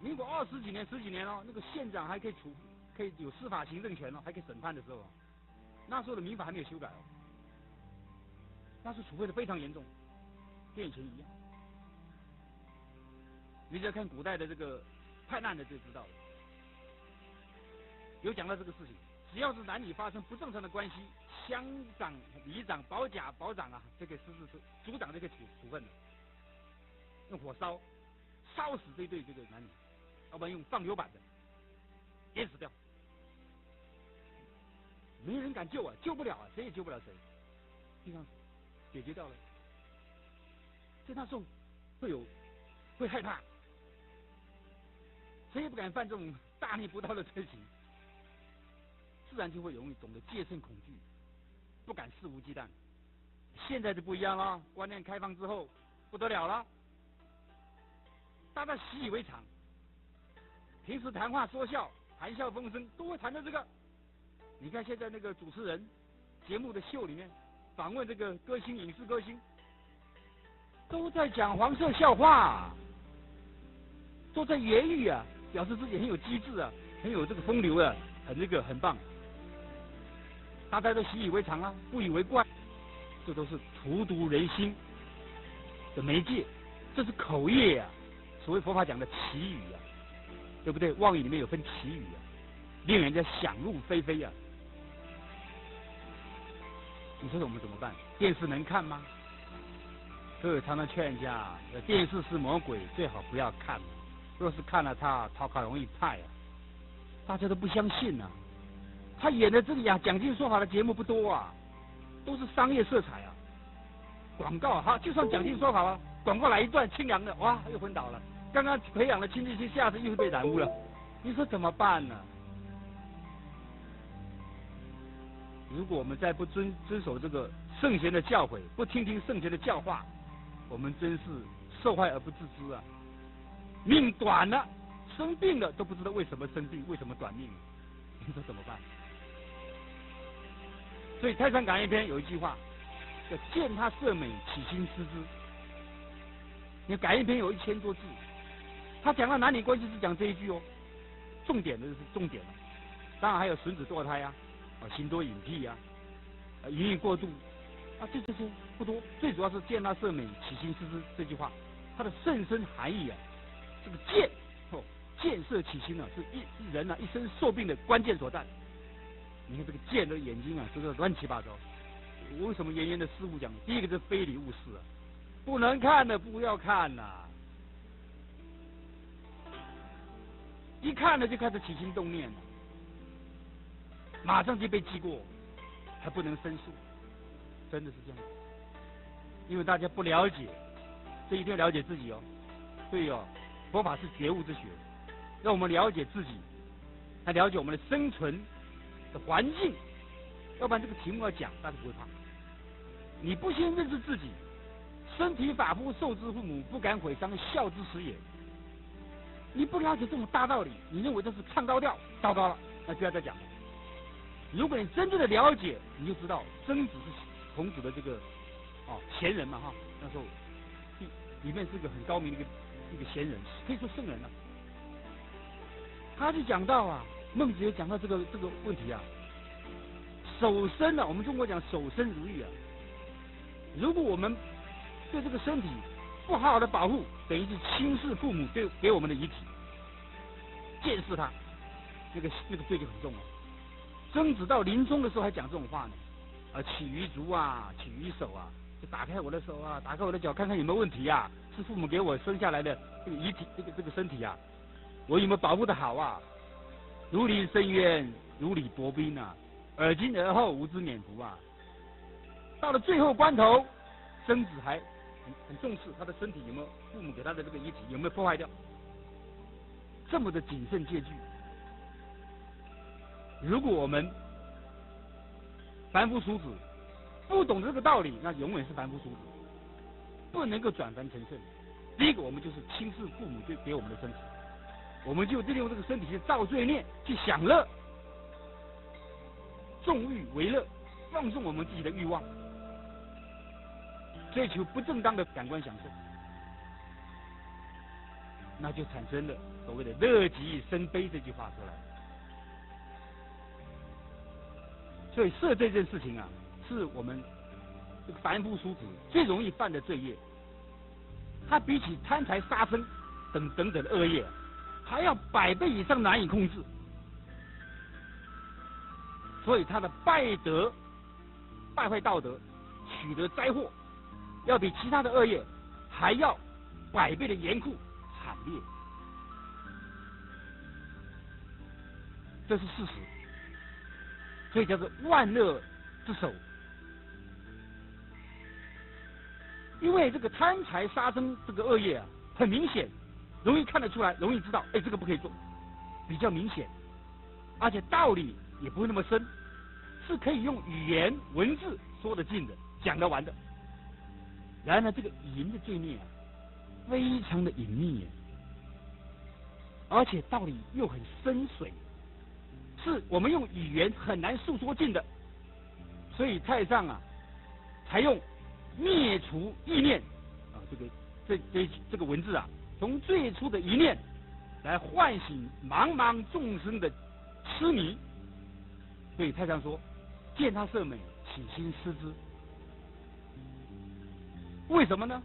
民国20几年、10几年哦，那个县长还可以有司法行政权哦，还可以审判的时候，那时候的民法还没有修改哦，那是处罚的非常严重，跟以前一样。你只要看古代的这个判案的就知道了，有讲到这个事情，只要是男女发生不正常的关系，乡长、里长、保长啊，这个组长就可以处分的，用火烧死这对这个男女，要不然用放牛板的淹死掉，没人敢救啊，救不了啊，谁也救不了谁，就这样解决掉了。所以那时候会害怕，谁也不敢犯这种大逆不道的罪行，自然就会容易懂得戒慎恐惧，不敢肆无忌惮。现在就不一样了，观念开放之后不得了了，大家习以为常，平时谈话说笑、谈笑风生都会谈到这个。你看现在那个主持人节目的秀里面访问这个歌星、影视歌星，都在讲黄色笑话，都在言语啊，表示自己很有机智啊，很有这个风流啊，很棒。大家都习以为常啊，不以为怪，这都是荼毒人心的媒介，这是口业啊，所谓佛法讲的绮语啊，对不对？妄语里面有分绮语啊，令人家想入非非啊。你说我们怎么办？电视能看吗？所以我常常劝人家，电视是魔鬼，最好不要看。若是看了它好容易派啊，大家都不相信啊。他演的这个讲经说法的节目不多啊，都是商业色彩啊，广告哈，就算讲经说法啊，广告来一段清凉的，哇，又昏倒了。刚刚培养的亲近心，下次又被染污了，你说怎么办呢？如果我们再不遵守这个圣贤的教诲，不听圣贤的教化，我们真是受害而不自知啊！命短了，生病了都不知道为什么生病，为什么短命，你说怎么办？所以《太上感应篇》有一句话，叫“见他色美，起心思之”。你感应篇有1000多字，他讲到男女关系是讲这一句哦，重点的是重点了。当然还有吮指堕胎啊。心多隐僻啊，淫欲过度啊，这些不多，最主要是见他色美，起心思之这句话，它的甚深含义啊，这个见色起心啊，是一人啊一生受病的关键所在。你看这个见的眼睛啊，这个乱七八糟。为什么严的师父讲，第一个是非礼勿视啊，不能看的不要看呐，一看了就开始起心动念了。马上就被记过，还不能申诉，真的是这样。因为大家不了解，这一定要了解自己哦。对哦，佛法是觉悟之学，让我们了解自己，还了解我们的生存的环境，要不然这个题目要讲，大家不会怕。你不先认识自己，身体发肤受之父母，不敢毁伤，孝之始也。你不了解这种大道理，你认为这是唱高调，糟糕了，那不要再讲了。如果你真正的了解，你就知道曾子是孔子的这个贤人嘛哈，那时候里面是个很高明的一个贤人，可以说圣人了。他就讲到啊，孟子也讲到这个问题啊，守身啊，我们中国讲守身如玉啊。如果我们对这个身体不好好的保护，等于是轻视父母给我们的遗体，见视他，那个罪就很重了。曾子到临终的时候还讲这种话呢，起于足啊，起于手啊，就打开我的手啊，打开我的脚，看看有没有问题啊，是父母给我生下来的这个遗体，这个身体啊，我有没有保护的好啊？如临深渊，如履薄冰啊，尔今而后无之免服啊。到了最后关头，曾子还很重视他的身体有没有父母给他的这个遗体有没有破坏掉，这么的谨慎戒惧。如果我们凡夫俗子不懂这个道理，那永远是凡夫俗子，不能够转凡成圣。第一个，我们就是轻视父母给我们的身体，我们就利用这个身体去造罪孽，去享乐，纵欲为乐，放纵我们自己的欲望，追求不正当的感官享受。那就产生了所谓的乐极生悲这句话出来。所以色这件事情啊，是我们这个凡夫俗子最容易犯的罪业，它比起贪财杀生等的恶业，还要100倍以上难以控制。所以他的败德、败坏道德、取得灾祸，要比其他的恶业还要100倍的严酷惨烈，这是事实。所以叫做万恶之首。因为这个贪财杀生这个恶业啊，很明显，容易看得出来，容易知道，这个不可以做，比较明显，而且道理也不会那么深，是可以用语言文字说得尽的，讲得完的。然而这个淫的罪孽啊，非常的隐秘，而且道理又很深邃，是我们用语言很难诉说尽的。所以太上啊，才用灭除意念啊，这个文字啊，从最初的一念来唤醒茫茫众生的痴迷。所以太上说，见他色美，起心思之。为什么呢？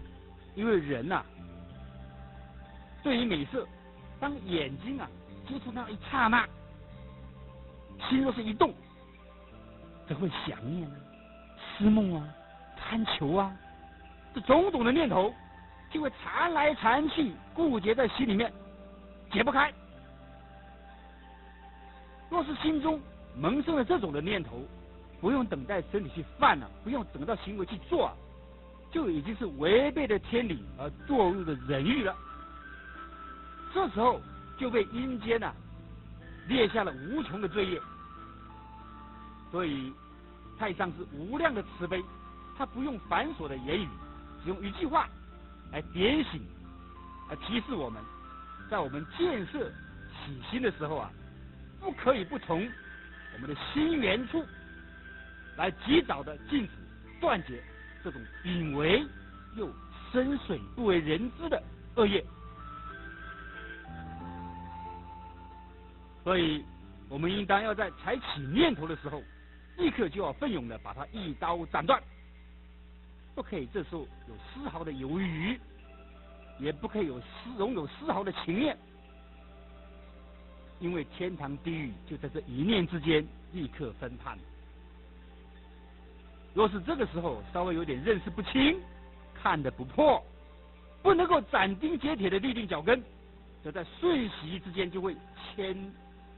因为人啊，对于美色，当眼睛啊接触那一刹那，心若是一动，则会想念啊、思梦啊、贪求啊，这种种的念头就会缠来缠去，固结在心里面，解不开。若是心中萌生了这种的念头，不用等待身体去犯啊，不用等到行为去做啊，就已经是违背了天理而堕入的人欲了。这时候就被阴间啊列下了无穷的罪业。所以太上是无量的慈悲，他不用繁琐的言语，只用一句话来点醒，来提示我们，在我们建设起心的时候啊，不可以不从我们的心源处来及早的禁止断绝这种隐微又深邃不为人知的恶业。所以我们应当要在才起念头的时候，立刻就要奋勇的把它一刀斩断，不可以这时候有丝毫的犹豫，也不可以拥有丝毫的情念，因为天堂地狱就在这一念之间立刻分判。若是这个时候稍微有点认识不清，看得不破，不能够斩钉截铁的立定脚跟，则在瞬息之间就会牵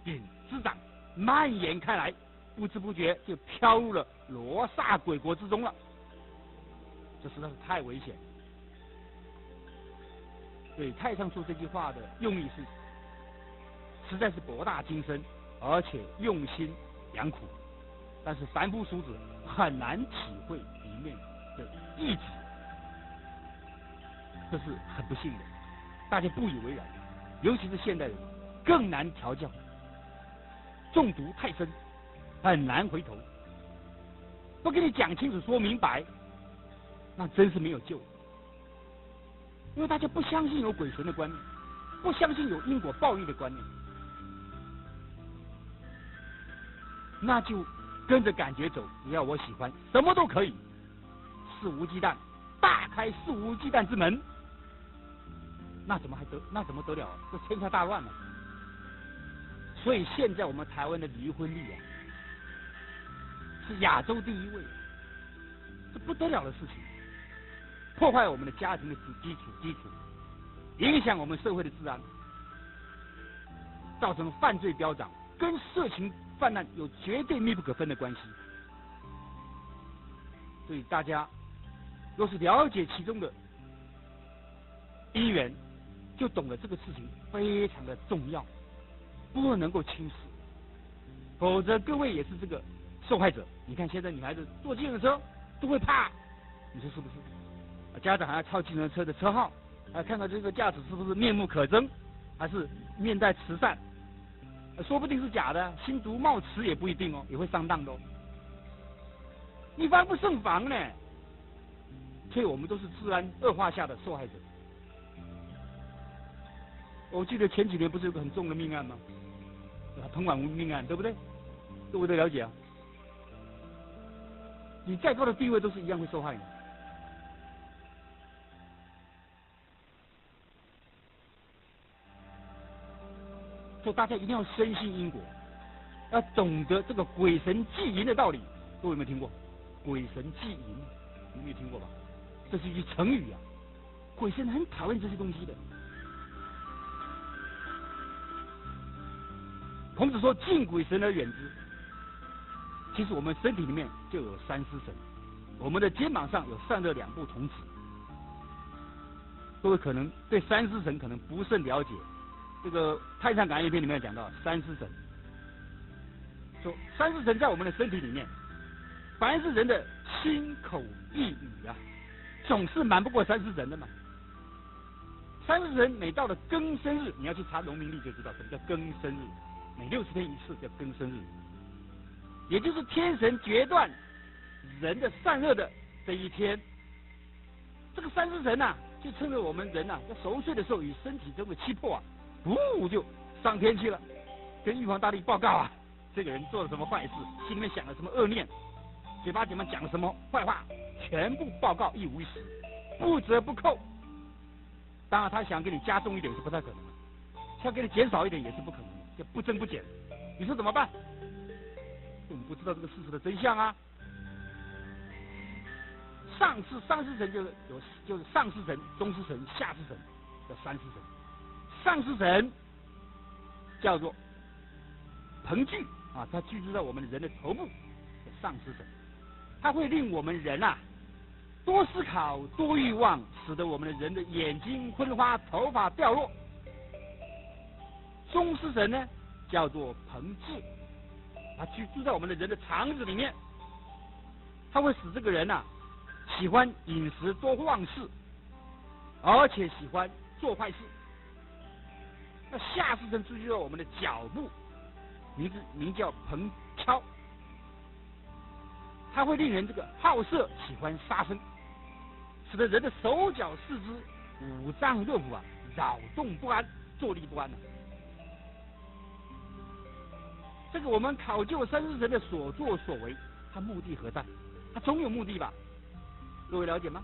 引滋长，蔓延开来，不知不觉就飘入了罗刹鬼国之中了。这实在是太危险。所以太上说这句话的用意是，实在是博大精深，而且用心良苦，但是凡夫俗子很难体会里面的意旨，这是很不幸的，大家不以为然，尤其是现代人更难调教，中毒太深，很难回头，不给你讲清楚说明白，那真是没有救。因为大家不相信有鬼神的观念，不相信有因果报应的观念，那就跟着感觉走，只要我喜欢，什么都可以，肆无忌惮，大开肆无忌惮之门，那怎么得了？这天下大乱了。所以现在我们台湾的离婚率啊，是亚洲第1位，这不得了的事情，破坏我们的家庭的基础，影响我们社会的治安，造成犯罪飙涨，跟色情泛滥有绝对密不可分的关系。所以大家若是了解其中的因缘，就懂得这个事情非常的重要，不能够轻视，否则各位也是这个受害者。你看现在女孩子坐计程车都会怕，你说是不是？家长还要抄计程车的车号，还看看这个驾驶是不是面目可憎，还是面带慈善，说不定是假的，心足冒迟也不一定哦，也会上当的哦。你防不胜防呢，所以我们都是治安恶化下的受害者。我记得前几年不是有个很重的命案吗？彭婉文命案，对不对？各位都了解啊。你再高的地位都是一样会受害的。所以大家一定要深信因果，要懂得这个鬼神祭淫的道理。各位有没有听过？鬼神祭淫，你没有听过吧？这是一句成语啊。鬼神很讨厌这些东西的。孔子说：“敬鬼神而远之。”其实我们身体里面就有三尸神，我们的肩膀上有善恶两部童子。各位可能对三尸神可能不甚了解。这个《太上感应篇》里面讲到三尸神，说三尸神在我们的身体里面，凡是人的心口意语啊，总是瞒不过三尸神的嘛。三尸神每到了庚申日，你要去查农民历就知道什么叫庚申日，每60天一次叫庚申日，也就是天神决断人的善恶的这一天。这个三尸神啊，就趁着我们人啊在熟睡的时候，与身体中的气魄啊，就上天去了，跟玉皇大帝报告啊，这个人做了什么坏事，心里面想了什么恶念，嘴巴里面讲了什么坏话，全部报告一五一十，不折不扣。当然他想给你加重一点是不太可能的，想给你减少一点也是不可能的，就不增不减。你说怎么办？我们不知道这个事实的真相啊。上尸神就是上尸神、中尸神、下尸神，叫三尸神。上尸神叫做鹏踞啊，它居住在我们人的头部，叫上尸神。它会令我们人啊多思考、多欲望，使得我们的人的眼睛昏花、头发掉落。中尸神呢叫做鹏志，它居住在我们的人的肠子里面，它会使这个人啊喜欢饮食多忘事，而且喜欢做坏事。那下尸神居住在我们的脚部，名叫鹏跷，它会令人这个好色，喜欢杀生，使得人的手脚四肢、五脏六腑啊扰动不安，坐立不安。这个我们考究三尸神的所作所为，他目的何在？他总有目的吧？各位了解吗？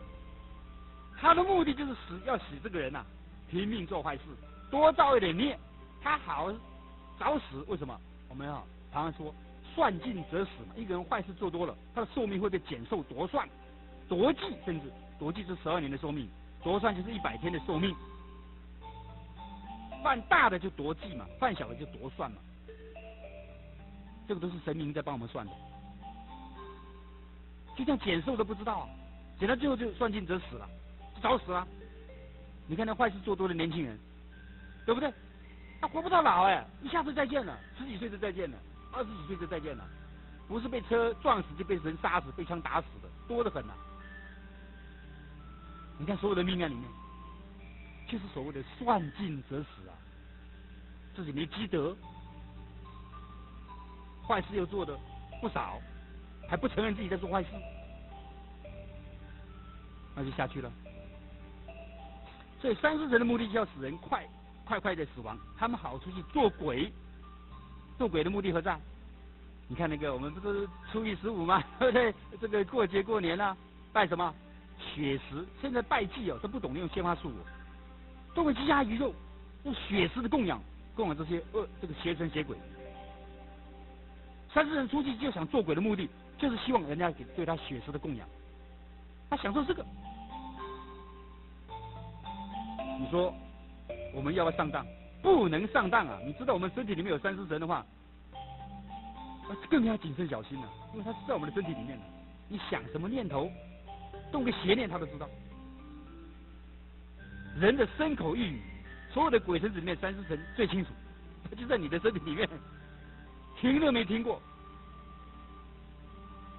他的目的就是要使这个人啊拼命做坏事，多造一点孽，他好早死。为什么？我们常常说算尽则死嘛。一个人坏事做多了，他的寿命会被减寿夺算、夺计，甚至夺计是12年的寿命，夺算就是100天的寿命。犯大的就夺计嘛，犯小的就夺算嘛。这个都是神明在帮我们算的，就像减寿都不知道啊，减到最后就算尽则死了，就早死了。你看那坏事做多的年轻人，对不对？他活不到老一下子再见了，10几岁就再见了，20几岁就再见了，不是被车撞死就被人杀死、被枪打死的，多得很啊。你看所有的命案里面，就是所谓的算尽则死啊，自己没积德，坏事又做的不少，还不承认自己在做坏事，那就下去了。所以三尸神的目的就是要使人快的死亡，他们好出去做鬼。做鬼的目的何在？你看那个我们不是初一15吗？对不对？这个过节过年啊，拜什么血食？现在拜祭都不懂用鲜花素都会鸡鸭鱼肉，用血食的供养这些这个邪神邪鬼。三尸神出去就想做鬼的目的，就是希望人家对他血食的供养，他享受这个。你说我们要不要上当？不能上当啊！你知道我们身体里面有三尸神的话，更要谨慎小心了，因为它是在我们的身体里面的。你想什么念头，动个邪念，他都知道。人的身口意语，所有的鬼神子里面，三尸神最清楚，他就在你的身体里面，听都没听过，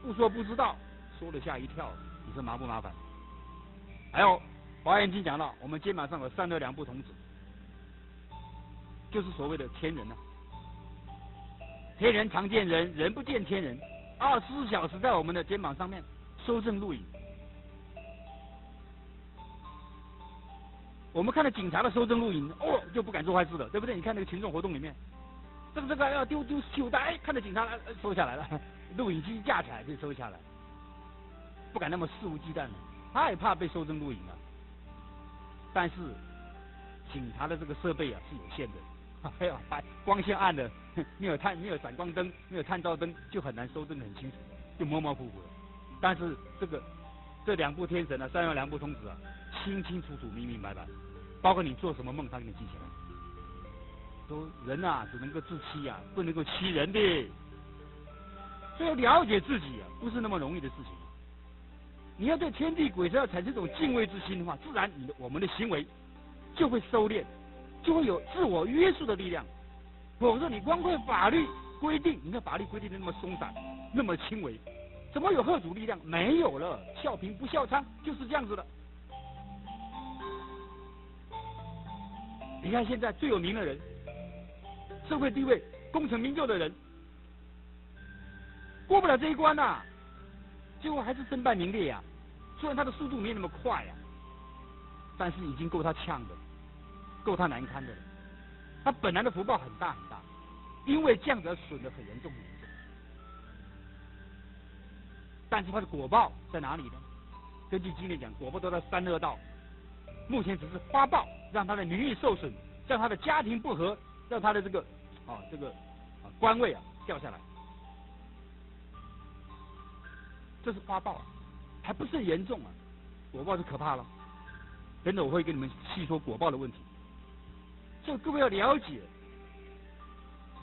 不说不知道，说了吓一跳，你说麻不麻烦？还有《华严经》讲到，我们肩膀上有善恶两部童子，就是所谓的天人啊。天人常见人，人不见天人，24小时在我们的肩膀上面收证录影。我们看到警察的搜证录影，哦，就不敢做坏事了，对不对？你看那个群众活动里面，这个要丢手袋，看到警察收下来了，录影机架起来就收下来，不敢那么肆无忌惮了，害怕被搜证录影了。但是警察的这个设备啊是有限的，还有把光线暗的，没有闪光灯，没有探照灯，就很难搜证很清楚，就模模糊糊的。但是这两部天神啊，三元两部童子啊，清清楚楚、明明白白，包括你做什么梦，他给你记起来。说人啊，只能够自欺啊，不能够欺人的。所以了解自己啊，不是那么容易的事情。你要对天地鬼神要产生一种敬畏之心的话，自然我们的行为就会收敛，就会有自我约束的力量。否则你光会法律规定，你看法律规定的那么松散，那么轻微，怎么有吓阻力量？没有了，笑贫不笑娼就是这样子的。你看现在最有名的人，社会地位、功成名就的人，过不了这一关呐，最后还是身败名裂呀。虽然他的速度没那么快呀，但是已经够他呛的，够他难堪的了。他本来的福报很大很大，因为这样子而损得很严重很严重。但是他的果报在哪里呢？根据经典讲，果报都在三恶道。目前只是花报，让他的名誉受损，让他的家庭不和，让他的这个官位啊掉下来，这是花报啊，还不是很严重啊，果报是可怕了。等等我会跟你们细说果报的问题。所以各位要了解，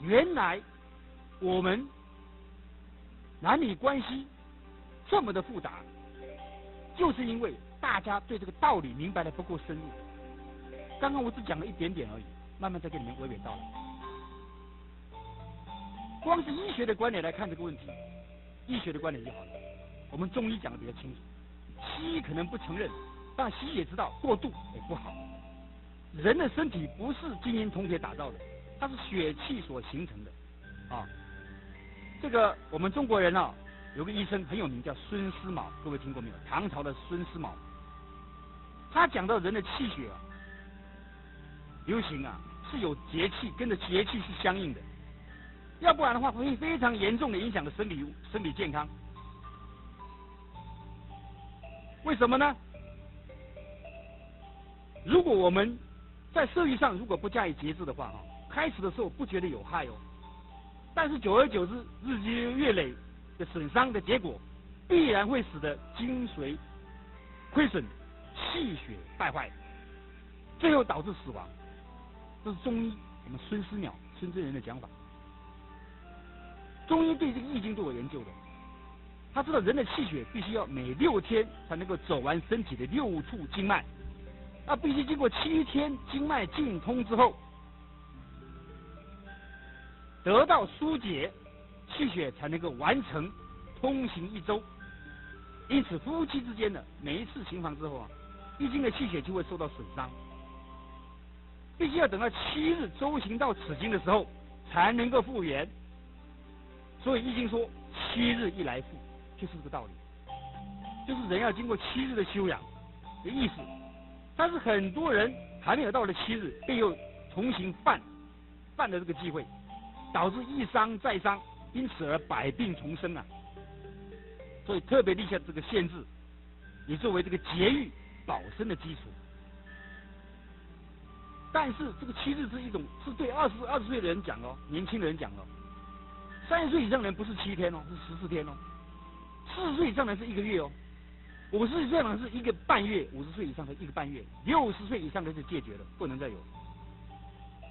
原来我们男女关系这么的复杂，就是因为大家对这个道理明白的不够深入。刚刚我只讲了一点点而已，慢慢再给你们娓娓道来。光是医学的观点来看这个问题，医学的观点就好了。我们中医讲的比较清楚，西医可能不承认，但西医也知道过度也不好。人的身体不是金银铜铁打造的，它是血气所形成的啊。这个我们中国人啊，有个医生很有名，叫孙思邈，各位听过没有？唐朝的孙思邈，他讲到人的气血啊，流行啊是有节气，跟着节气是相应的，要不然的话会非常严重的影响了生理健康。为什么呢？如果我们在社会上如果不加以节制的话啊，开始的时候不觉得有害哦，但是久而久之，日积月累的损伤的结果，必然会使得精髓亏损、气血败坏，最后导致死亡。这是中医我们孙思邈孙真人的讲法。中医对这个易经都有研究的，他知道人的气血必须要每6天才能够走完身体的6处经脉，那必须经过7天经脉尽通之后，得到疏解，气血才能够完成通行1周。因此夫妻之间的每一次行房之后啊，易经的气血就会受到损伤，必须要等到7日周行到此经的时候才能够复原。所以易经说7日一来复，就是这个道理，就是人要经过7日的休养的意思。但是很多人还没有到了7日，便又重新犯的这个机会，导致一伤再伤，因此而百病丛生啊。所以特别立下这个限制，也作为这个节欲保身的基础。但是这个7日是对20岁的人讲哦，年轻人讲哦。30岁以上的人不是7天哦，是14天哦。40岁以上的人是1个月哦。50岁以上的人是1个半月，50岁以上的1个半月，60岁以上的是戒绝了，不能再有。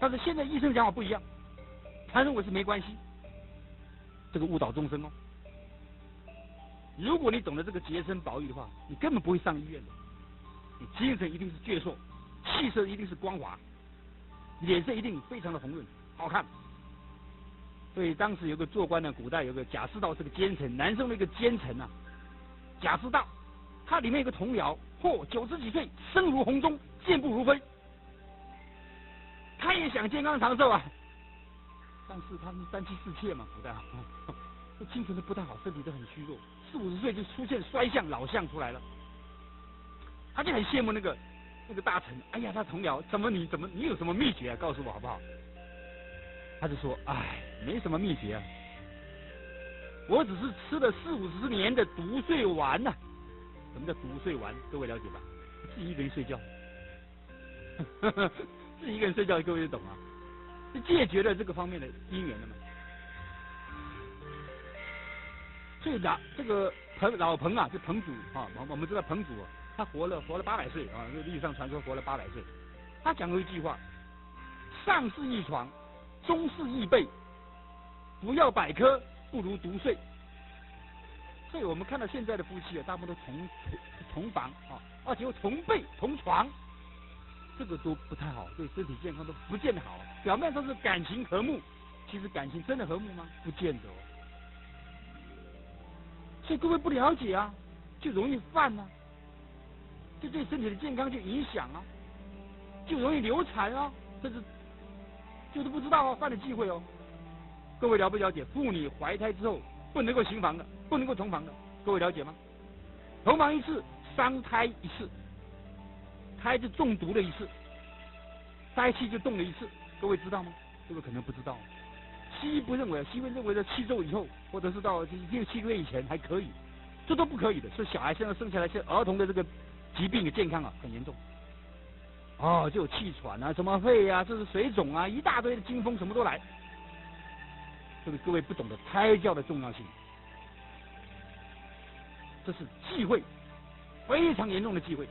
但是现在医生讲法不一样，他认为是没关系，这个误导众生哦。如果你懂得这个洁身保育的话，你根本不会上医院的，你精神一定是矍铄，气色一定是光滑，脸色一定非常的红润好看。所以当时有个做官的，古代有个贾似道是个奸臣，南宋的一个奸臣啊，贾似道，他里面有个童谣，90几岁声如洪钟，健步如飞。他也想健康长寿啊，但是他们3妻4妾嘛，古代精神都不太好，身体都很虚弱，40、50岁就出现衰相、老相出来了。他就很羡慕那个那个大臣，哎呀，他同僚，你有什么秘诀啊？告诉我好不好？他就说，哎，没什么秘诀啊，我只是吃了40-50年的独睡丸呐。什么叫独睡丸？各位了解吧？自己一个人睡觉，自己一个人睡觉，各位就懂啊。是解决了这个方面的因缘了嘛？所以这个老彭啊，这彭祖啊，我们知道彭祖啊，他活了800岁啊，这历史上传说活了800岁。他讲过一句话：上是一床，中是一被，不要百科，不如独睡。所以我们看到现在的夫妻啊，大部分都同房啊，而且又同被同床，这个都不太好，对身体健康都不见得好。表面上是感情和睦，其实感情真的和睦吗？不见得哦。所以各位不了解啊，就容易犯啊，就对身体的健康就影响啊，就容易流产啊，甚至就是不知道哦，犯了忌讳哦。各位了不了解？妇女怀胎之后不能够行房的，不能够同房的，各位了解吗？同房一次，伤胎一次，胎子中毒了一次，胎气就动了一次，各位知道吗？各位可能不知道。西医不认为，西医认为在7周以后，或者是到7个月以前还可以，这都不可以的。所以小孩现在生下来，现在儿童的这个疾病的健康啊很严重。哦，就有气喘啊，什么肺啊，这是水肿啊，一大堆的惊风什么都来。这个各位不懂得胎教的重要性，这是忌讳，非常严重的忌讳。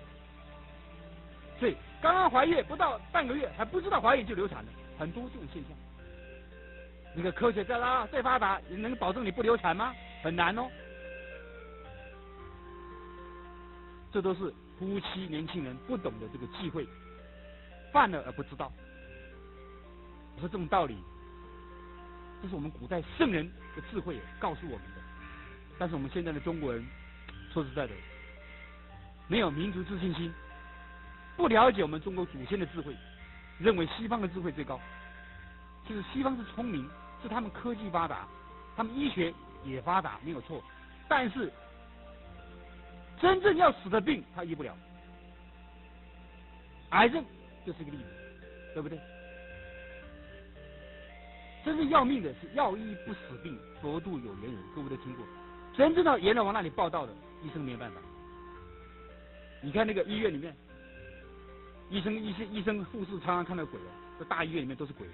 所以刚刚怀孕不到半个月还不知道怀孕就流产了，很多这种现象。那个科学再发达，能保证你不流产吗？很难哦。这都是夫妻年轻人不懂的这个忌讳，犯了而不知道。我说这种道理，这是我们古代圣人的智慧告诉我们的。但是我们现在的中国人，说实在的，没有民族自信心，不了解我们中国祖先的智慧，认为西方的智慧最高。其实西方是聪明，是他们科技发达，他们医学也发达，没有错。但是真正要死的病，他医不了。癌症就是一个例子，对不对？真正要命的是药医不死病，佛度有缘人，各位都听过。真正到阎罗王那里报道的，医生没有办法。你看那个医院里面，医生、护士常常看到鬼哦，在大医院里面都是鬼。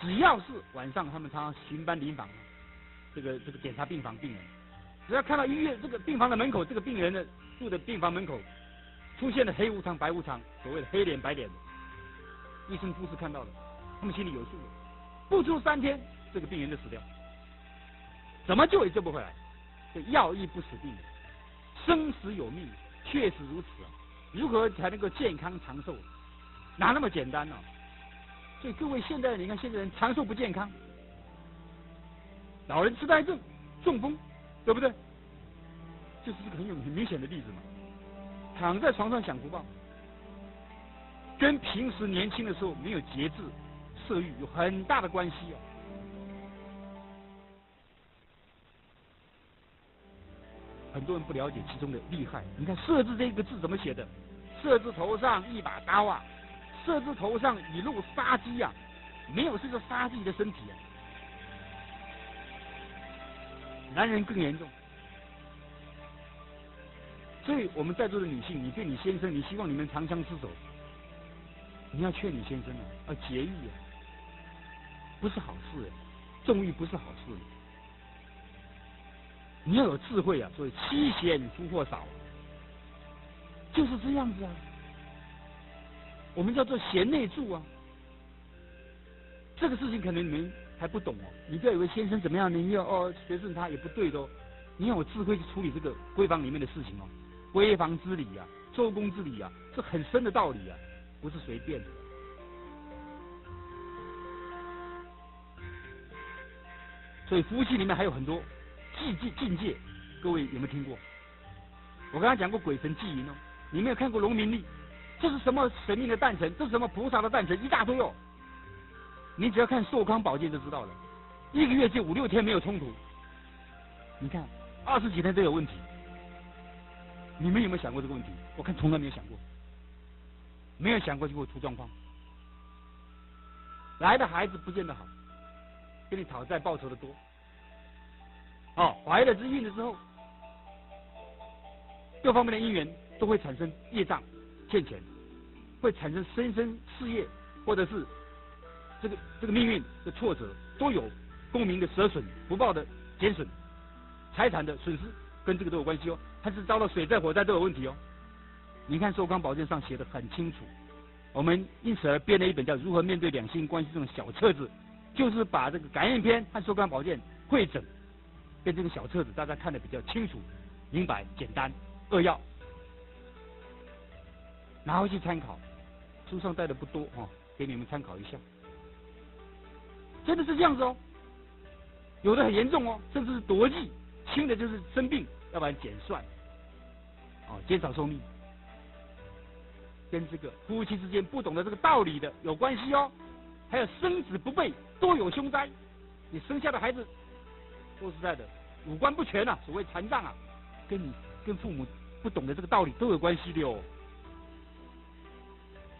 只要是晚上，他们常常巡班临房，这个检查病房病人，只要看到医院这个病房的门口，这个病人的住的病房门口出现了黑无常、白无常，所谓的黑脸白脸的，医生护士看到了，他们心里有数了，不出3天，这个病人就死掉，怎么救也救不回来。这药医不死病，生死有命，确实如此啊！如何才能够健康长寿？哪那么简单呢？所以各位现在你看，现在人长寿不健康，老人痴呆症、中风，对不对？就是这个很明显的例子嘛。躺在床上享福报，跟平时年轻的时候没有节制色欲有很大的关系啊。很多人不了解其中的厉害。你看“色”字这个字怎么写的？“色”字头上一把刀啊，“色”字头上一路杀机啊，没有这个杀自己的身体啊。男人更严重。所以我们在座的女性，你对你先生，你希望你们长相厮守，你要劝你先生啊，要节欲啊，不是好事，纵欲不是好事。你要有智慧啊，所以妻贤夫祸少，就是这样子啊。我们叫做贤内助啊。这个事情可能你们还不懂哦，你不要以为先生怎么样，你要学顺他也不对的哦。你要有智慧去处理这个闺房里面的事情哦。闺房之礼啊，周公之礼啊，是很深的道理啊，不是随便的。所以夫妻里面还有很多境界，各位有没有听过？我刚才讲过鬼神祭淫哦，你没有看过农民历？这是什么神明的诞辰？这是什么菩萨的诞辰？一大堆哦。你只要看寿康宝鉴就知道了，一个月就5-6天没有冲突，你看20几天都有问题。你们有没有想过这个问题？我看从来没有想过。没有想过就会出状况。来的孩子不见得好，跟你讨债报酬的多。怀了之孕了之后，各方面的因缘都会产生业障、欠钱，会产生生事业或者是这个命运的挫折，都有功名的折损、福报的减损、财产的损失，跟这个都有关系哦。它是遭到水灾、火灾都有问题哦。你看《寿康宝鉴》上写的很清楚，我们因此而编了一本叫《如何面对两性关系》这种小册子，就是把这个感应篇和《寿康宝鉴》汇整，变成个小册子，大家看得比较清楚、明白、简单扼要，拿回去参考。书上带的不多给你们参考一下。真的是这样子哦，有的很严重哦，甚至是夺记，轻的就是生病，要不然减算，减少寿命，跟这个夫妻之间不懂得这个道理的有关系哦。还有生子不备，多有凶灾，你生下的孩子，说实在的，五官不全啊，所谓残障啊，跟父母不懂得这个道理都有关系的哦。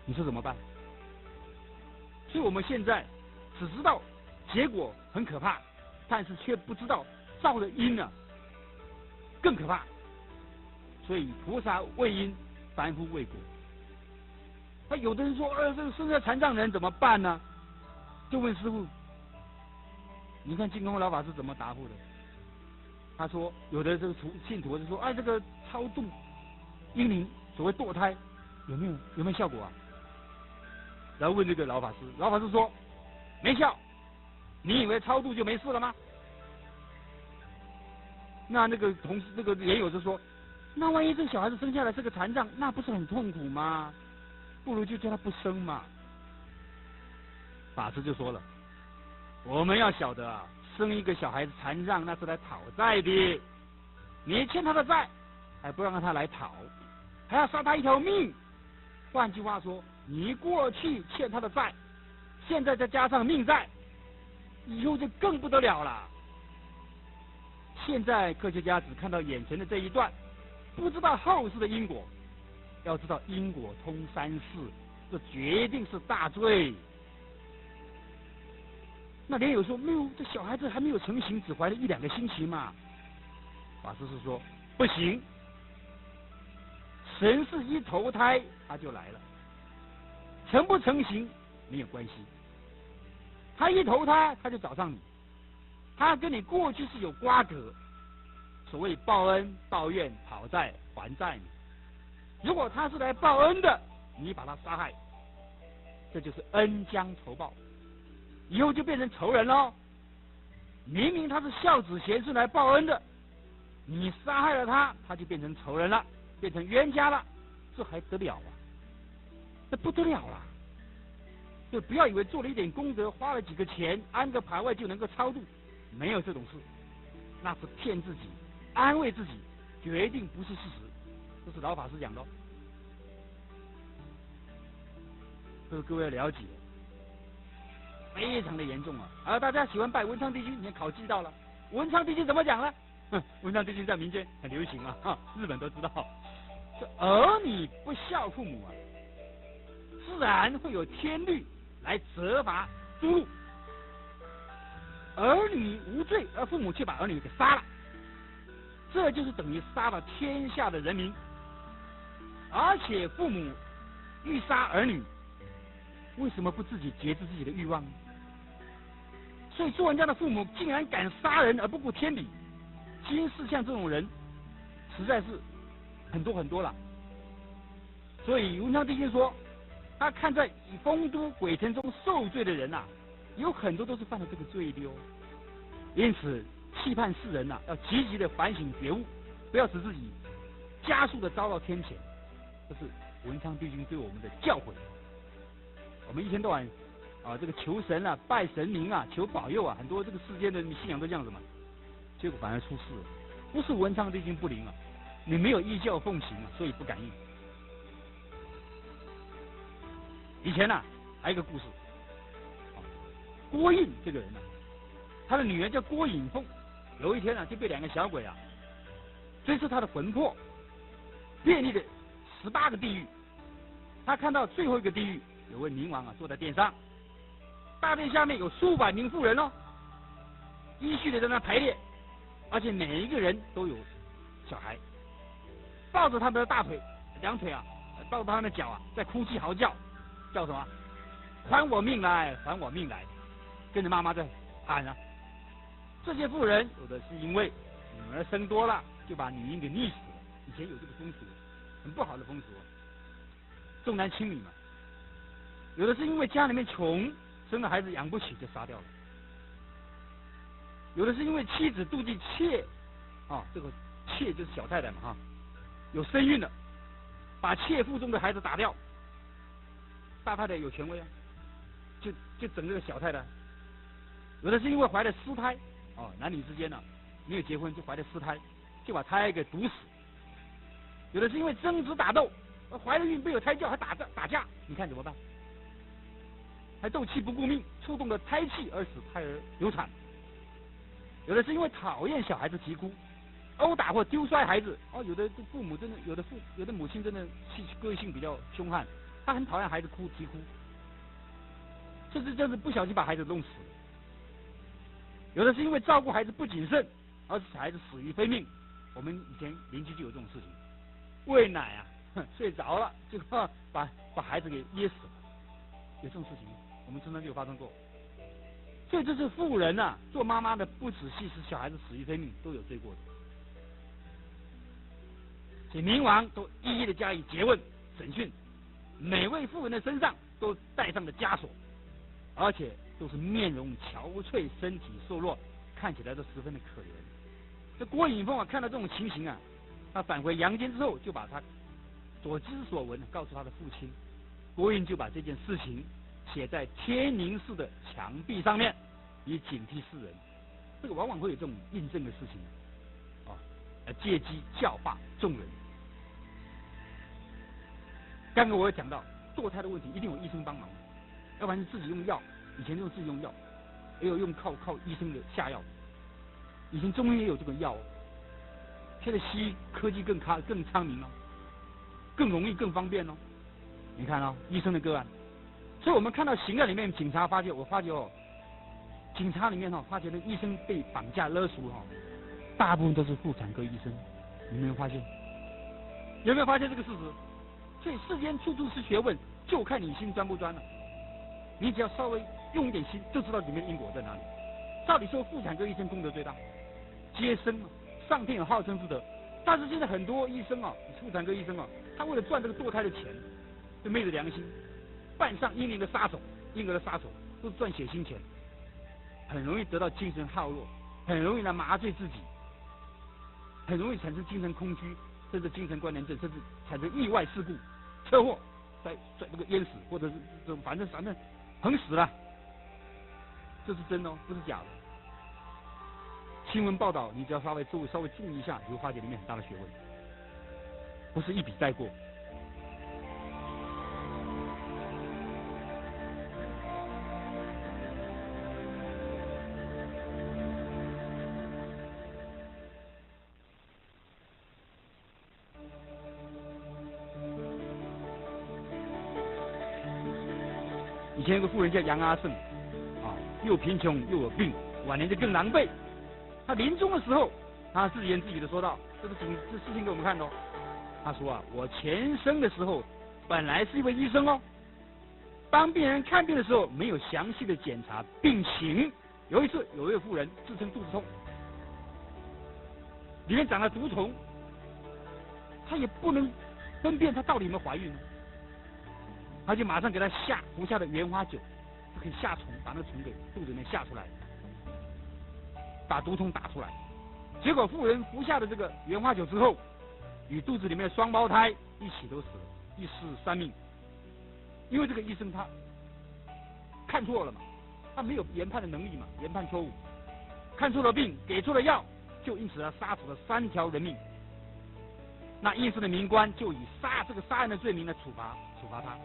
你说怎么办？所以我们现在只知道结果很可怕，但是却不知道造的因呢更可怕。所以菩萨为因，凡夫为果。那有的人说，这个生下残障人怎么办呢？就问师父，你看净空老法师怎么答复的？他说，有的这个信徒就说，这个超度婴灵，所谓堕胎，有没有效果啊？然后问这个老法师，老法师说没效。你以为超度就没事了吗？那个同事那个也有就说，那万一这个小孩子生下来是个残障，那不是很痛苦吗？不如就叫他不生嘛。法师就说了，我们要晓得啊，生一个小孩子残障那是来讨债的，你欠他的债还不让他来讨，还要杀他一条命。换句话说，你过去欠他的债，现在再加上命债，以后就更不得了了。现在科学家只看到眼前的这一段，不知道后世的因果。要知道因果通三世，这决定是大罪。那莲友说，没有，这小孩子还没有成型，只怀了1-2个星期嘛。法师是说不行，神是一投胎他就来了，成不成型没有关系，他一投胎他就找上你，他跟你过去是有瓜葛，所谓报恩报怨讨债还债。如果他是来报恩的，你把他杀害，这就是恩将仇报，以后就变成仇人喽。明明他是孝子贤孙来报恩的，你杀害了他，他就变成仇人了，变成冤家了，这还得了啊？这不得了啊！就不要以为做了一点功德，花了几个钱，安个牌位就能够超度，没有这种事，那是骗自己，安慰自己，决定不是事实。这是老法师讲的，这个各位要了解，非常的严重啊！大家喜欢拜文昌帝君，你看考记到了，文昌帝君怎么讲呢？文昌帝君在民间很流行啊，日本都知道，这儿女不孝父母自然会有天律来责罚诸路。儿女无罪，而父母却把儿女给杀了，这就是等于杀了天下的人民。而且父母欲杀儿女，为什么不自己节制自己的欲望呢？所以做人家的父母竟然敢杀人而不顾天理，今世像这种人实在是很多很多了。所以文昌帝君说，他看在丰都鬼城中受罪的人有很多都是犯了这个罪的哦。因此期盼世人要积极的反省觉悟，不要使自己加速的遭到天谴。这是文昌帝君对我们的教诲。我们一天到晚这个求神拜神明求保佑很多这个世间的信仰都这样子嘛，结果反而出事了。不是文昌帝君不灵你没有依教奉行所以不感应。以前还有一个故事，郭印这个人他的女儿叫郭隐凤，有一天就被2个小鬼追出他的魂魄，遍历了18个地狱，他看到最后一个地狱有位冥王啊坐在殿上，大殿下面有数百名妇人哦，依序的在那排列，而且每一个人都有小孩，抱着他们的大腿、两腿啊，抱着他们的脚啊，在哭泣嚎叫，叫什么？还我命来，还我命来！跟着妈妈在喊啊。这些妇人有的是因为女儿生多了，就把女婴给溺死了。以前有这个风俗，很不好的风俗，重男轻女嘛。有的是因为家里面穷，生了孩子养不起就杀掉了。有的是因为妻子妒忌妾，啊，这个妾就是小太太嘛哈，有身孕了，把妾腹中的孩子打掉。大太太有权威啊，就整这个小太太。有的是因为怀了私胎，哦，男女之间呢没有结婚就怀了私胎，就把胎给毒死。有的是因为争执打斗，怀了孕没有胎教还打架，你看怎么办？还斗气不顾命，触动了胎气而使胎儿流产。有的是因为讨厌小孩子啼哭，殴打或丢摔孩子。哦，有的父母真的，有的母亲真的个性比较凶悍，她很讨厌孩子啼哭，甚至就是不小心把孩子弄死了。有的是因为照顾孩子不谨慎，而使孩子死于非命。我们以前邻居就有这种事情，喂奶啊，睡着了就把孩子给噎死了，有这种事情，我们村上就有发生过。所以这是妇人啊，做妈妈的不仔细使小孩子死于非命，都有罪过的。所以冥王都一一的加以诘问审讯，每位妇人的身上都带上了枷锁，而且都是面容憔悴，身体瘦弱，看起来都十分的可怜。这郭隐凤啊，看到这种情形啊，他返回阳间之后，就把他所知所闻告诉他的父亲。郭隐就把这件事情写在天宁寺的墙壁上面，以警惕世人。这个往往会有这种印证的事情啊，借机教化众人。刚刚我也讲到，堕胎的问题一定有医生帮忙，要不然你自己用药。以前都是自己用药，也有用靠医生的下药。以前中医也有这个药，现在西医科技更昌明了，更容易更方便哦。你看哦，医生的个案，所以我们看到刑案里面，警察我发觉哦，警察里面哦，发觉那医生被绑架勒赎哦，大部分都是妇产科医生，你没有发现？有没有发现这个事实？所以世间处处是学问，就看你心专不专了。你只要稍微用一点心，就知道里面的因果在哪里。照理说，妇产科医生功德最大，接生嘛，上天有好生之德。但是现在很多医生啊，妇产科医生啊，他为了赚这个堕胎的钱，就昧着良心，扮上婴儿的杀手，都是赚血腥钱，很容易得到精神耗弱，很容易来麻醉自己，很容易产生精神空虚，甚至精神关联症，甚至产生意外事故、车祸，在那个淹死，或者是这种反正横死了，这是真的哦，不是假的。新闻报道，你只要稍微注意一下，你会发觉里面很大的学问，不是一笔带过。以前有个妇人叫杨阿胜，啊，又贫穷又有病，晚年就更狼狈。他临终的时候，他自言自语的说道：“这事情给我们看的哦。他说啊，我前生的时候本来是一位医生哦，帮病人看病的时候没有详细的检查病情。有一次，有一位妇人自称肚子痛，里面长了毒虫，他也不能分辨她到底有没有怀孕呢。他就马上给他服下的原花酒，就可以下虫，把那个虫给肚子里面下出来，把毒虫打出来。结果妇人服下的这个原花酒之后，与肚子里面的双胞胎一起都死了，一尸三命。因为这个医生他看错了嘛，他没有研判的能力嘛，研判错误，看错了病，给错了药，就因此他杀死了3条人命。那应试的民官就以杀人的罪名来处罚他。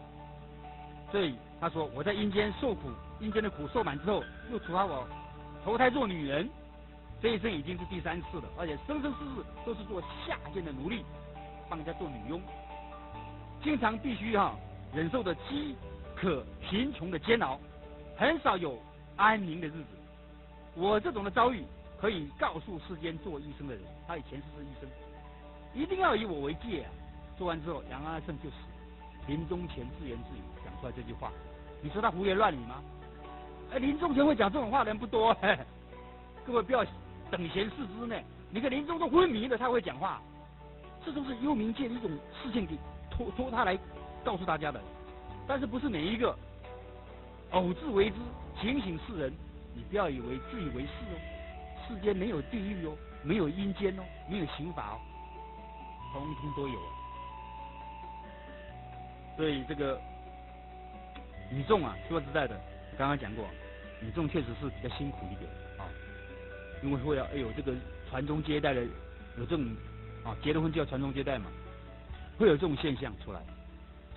所以他说，我在阴间受苦，阴间的苦受满之后，又处罚我投胎做女人，这一生已经是第3次了，而且生生世世都是做下贱的奴隶，帮人家做女佣，经常必须忍受着饥渴、贫穷的煎熬，很少有安宁的日子。我这种的遭遇，可以告诉世间做医生的人，他以前是医生，一定要以我为戒啊！做完之后，杨阿胜就死，临终前自言自语讲出来这句话。你说他胡言乱语吗？临终前会讲这种话的人不多，各位不要等闲视之呢。你看临终都昏迷了，他会讲话，这都是幽冥界的一种事情，给托他来告诉大家的。但是不是每一个偶自为之，警醒世人，你不要以为自以为是哦。世间没有地狱哦，没有阴间哦，没有刑罚哦，通通都有。所以这个女众啊，说实在的，刚刚讲过，女众确实是比较辛苦一点啊，因为会有这个传宗接代的，有这种啊，结了婚就要传宗接代嘛，会有这种现象出来。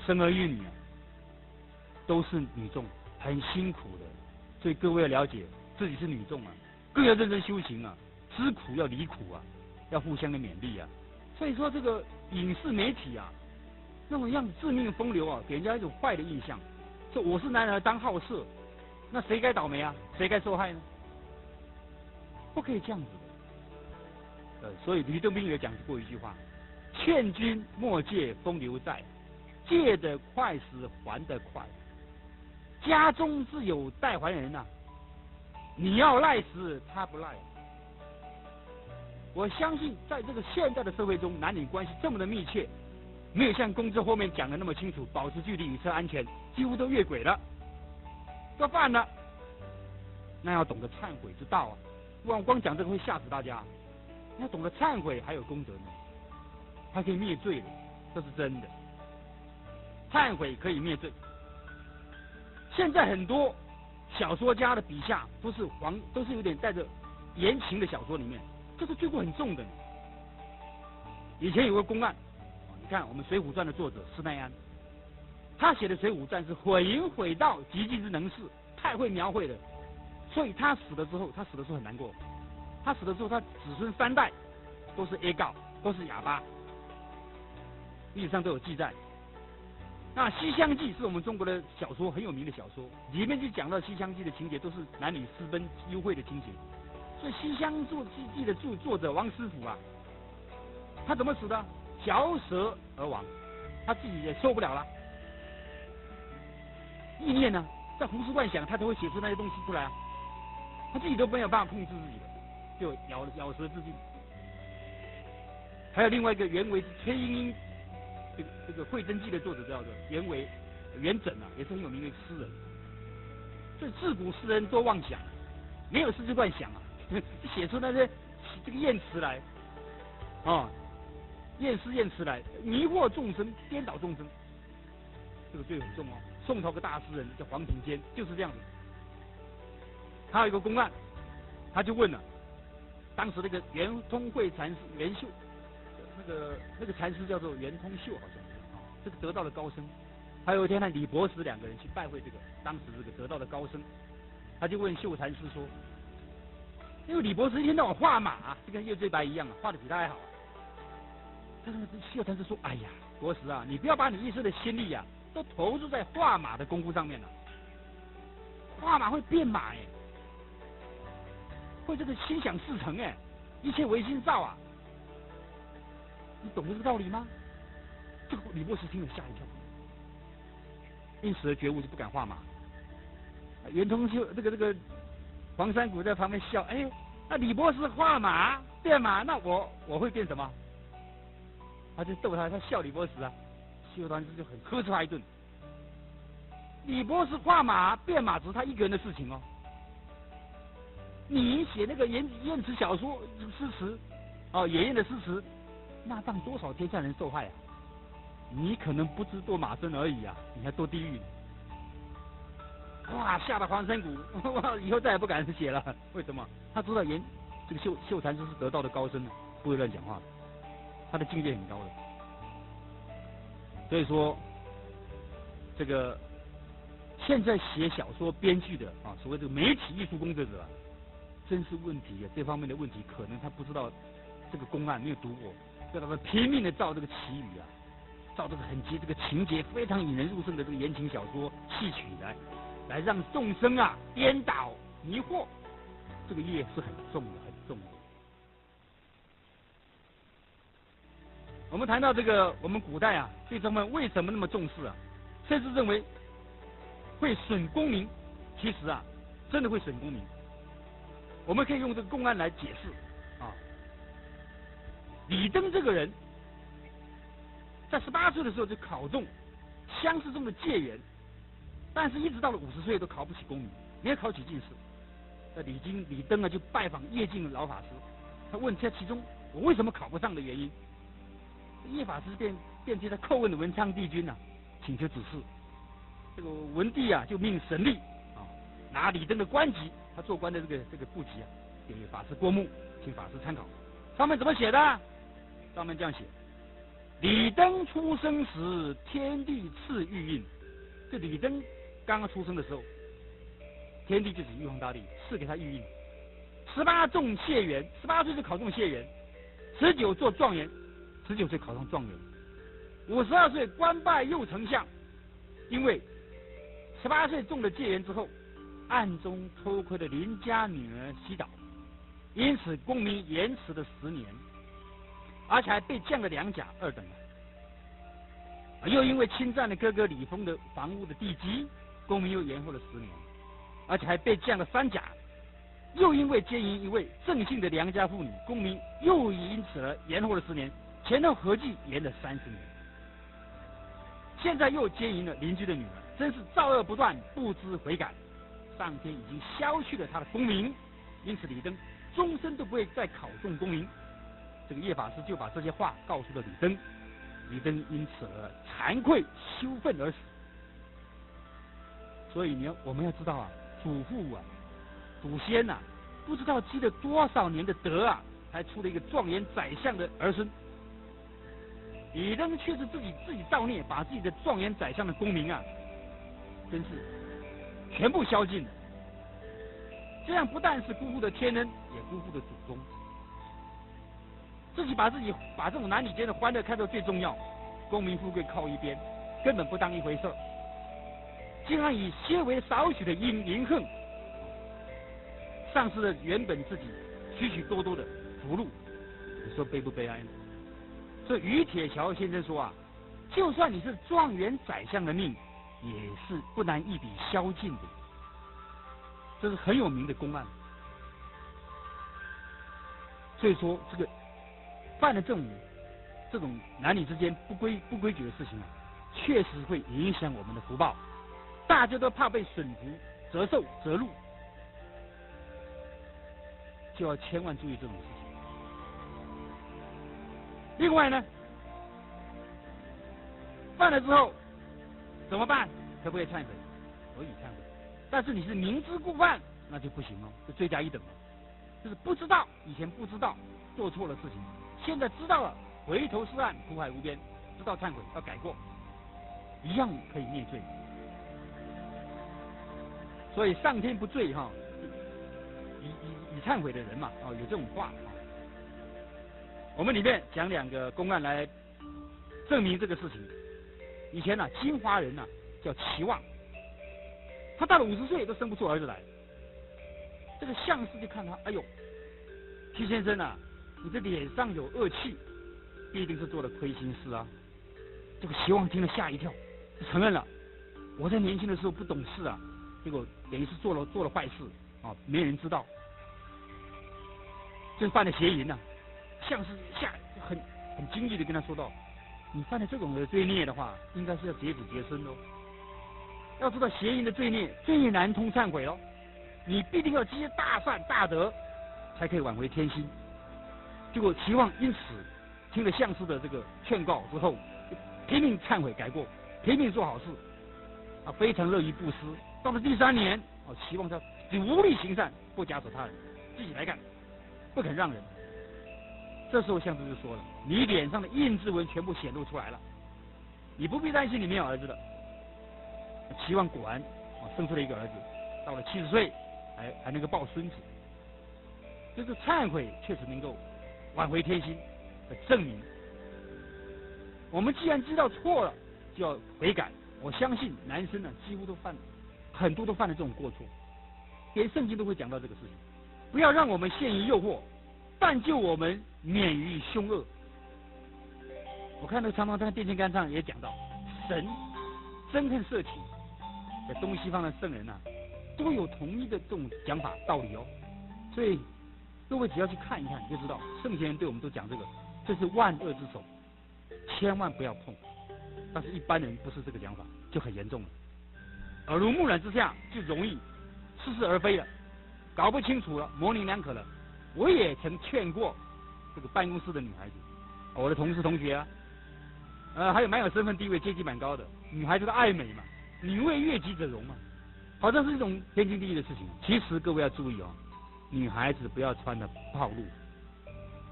生儿育女啊，都是女众，很辛苦的。所以各位要了解自己是女众啊，更要认真修行啊，知苦要离苦啊，要互相的勉励啊。所以说这个影视媒体啊，那种样子致命风流啊，给人家一种坏的印象。说我是男儿当好色，那谁该倒霉啊？谁该受害呢？不可以这样子的。所以吕洞宾也讲过一句话：劝君莫借风流债，借得快时还得快。家中自有代还人啊，你要赖时他不赖。我相信在这个现在的社会中，男女关系这么的密切，没有像公知后面讲的那么清楚，保持距离，与车安全，几乎都越轨了，都犯了。那要懂得忏悔之道啊！光讲这个会吓死大家。要懂得忏悔，还有功德呢，还可以灭罪的，这是真的。忏悔可以灭罪。现在很多小说家的笔下都是有点带着言情的小说里面，这是罪过很重的。以前有个公案，你看我们《水浒传》的作者施耐庵，他写的《水浒传》是毁淫毁盗，极尽之能事，太会描绘了。所以他死的时候很难过。他死的时候，他子孙3代都是 A 告，都是哑巴，历史上都有记载。那《西厢记》是我们中国的小说，很有名的小说，里面就讲到《西厢记》的情节都是男女私奔幽会的情形。所以《西厢记》的作者王师傅啊，他怎么死的？嚼舌而亡，他自己也受不了了。意念呢，在胡思乱想，他都会写出那些东西出来啊，他自己都没有办法控制自己的。就咬舌自尽。还有另外一个袁维崔莺莺，这个《会真记》的作者叫做元稹啊，也是很有名的诗人。所以自古诗人多妄想，没有事就乱想啊，写出那些这个艳词来，艳诗艳词来，迷惑众生，颠倒众生，这个罪很重哦。宋朝个大诗人叫黄庭坚，就是这样子。他有一个公案，他就问了。当时那个圆通会禅师袁秀，那个禅师叫做袁通秀，好像这个得道的高僧。还有一天呢，李博士2个人去拜会这个当时这个得道的高僧，他就问秀禅师说：“因为李博士一天到晚画马，就跟叶最白一样啊，画的比他还好。”但是秀禅师说：“哎呀，博士啊，你不要把你一生的心力啊，都投入在画马的功夫上面了，画马会变马会这个心想事成一切唯心造啊！你懂这个道理吗？”这个李博士听了吓一跳，因此的觉悟就不敢画马。袁通秀这个黄山谷在旁边笑，那李博士画马变马，那我会变什么？他就逗他笑李博士啊。秀禅师就很呵斥他一顿。李博士画马变马只是他一个人的事情哦。你写那个言辞小说诗词，野艳的诗词，那让多少天下人受害啊！你可能不知堕马身而已啊，你还堕地狱。哇，吓得黄山谷，以后再也不敢写了。为什么？他知道这个秀禅师是得道的高僧，不会乱讲话的，他的境界很高的。所以说，这个现在写小说编剧的所谓这个媒体艺术工作者真是问题这方面的问题，可能他不知道这个公案，没有读过，所以他们拼命的造这个奇语啊，照这个这个情节非常引人入胜的这个言情小说戏曲来让众生啊颠倒迷惑，这个业是很重的，很重的。我们谈到这个，我们古代啊对他们为什么那么重视啊，甚至认为会损功名，其实啊真的会损功名。我们可以用这个公案来解释啊。李登这个人，在18岁的时候就考中乡试中的解元，但是一直到了50岁都考不起功名，没有考起进士。那李登啊就拜访叶净老法师，他问这其中我为什么考不上的原因。叶法师便替他叩问了文昌帝君啊，请求指示。这个文帝啊就命神吏啊拿李登的官籍，他做官的这个部籍啊，给法师过目，请法师参考。上面怎么写的？上面这样写：李登出生时，天地赐玉印。这李登刚刚出生的时候，天帝就是玉皇大帝赐给他玉印。18中解元，18岁就考中解元，19做状元，19岁考上状元，52岁官拜右丞相。因为18岁中了解元之后，暗中偷窥了邻家女儿西岛，因此功名延迟了10年，而且还被降了2甲2等。又因为侵占了哥哥李丰的房屋的地基，功名又延后了10年，而且还被降了3甲。又因为奸淫一位郑姓的良家妇女，功名又因此而延后了10年，前后合计延了30年。现在又奸淫了邻居的女儿，真是造恶不断，不知悔改。上天已经消去了他的功名，因此李登终身都不会再考中功名。这个叶法师就把这些话告诉了李登，李登因此而惭愧羞愤而死。所以我们要知道啊，祖父啊祖先啊不知道积了多少年的德啊，才出了一个状元宰相的儿孙。李登却是自己造孽，把自己的状元宰相的功名啊真是全部消尽了。这样不但是辜负了天恩，也辜负了祖宗。自己把这种男女间的欢乐看作最重要，功名富贵靠一边，根本不当一回事，竟然以些微少许的淫恨，丧失了原本自己许许多多的福禄，你说悲不悲哀呢？所以于铁桥先生说啊，就算你是状元宰相的命，也是不难一笔消尽的。这是很有名的公案。所以说，这个犯了这种男女之间不规矩的事情啊，确实会影响我们的福报。大家都怕被损福、折寿、折禄，就要千万注意这种事情。另外呢，犯了之后怎么办？可不可以忏悔？可以忏悔。但是你是明知故犯，那就不行了，就罪加一等了。就是不知道，以前不知道做错了事情，现在知道了，回头是岸，苦海无边，知道忏悔要改过，一样可以灭罪。所以上天不罪哈，以忏悔的人嘛，有这种话。我们里面讲2个公案来证明这个事情。以前呢，金华人呢叫齐望，他到了50岁都生不出儿子来。这个相士就看他，哎呦，齐先生啊，你的脸上有恶气，必定是做了亏心事啊。这个齐望听了吓一跳，承认了，我在年轻的时候不懂事啊，结果等于是做了坏事啊，没人知道，就是犯了邪淫呐。相士很惊异的跟他说道，你犯了这种的罪孽的话，应该是要截止洁身喽。要知道邪淫的罪孽最难通忏悔喽，你必定要积大善大德，才可以挽回天心。结果齐望因此听了相士的这个劝告之后，拼命忏悔改过，拼命做好事，非常乐于布施。到了第3年，齐望他无力行善，不假手他人，自己来干，不肯让人。这时候相士就说了，你脸上的印字纹全部显露出来了，你不必担心你没有儿子了。齐望果然生出了一个儿子，到了70岁还能够抱孙子。就是忏悔确实能够挽回天心的证明。我们既然知道错了，就要悔改。我相信男生呢，几乎很多都犯了这种过错，连圣经都会讲到这个事情。不要让我们陷于诱惑，但救我们免于凶恶。我看到常常在电线杆上也讲到，神憎恨色情，在东西方的圣人啊，都有同一的这种讲法道理哦。所以各位只要去看一看，你就知道圣贤人对我们都讲这是万恶之首，千万不要碰。但是一般人不是这个讲法，就很严重了。耳濡目染之下，就容易似是而非了，搞不清楚了，模棱两可了。我也曾劝过这个办公室的女孩子，我的同事同学啊，还有蛮有身份地位、阶级蛮高的女孩子的爱美嘛，女为悦己者容嘛，好像是一种天经地义的事情。其实各位要注意哦，女孩子不要穿的暴露。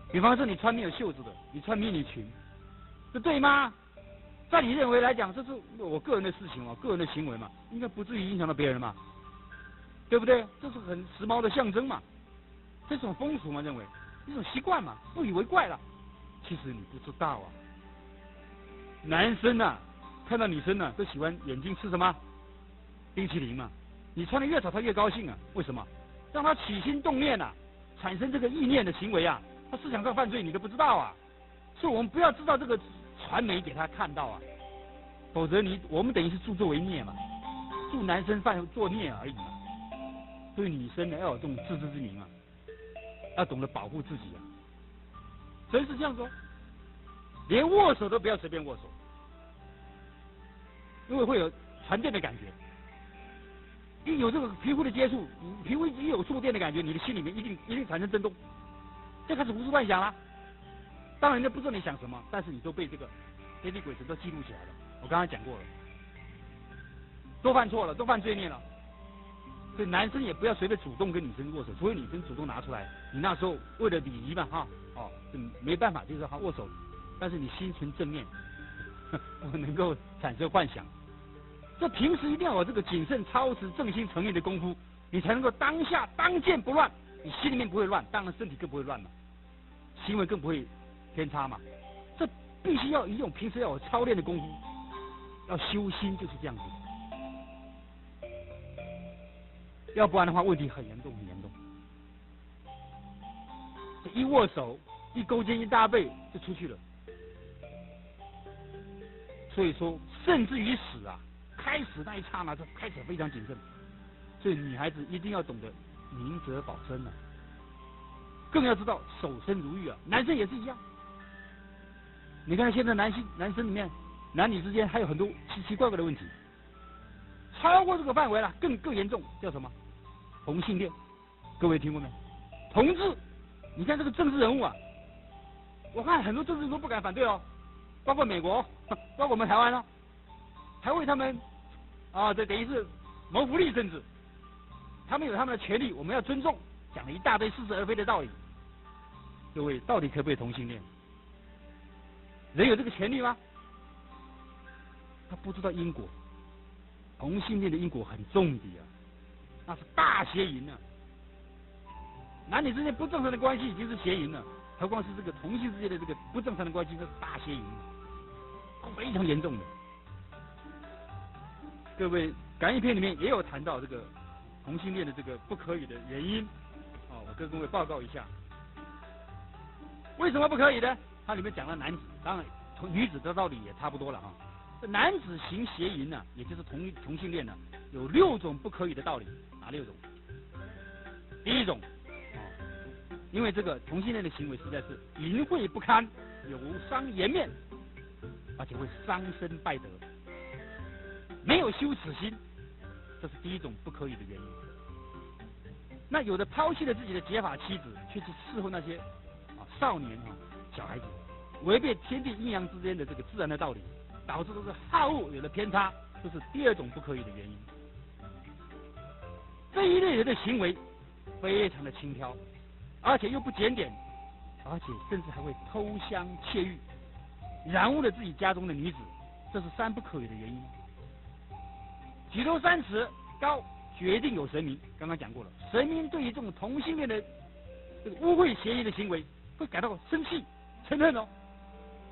比方说你穿没有袖子的，你穿迷你裙，这对吗？在你认为来讲，这是我个人的事情嘛，个人的行为嘛，应该不至于影响到别人嘛，对不对？这是很时髦的象征嘛，这种风俗嘛，认为一种习惯嘛，不以为怪了。其实你不知道啊，男生啊，看到女生呢，都喜欢眼睛吃什么冰淇淋嘛。你穿的越少，他越高兴啊。为什么？让他起心动念啊，产生这个意念的行为啊，他思想上犯罪你都不知道啊。所以我们不要知道这个传媒给他看到啊，否则我们等于是助纣为虐嘛，助男生作孽而已嘛。对女生呢要有这种自知之明啊，要懂得保护自己啊。所以是这样说，连握手都不要随便握手，因为会有传电的感觉。一有这个皮肤的接触，皮肤一有触电的感觉，你的心里面一定产生震动，就开始胡思乱想了。当然人家不知道你想什么，但是你都被这个天地鬼神都记录起来了。我刚才讲过了，都犯错了，都犯罪孽了。所以男生也不要随便主动跟女生握手，除非女生主动拿出来，你那时候为了礼仪嘛没办法，就是握手，但是你心存正念，不能够产生幻想。这平时一定要有这个谨慎、操持、正心诚意的功夫，你才能够当下当剑不乱，你心里面不会乱，当然身体更不会乱嘛，行为更不会偏差嘛。这必须要一种平时要有操练的功夫，要修心，就是这样子。要不然的话，问题很严重，很严重。这一握手、一勾肩、一搭背就出去了。所以说，甚至于死啊，开始那一刹那，就开始非常谨慎。所以女孩子一定要懂得明哲保身啊，更要知道守身如玉啊。男生也是一样。你看现在男生里面，男女之间还有很多奇奇怪怪的问题。超过这个范围了，更严重，叫什么？同性恋。各位听过没？同志，你看这个政治人物啊，我看很多政治人都不敢反对哦，包括美国，包括我们台湾哦，还为他们这等于是谋福利，甚至他们有他们的权利，我们要尊重，讲了一大堆似是而非的道理。各位，到底可不可以同性恋？人有这个权利吗？他不知道因果。同性恋的因果很重的啊，那是大邪淫啊！男女之间不正常的关系已经是邪淫了，何况是这个同性之间的这个不正常的关系，那是大邪淫，非常严重的。各位，感应篇里面也有谈到这个同性恋的这个不可以的原因，我跟各位报告一下，为什么不可以呢？它里面讲了男子，当然女子的道理也差不多了啊。这男子行邪淫呢，也就是同性恋呢，有6种不可以的道理，哪6种？第一种，因为这个同性恋的行为实在是淫秽不堪，有伤颜面，而且会伤身败德，没有羞耻心，这是第一种不可以的原因。那有的抛弃了自己的结发妻子，却去伺候那些少年小孩子，违背天地阴阳之间的这个自然的道理，导致都是好恶有了偏差，这是第2种不可以的原因。这一类人的行为非常的轻佻，而且又不检点，而且甚至还会偷香窃玉，染污了自己家中的女子，这是3不可以的原因。举头3尺高，决定有神明。刚刚讲过了，神明对于这种同性恋的这个污秽邪淫的行为会感到生气、嗔恨哦。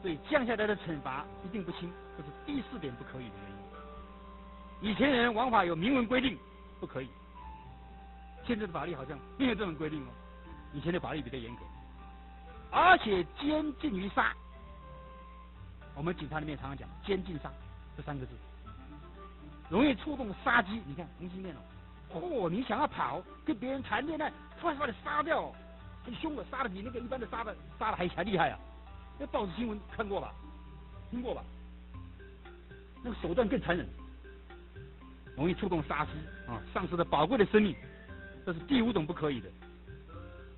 所以降下来的惩罚一定不轻，这是第4点不可以的原因。以前人王法有明文规定不可以，现在的法律好像没有这种规定哦。以前的法律比较严格，而且监禁于杀。我们警察里面常常讲监禁杀这3个字，容易触动杀机。你看同性恋哦，你想要跑跟别人谈恋爱，突然把你杀掉，很凶的，杀的比那个一般的杀的还厉害啊！那报纸新闻看过吧，听过吧？那个手段更残忍，容易触动杀机啊，丧失了宝贵的生命，这是第5种不可以的。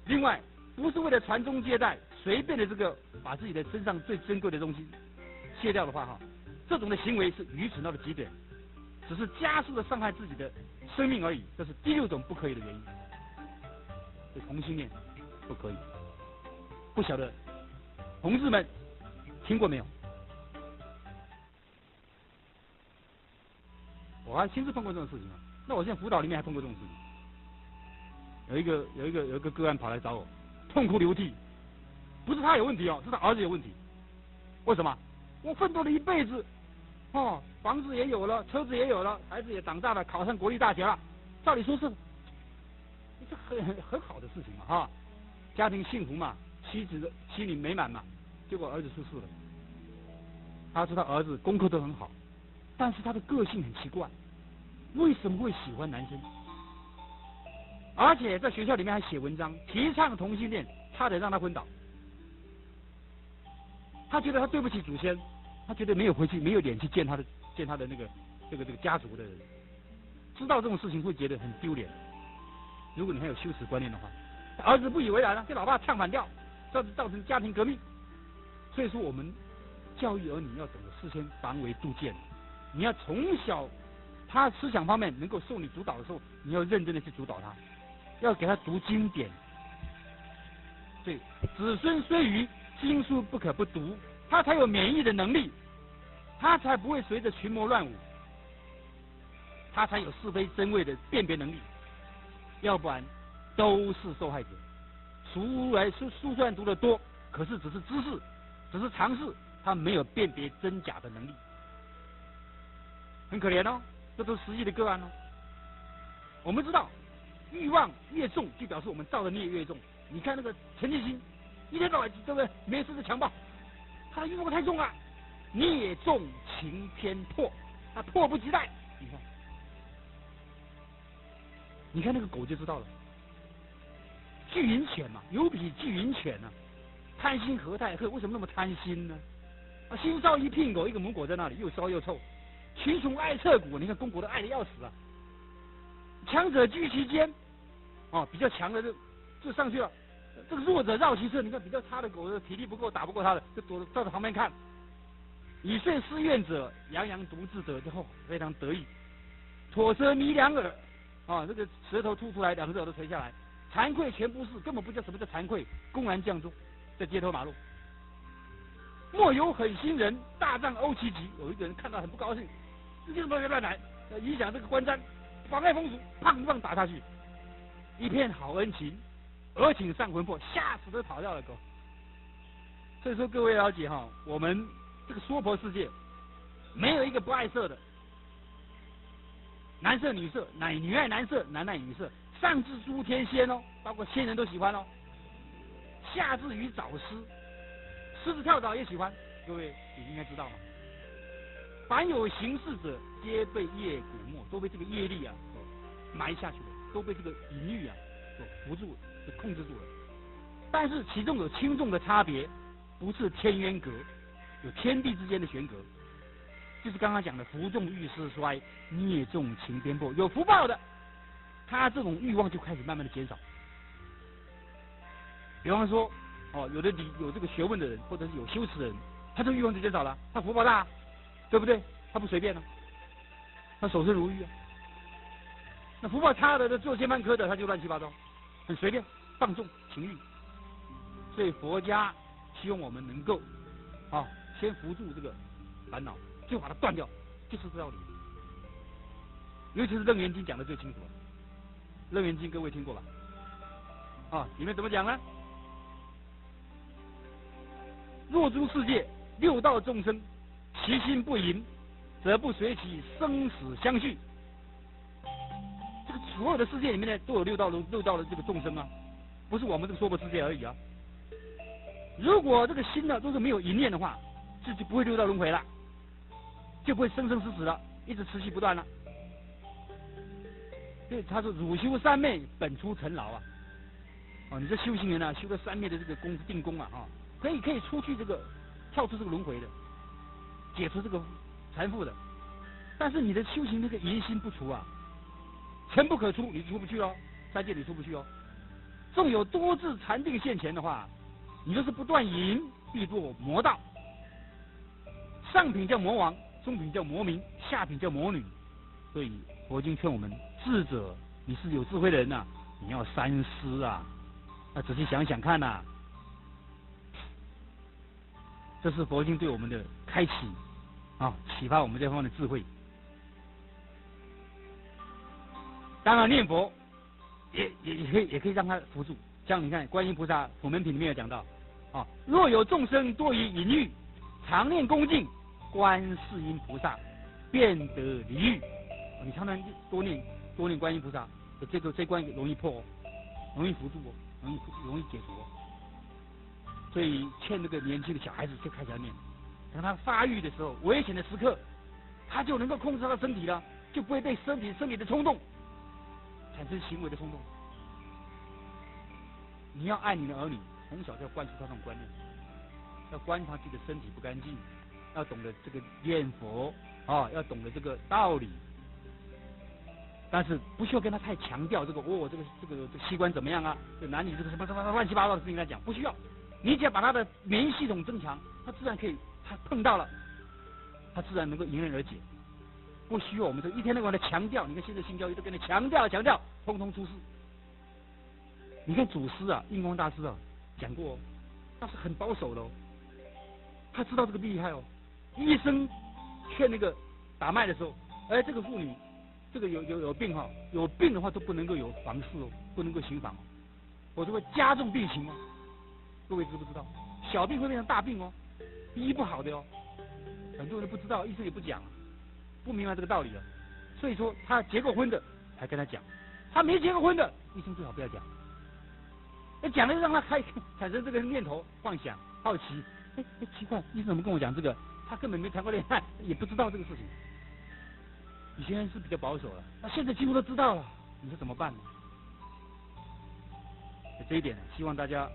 另外，不是为了传宗接代，随便的这个把自己的身上最珍贵的东西卸掉的话哈，这种的行为是愚蠢到了极点，只是加速的伤害自己的生命而已，这是第6种不可以的原因。所以同性恋不可以。不晓得同志们听过没有？我还亲自碰过这种事情啊。那我现在辅导里面还碰过这种事情。有一个个案跑来找我，痛哭流涕，不是他有问题哦，是他儿子有问题。为什么？我奋斗了一辈子，哦，房子也有了，车子也有了，孩子也长大了，考上国立大学了，照理说是，这很好的事情嘛，哈，家庭幸福嘛，妻子心里美满嘛，结果儿子出事了。他说他儿子功课都很好，但是他的个性很奇怪，为什么会喜欢男生？而且在学校里面还写文章提倡同性恋，差点让他昏倒。他觉得他对不起祖先，他觉得没有回去，没有脸去见他的那个这个家族的人，知道这种事情会觉得很丢脸。如果你还有羞耻观念的话，儿子不以为然了，跟老爸唱反调，造成家庭革命。所以说我们教育儿女要懂得事先防微杜渐，你要从小他思想方面能够受你主导的时候，你要认真的去主导他，要给他读经典。对，子孙虽愚，经书不可不读，他才有免疫的能力，他才不会随着群魔乱舞，他才有是非真伪的辨别能力，要不然都是受害者。书虽然读得多，可是只是知识，只是常识，他没有辨别真假的能力，很可怜哦。这都是实际的个案哦。我们知道，欲望越重，就表示我们造的孽越重。你看那个陈进兴，一天到晚对不对？没事就强暴，他的欲望太重了，孽重情偏迫，他迫不及待。你看那个狗就知道了，巨婴犬嘛，有比巨婴犬呢，贪心何太赫？为什么那么贪心呢？啊，心烧一聘狗，一个母狗在那里，又烧又臭，群雄爱彻骨。你看公狗都爱得要死啊，强者居其间，哦，比较强的就上去了，这个弱者绕其侧。你看比较差的狗，体力不够，打不过他的，就躲到旁边看。以遂思愿者，洋洋独自者之后，非常得意。妥舌迷两耳，啊，这个舌头吐出来，2只耳朵垂下来，惭愧全不是，根本不叫什么叫惭愧，公然降中，在街头马路。莫有狠心人，大杖殴其疾。有一个人看到很不高兴，你怎么乱来，影响这个观瞻，妨碍风俗，砰一棒打下去。一片好恩情，尔请上魂魄，吓死都跑掉了狗。所以说各位了解哈，我们这个娑婆世界没有一个不爱色的，男色女色，女爱男色，男爱女色，上至诸天仙哦，包括仙人都喜欢哦，下至于藻狮，狮子跳蚤也喜欢，各位你应该知道嘛。凡有行事者，皆被业蛊没，都被这个业力啊埋下去了，都被这个淫欲啊所扶住，所控制住了。但是其中有轻重的差别，不是天渊隔，有天地之间的悬隔，就是刚刚讲的福重欲失衰，孽重情偏迫。有福报的，他这种欲望就开始慢慢的减少。比方说，哦，有这个学问的人，或者是有修持的人，他这个欲望就减少了，他福报大，对不对？他不随便了，他守身如玉啊。那福报差的，做仙班科的，他就乱七八糟，很随便，放纵情欲。所以佛家希望我们能够先扶住这个烦恼，就把它断掉，就是这道理。尤其是《楞严经》讲的最清楚了，《楞严经》各位听过吧？里面怎么讲呢？若诸世界六道众生，其心不淫，则不随其生死相续。这个所有的世界里面呢，都有六道的这个众生啊，不是我们这个娑婆世界而已啊。如果这个心呢都是没有淫念的话，就不会六道轮回了，就不会生生死死了，一直持续不断了。所以他说汝修三昧，本出尘劳啊。哦，你这修行人啊，修了三昧的这个功夫定功啊，可以出去这个跳出这个轮回的，解除这个缠缚的。但是你的修行那个淫心不除啊，尘不可出，你出不去哦，三界你出不去哦。纵有多智禅定现前的话，你就是不断淫，必堕魔道。上品叫魔王，中品叫魔民，下品叫魔女。所以佛经劝我们，智者，你是有智慧的人啊，你要三思啊。仔细想想看呐，这是佛经对我们的开启啊，启发我们这方面的智慧。当然念佛也可以让他辅助，像你看观音菩萨普门品里面有讲到啊，若有众生多于淫欲，常念恭敬观世音菩萨，便得离欲。你常常多念观音菩萨，这关容易破哦，容易辅助哦。容易解除，所以劝这个年轻的小孩子就开始要念，等他发育的时候，危险的时刻，他就能够控制他的身体了，就不会被身体的冲动产生行为的冲动。你要爱你的儿女，从小就要灌输他这种观念，要观察自己的身体不干净，要懂得这个念佛啊，要懂得这个道理。但是不需要跟他太强调这个这个器官怎么样啊，这男女这个什么乱七八糟的事情来讲，不需要。你只要把他的免疫系统增强，他自然可以，他碰到了，他自然能够迎刃而解。不需要我们这一天到晚的强调，你看现在性教育都跟你强调，通通出事。你看祖师啊，印光大师啊讲过哦，他是很保守的哦，他知道这个厉害哦。医生劝那个打脉的时候，这个妇女。这个有病哈，有病的话都不能够有房事哦，不能够行房哦，否则会加重病情哦。各位知不知道？小病会变成大病哦，医不好的哦。很多人不知道，医生也不讲，不明白这个道理了。所以说，他结过婚的还跟他讲，他没结过婚的，医生最好不要讲。讲了让他产生这个念头、幻想、好奇。奇怪，医生怎么跟我讲这个？他根本没谈过恋爱，也不知道这个事情。以前是比较保守了，那现在几乎都知道了，你说怎么办呢？这一点呢，希望大家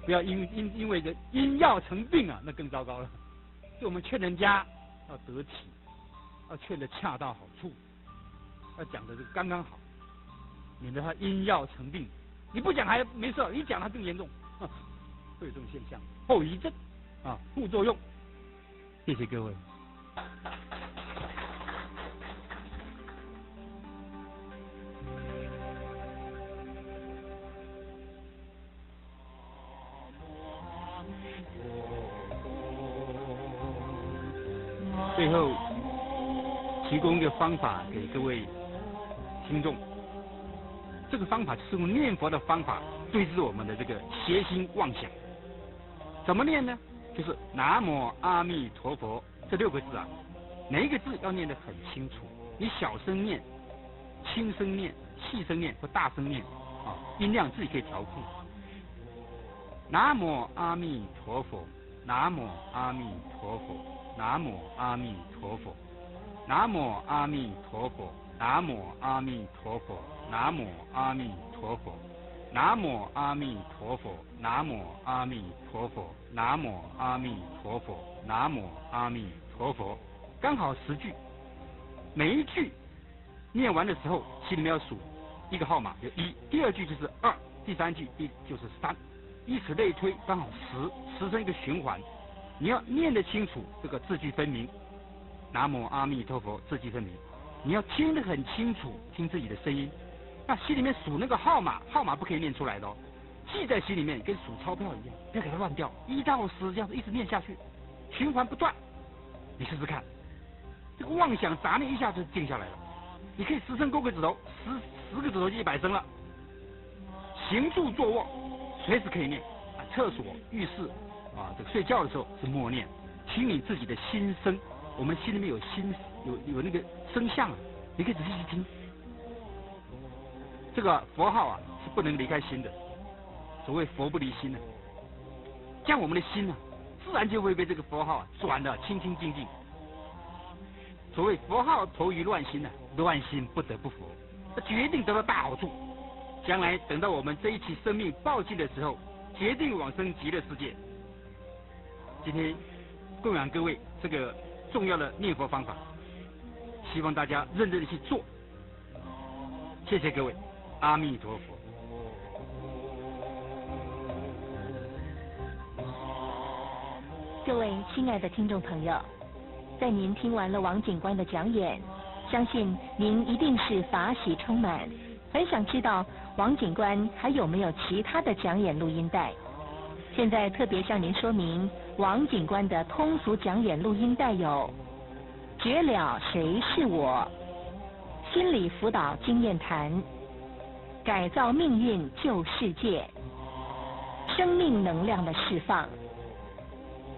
不要因为这因药成病啊，那更糟糕了。就我们劝人家要得体，要劝得恰到好处，要讲的这个刚刚好，免得他因药成病。你不讲还没事，一讲他更严重，会有这种现象，后遗症啊，副作用。谢谢各位。最后提供一个方法给各位听众，这个方法就是用念佛的方法对治我们的这个邪心妄想。怎么念呢？就是南无阿弥陀佛这6个字啊，每一个字要念得很清楚，你小声念、轻声念、细声念或大声念啊，音量自己可以调控。南无阿弥陀佛，南无阿弥陀佛，南无阿弥陀佛，南无阿弥陀佛，南无阿弥陀佛，南无阿弥陀佛，南无阿弥陀佛，南无阿弥陀佛，南无阿弥陀佛，南无阿弥陀佛，刚好10句。每一句念完的时候，心里面要数一个号码，有1，第2句就是2，第3句就是3，以此类推，刚好10成一个循环。你要念得清楚，这个字句分明。南无阿弥陀佛，字句分明。你要听得很清楚，听自己的声音。那心里面数那个号码不可以念出来的哦，记在心里面，跟数钞票一样，不要给它乱掉。1到10这样子一直念下去，循环不断。你试试看，这个妄想杂念一下子静下来了。你可以10声勾个指头，10个指头就100声了。行住坐卧，随时可以念。厕所、浴室。这个睡觉的时候是默念，请你自己的心声，我们心里面有心有那个声相啊，你可以仔细去听。这个佛号啊是不能离开心的，所谓佛不离心呢，这样我们的心呢，自然就会被这个佛号转得清清净净。所谓佛号投于乱心呢，乱心不得不佛，这决定得到大好处。将来等到我们这一期生命报尽的时候，决定往生极乐世界。今天供养各位这个重要的念佛方法，希望大家认真的去做。谢谢各位，阿弥陀佛。各位亲爱的听众朋友，在您听完了王警官的讲演，相信您一定是法喜充满，很想知道王警官还有没有其他的讲演录音带。现在特别向您说明，王警官的通俗讲演录音带有《绝了谁是我》、心理辅导经验谈、改造命运救世界、生命能量的释放、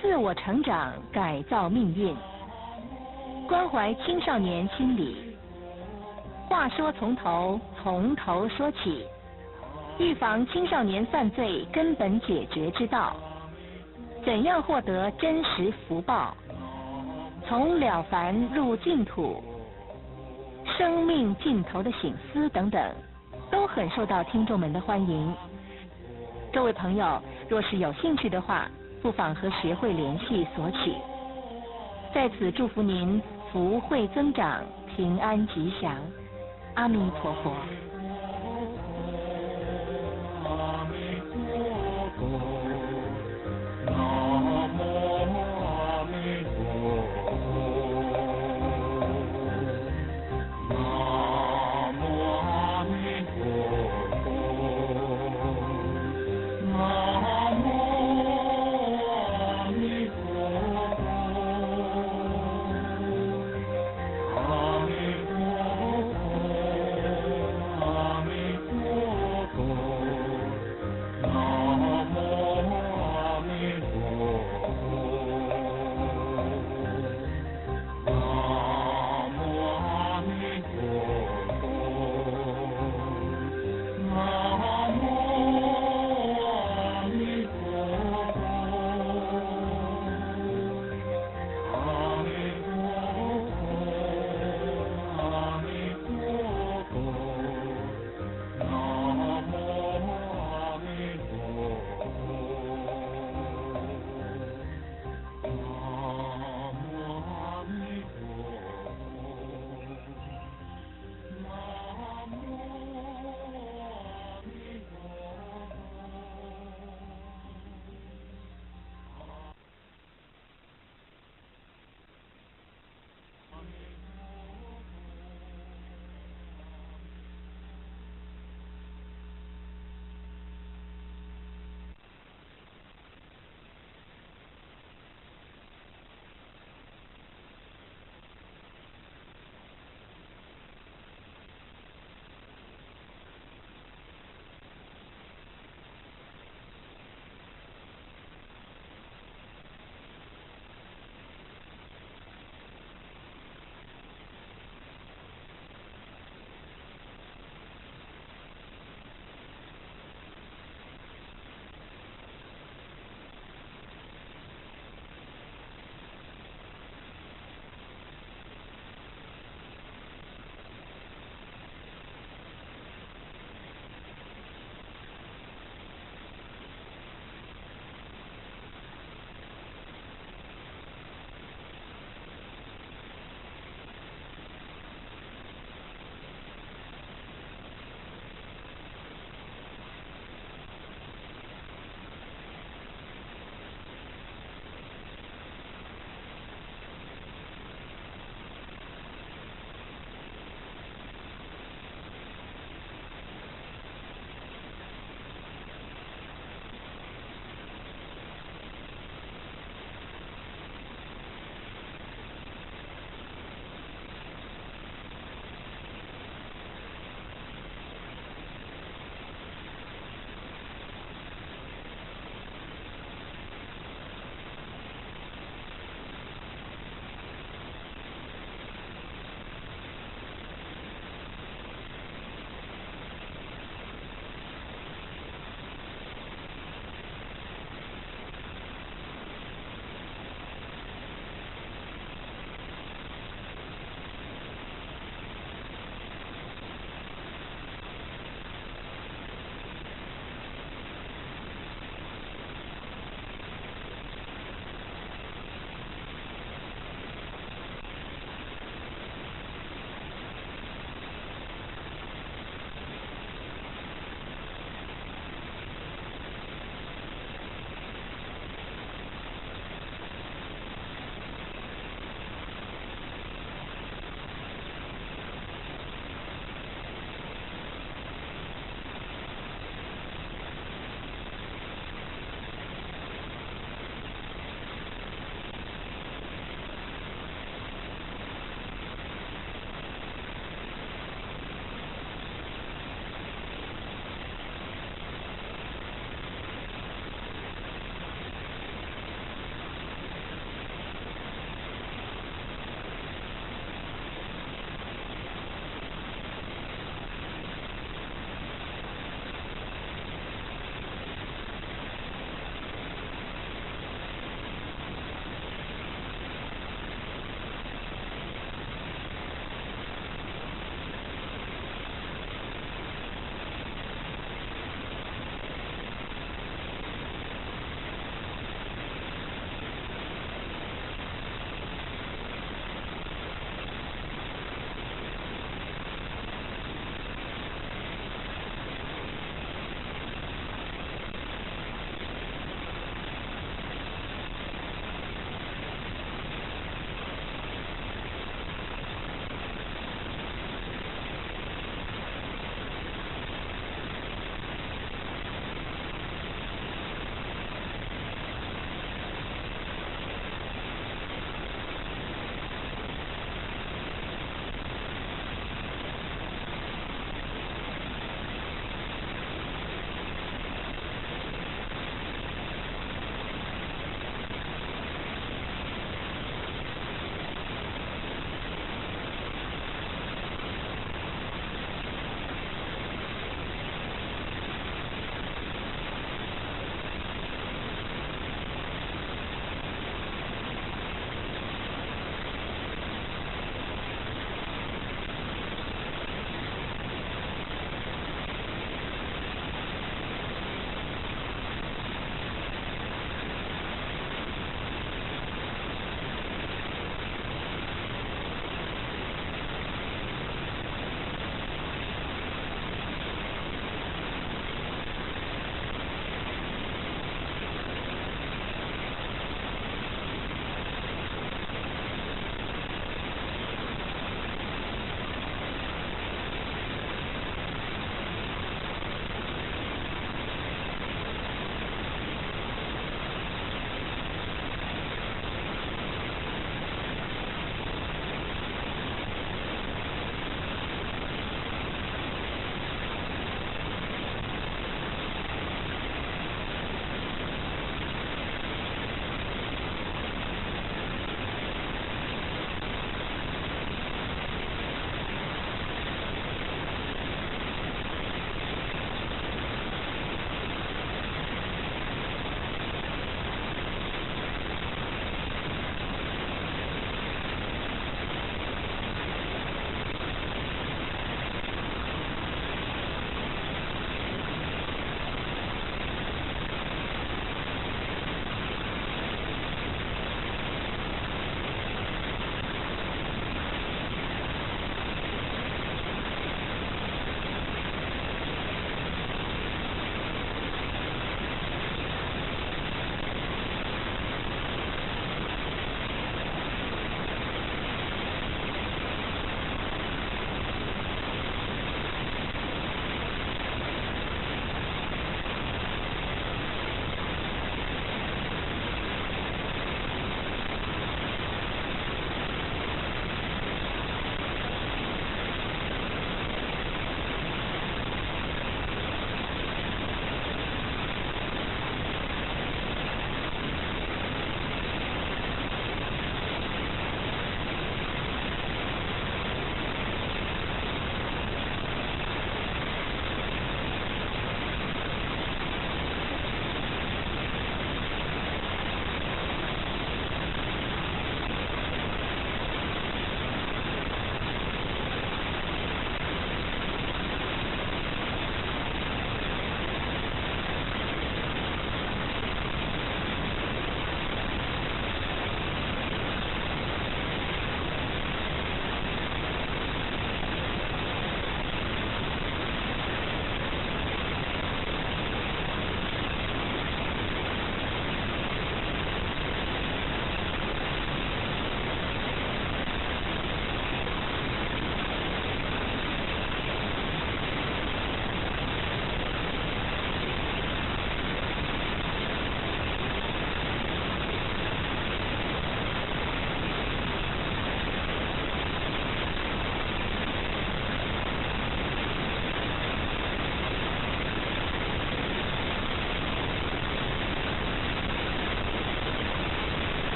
自我成长改造命运、关怀青少年心理、话说从头说起、预防青少年犯罪根本解决之道、怎样获得真实福报、从了凡入净土、生命尽头的省思等等，都很受到听众们的欢迎。各位朋友，若是有兴趣的话，不妨和学会联系索取。在此祝福您福慧增长，平安吉祥，阿弥陀佛。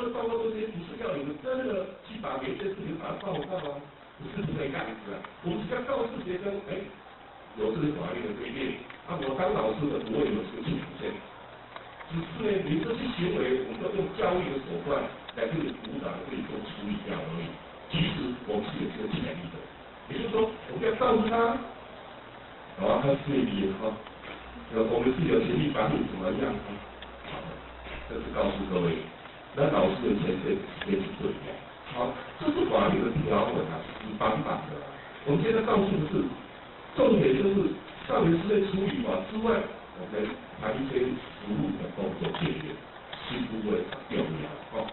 报告这些不是要你们真的去把每件事情把它报告啊，不是这个样子啊。我们是要告诉学生，有这个法律的规定，我当老师的我也有这个权限。只是呢，你这些行为，我们要用教育的手段来对你辅导，对你做处理掉而已。其实我们是有这个权利的，也就是说，我们要告诉他，他是对你哈，我们是有权利把你怎么样啊？好的，这是告诉各位，那老师的权限也是对的。好，这是法律的条文啊，是绑的。我们现在告诉的是，重点就是少年事件处理法之外，我们谈一些实务的工作建议，是不会很重要。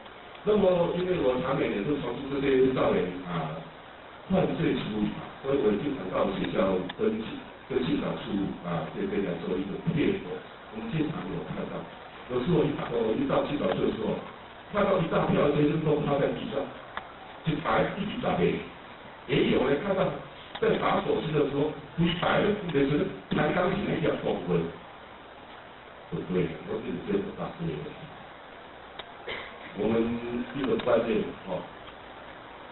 那么因为我常年也是从事这些少年犯罪处理嘛，所以我经常到学校跟警察处这边来做一个配合。我们经常有看到，有时候我一到警察处的时候，看到一大票学生都趴在地上，就摆一起打背。也有人看到在打手机的时候，你摆了你的时候弹钢琴那叫否认，不对，我觉得这个大是有问题。我们一个观念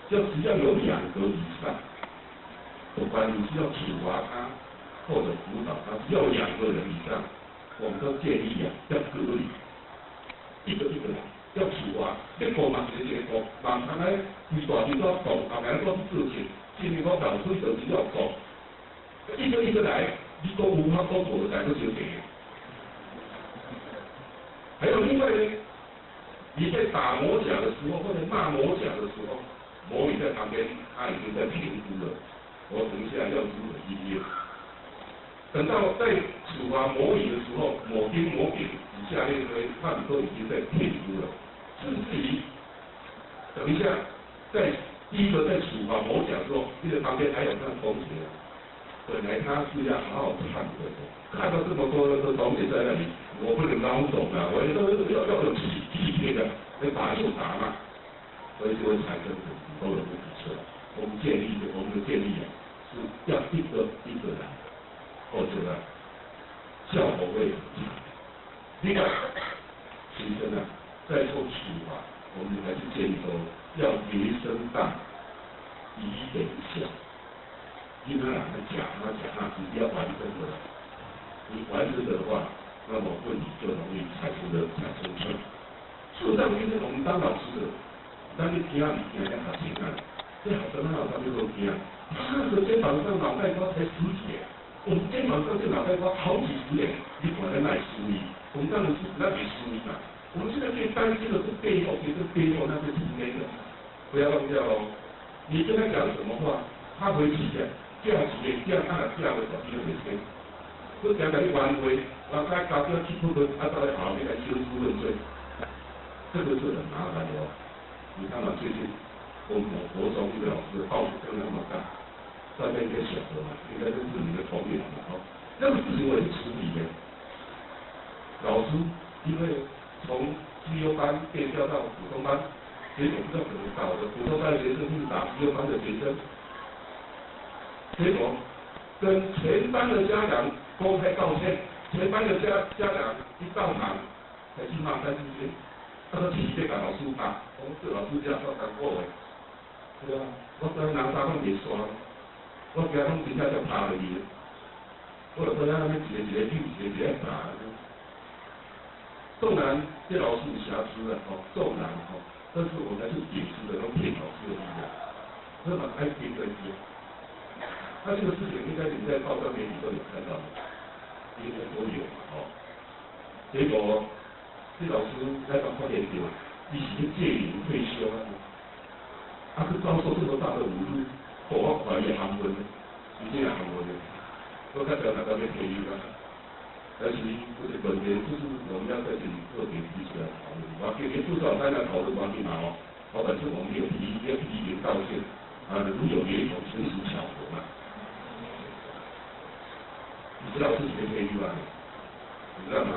就只要有2个以上，不管你是要处罚他或者辅导他，只要2个人以上，我们都建议要隔离，一个来。要处罚，这个嘛是一个，慢慢来，规大就要做，慢慢做事情，今年我搞出手就要做，一个来，你都无法都做得来，都就这样。还有另外呢，你在打模甲的时候或者骂模甲的时候，模拟在旁边，他已经在评估了，我等一下要如何应验。等到在处罚模拟的时候，某丁某丙以下那堆，他们都已经在评估了。甚至于，等一下，在第一个在处罚某甲的时候，这个旁边还有那同学，本来他是要好好看的，看到这么多的同学在那里，我不能捞走啊，我要有体贴的，来打就打嘛，所以就会产生很多的问题出来。我们的建议是要一个来，或者呢，效果会很强。另外，学生在做处罚，我们还是建议说要原声大，以等小。因为讲那是要完整的，你完整的话，那么问题就容易产生出来。事实上，今天我们当老师的，当你听你听要学生最好的那老师就都听，他的肩膀上脑袋瓜才10几，我们肩膀上这脑袋瓜好几十年，你管他哪输赢？我们当然是不要给输赢嘛。我们现在最担心的是背后，其实背后那是体内的，不要忘掉哦。你跟他讲什么话，他回去讲，叫几遍，叫他叫的手机就没声。我讲你挽回，他搞掉气不分，到来好你来修书认罪，这个是很麻烦的哦。你看嘛，最近我们国中一个老师报纸登那么大，上面一个小的嘛，应该都是你的同学嘛，那个事情我也是处理的。老师因为从资优班变调到普通班，结果不知道怎么搞的，普通班的学生去打资优班的学生，结果跟全班的家长公开道歉，全班的家长一到场才去骂3、4天，他说自己被老师打，我们这老师这样说难过的，对吧？我跟拿沙拢袂刷，我惊拢真正就拍落去，我就跟他们一个溜，一个打。纵然这老师有瑕疵的纵然但是我们还是秉持的那种骗老师的力量，那么爱评分析。那这个事情应该你在报章媒体都有看到的，应该都有结果这老师在搞快点丢，一起借龄退休他是遭受这么大的侮辱，我怀疑韩文的，已经韩文的，我看到那个被培育了。而且这个本点就是我们要在这里特别提出来讨论，至少大家讨论完毕嘛反正我们有批评道歉如有雷同，纯属巧合嘛。你知道是谁培育吗？你知道吗？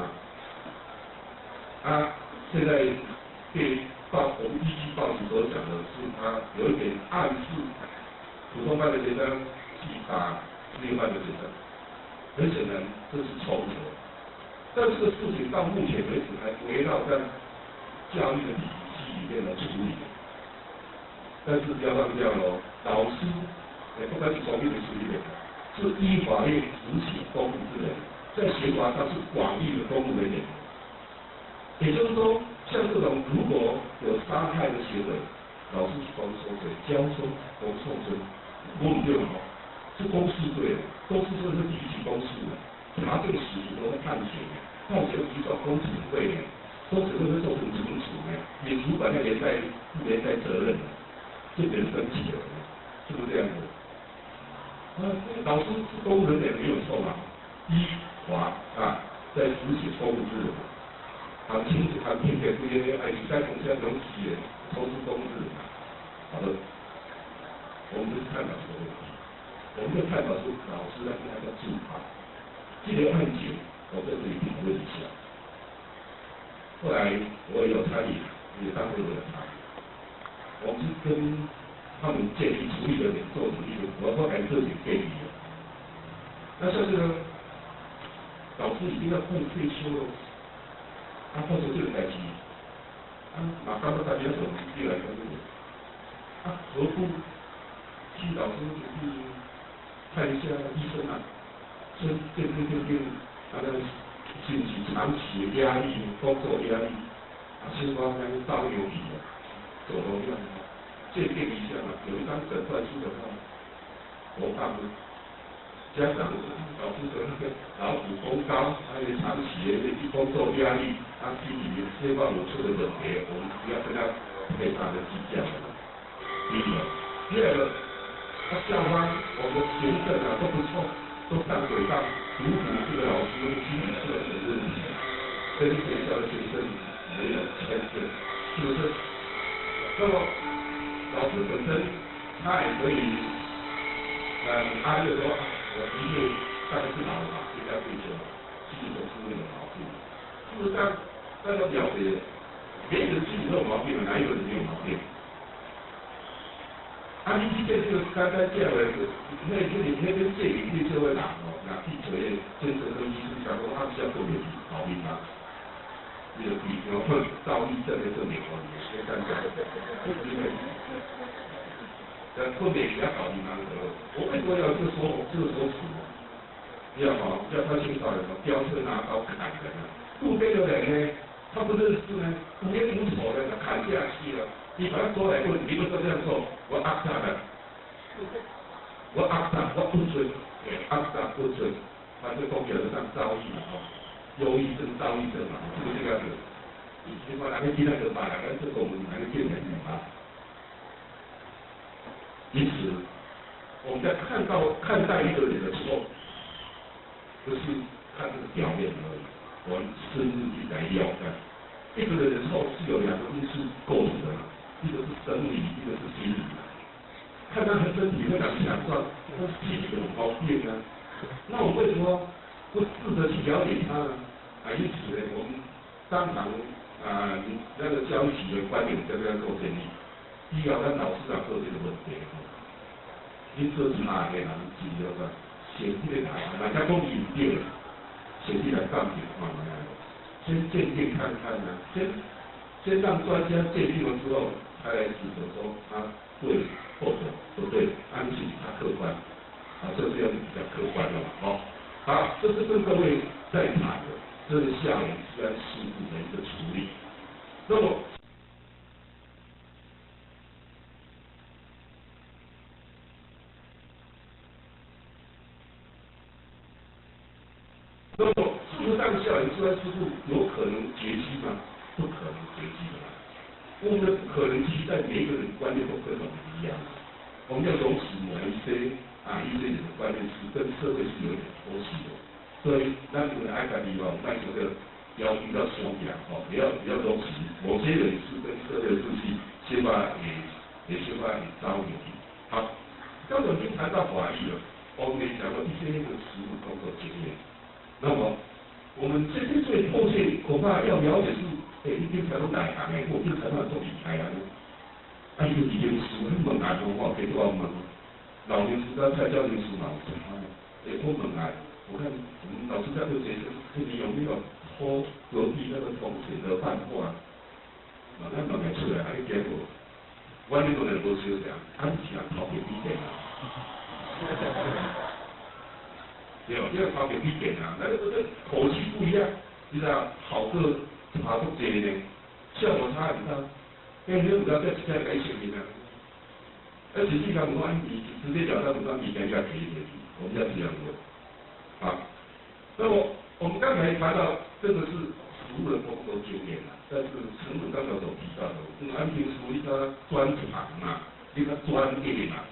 现在对我们依据报纸所讲的是，他有一点暗示普通班的学生去打资优班的学生。很显然，这是错误的。但这个事情到目前为止还围绕在教育的体系，里面来处理。但是不要忘掉了，老师不管是从业的处理的，是依法律执行公务之人，在刑法上是广义的公务人员。也就是说，像这种如果有杀害的行为，老师是公诉罪，交收公诉罪，我们就好，是公诉罪，公诉罪是提起公诉的，查证实情都会判刑，判刑依照公诉罪的，都只会造成惩处的，免主管要连带责任的，这别人分歧了，是不是这样子？老师是公务人员没有错嘛，依法在执行公务之人。行情给这些在从事农企业从事公务之人。好的，我们就是探讨这个问题。我们的探讨是老师要跟大家注意这个案件，我在这里讨论一下。后来我也有参与，也当会有参与。我们是跟他们建议处理的人做处理的，我说还是这点建议的。那像这个老师已经要付退休了。发生这个代志，马上大家手机来关注何不去老师去看一下医生啊？这那个近期长期的压力、工作压力，心肝那个烧牛皮的，走路样鉴定一下嘛，有一张诊断书的话，我大部家长老师的那个劳苦功高，还有长期的工作压力。心里希望有出的问题，我们不要跟他非常的计较。第一个，第二个，校方我们行政都不错，都上轨道，如果这个老师心理出了什么问题，跟学校的学生没有牵涉，是不是？那么老师本身他也可以安乐说，我一月大概是老了吧，应该退休了，继续从事那个劳动。事实上，大家了解，别人自己都有毛病，哪有人没有毛病？你这个刚刚讲的，那边这里对社会人那地球的建设跟艺术上，我按下做的是毛病嘛。这个比如说躁郁症的这美国，先看看，不是的。后面也要搞你那个，我为什么要这个说辞？要他青少年飙车拿刀砍人啊！路边的人呢，他不认识呢，无冤无仇的，他砍下去了。你把他抓来问，你不说这样做，我压他的，我不准，压他不准，他就公表上遭遇了忧郁症、躁郁症嘛，是不是这样子？你说哪个听那个吧，哪个这个我们哪个见人嘛？因此，我们在看待一个人的时候，不是看这个表面而已，我们深入去来了解。一个人的错是有两个因素构成的，一个是生理，一个是心理。看他的身体会想说，他是心理有毛病啊，那我为什么不试着去了解他呢？因此呢，我们当场那个教育局的观点在这样做建议，第一个咱老师做这个问题，你做差的人治疗个。先去来，大家讲伊对，先去来鉴定看看，先鉴定看看啊，先让专家鉴定了之后，才来指责说他对或者不对，安全他客观，这是要比较客观的嘛，好，这是跟各位在谈的，这是校园治安事故的一个处理，那么。那么，事实上，校园治安事故有可能绝迹吗？不可能绝迹的。我们的不可能期在每一个人观念都跟我们一样。我们要容许某一些人的观念是跟社会是有点脱序的。所以，咱们爱看地方，卖这个要比较松养也要容许某些人是跟社会秩序先把也先把你招进去。好，刚才已经谈到法律了，我们也讲到一些那个实务工作经验。那么，我们这些最迫切恐怕要了解是，一定才能来行的，我一定才能做厉害啊！伊就已经输，你问下我给我问，老年时代才教年书嘛，我问下，我看我们老师在对学生，你有没有偷隔壁那个同学的漫画？咱问下出来，你结果，我迄个人无收啥，是人头壳比电啊。对，这个头壳比电啊，那个口气不一样，你知道，好个差不多呢，效果差很大。你不要再改声音啊！而且这个我们直接讲到我们以前要提一提，我们要这样问啊。那么我们刚才谈到这个是服务的工作经验啊，但是陈总刚才所提到的，安平属于一个专长嘛，一个专业嘛，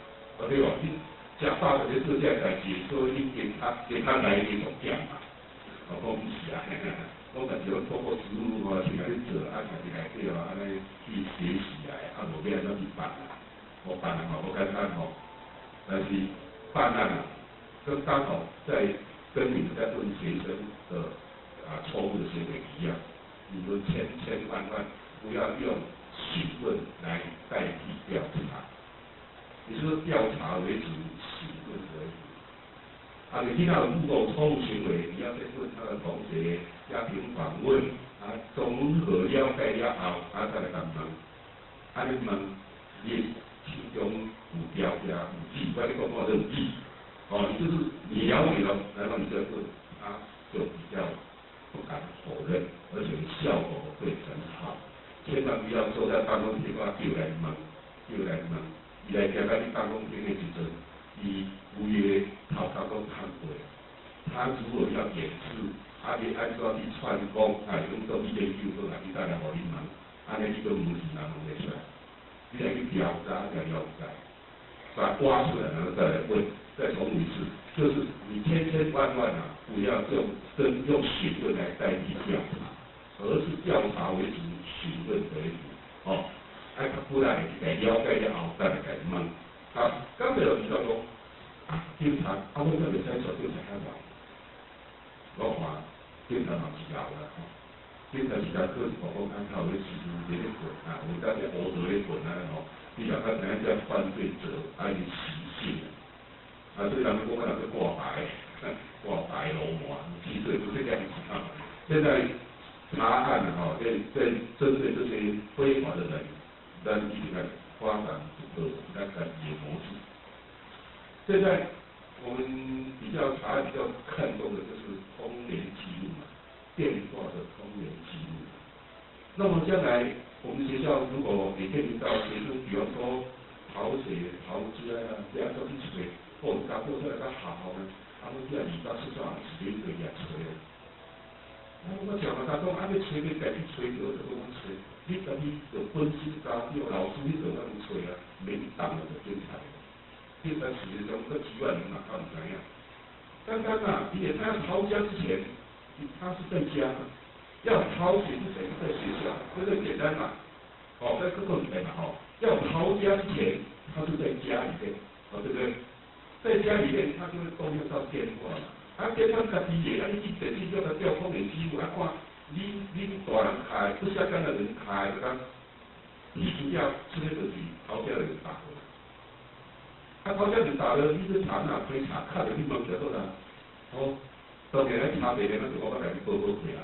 对吧？你假大的做这代志，所以给他来一种奖嘛，我讲不是啊。我家己要透过实务吼，去甲你做，家己来对哦，安尼去学习来，无要安怎去办啊？无办啊嘛，无简单吼。但是办案啊，跟刚好在跟你们在问学生的错误的行为一样，你们千万不要用询问来代替调查。你说调查为主，询问为主。你听到有误导错误行为，你要先问他的同学，家庭访问，综合了解了后，再来问。你问，你心中有条件有记，我跟你讲我有记，你就是你了解了，然后你再问，就比较不敢否认，而且效果会很好。千万不要坐在办公室话就来问，伊来听到你办公室的时阵。伊有嘢头壳讲谈过，他如果要掩饰，你按照去串讲，用到你研究说，你再来互你问，安尼你都唔是人问得出来，你得去调查才了解，把它挖出来，然后再来问，再重复一次，就是你千万不要用询问来代替调查，而是调查为主，询问为主，不然你来了解了后，再来问。刚才有提到说，警察为什么袂使找警察开话？我看警察嘛是有啦，警察是讲个是讲靠咧实施这个棍有当些恶作咧棍吼，你若看怎样叫犯罪者爱习性，所以人们讲人去挂牌罗马，其实不是这样子现在查案在针对这些非法的人，咱一定要发展这个那个野模式。现在我们比较看重的就是通联记录嘛，电话的通联记录。那么将来我们学校如果也面临到学生，比方说逃学、逃街这样都去找，或者搞过出来较好呢，我这里到是说是一个也找。我讲嘛，他讲尼找你家己找着就不讲找，你家己就本身家长老师你就安尼找免当就精彩。警察实际上这几万人嘛，他唔知影。刚刚你也他要逃家之前，他是在家嘛，要逃学之前是在学校，这个简单嘛。在课本里面嘛，要逃家之前，他是在家里面，对不对？在家里面，他就会动用到电话嘛。电话家己的，你去电视叫他调通联记录，看你大人开，不相干的人开，你主要这个就是逃家的人打的。逃家人打了，你去查可以查，看着你问就好啦。当然来查别人，就我甲你报过去啦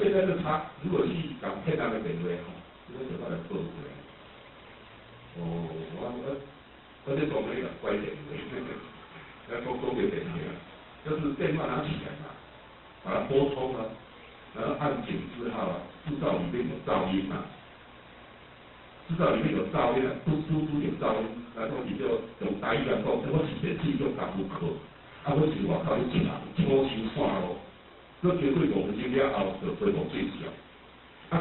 现在是查，如果是讲骗人的电话这个就把它报过来。我这讲了一个观点，要讲给电话。就是电话拿起来嘛，把它拨通了，然后按井字号制造里面有噪音嘛，制造里面有噪音嘟嘟嘟有噪音，然后你就用台语来讲，我是电视用打不可，我是外口去抢超新线咯，那绝对5分钟了后就恢复正常。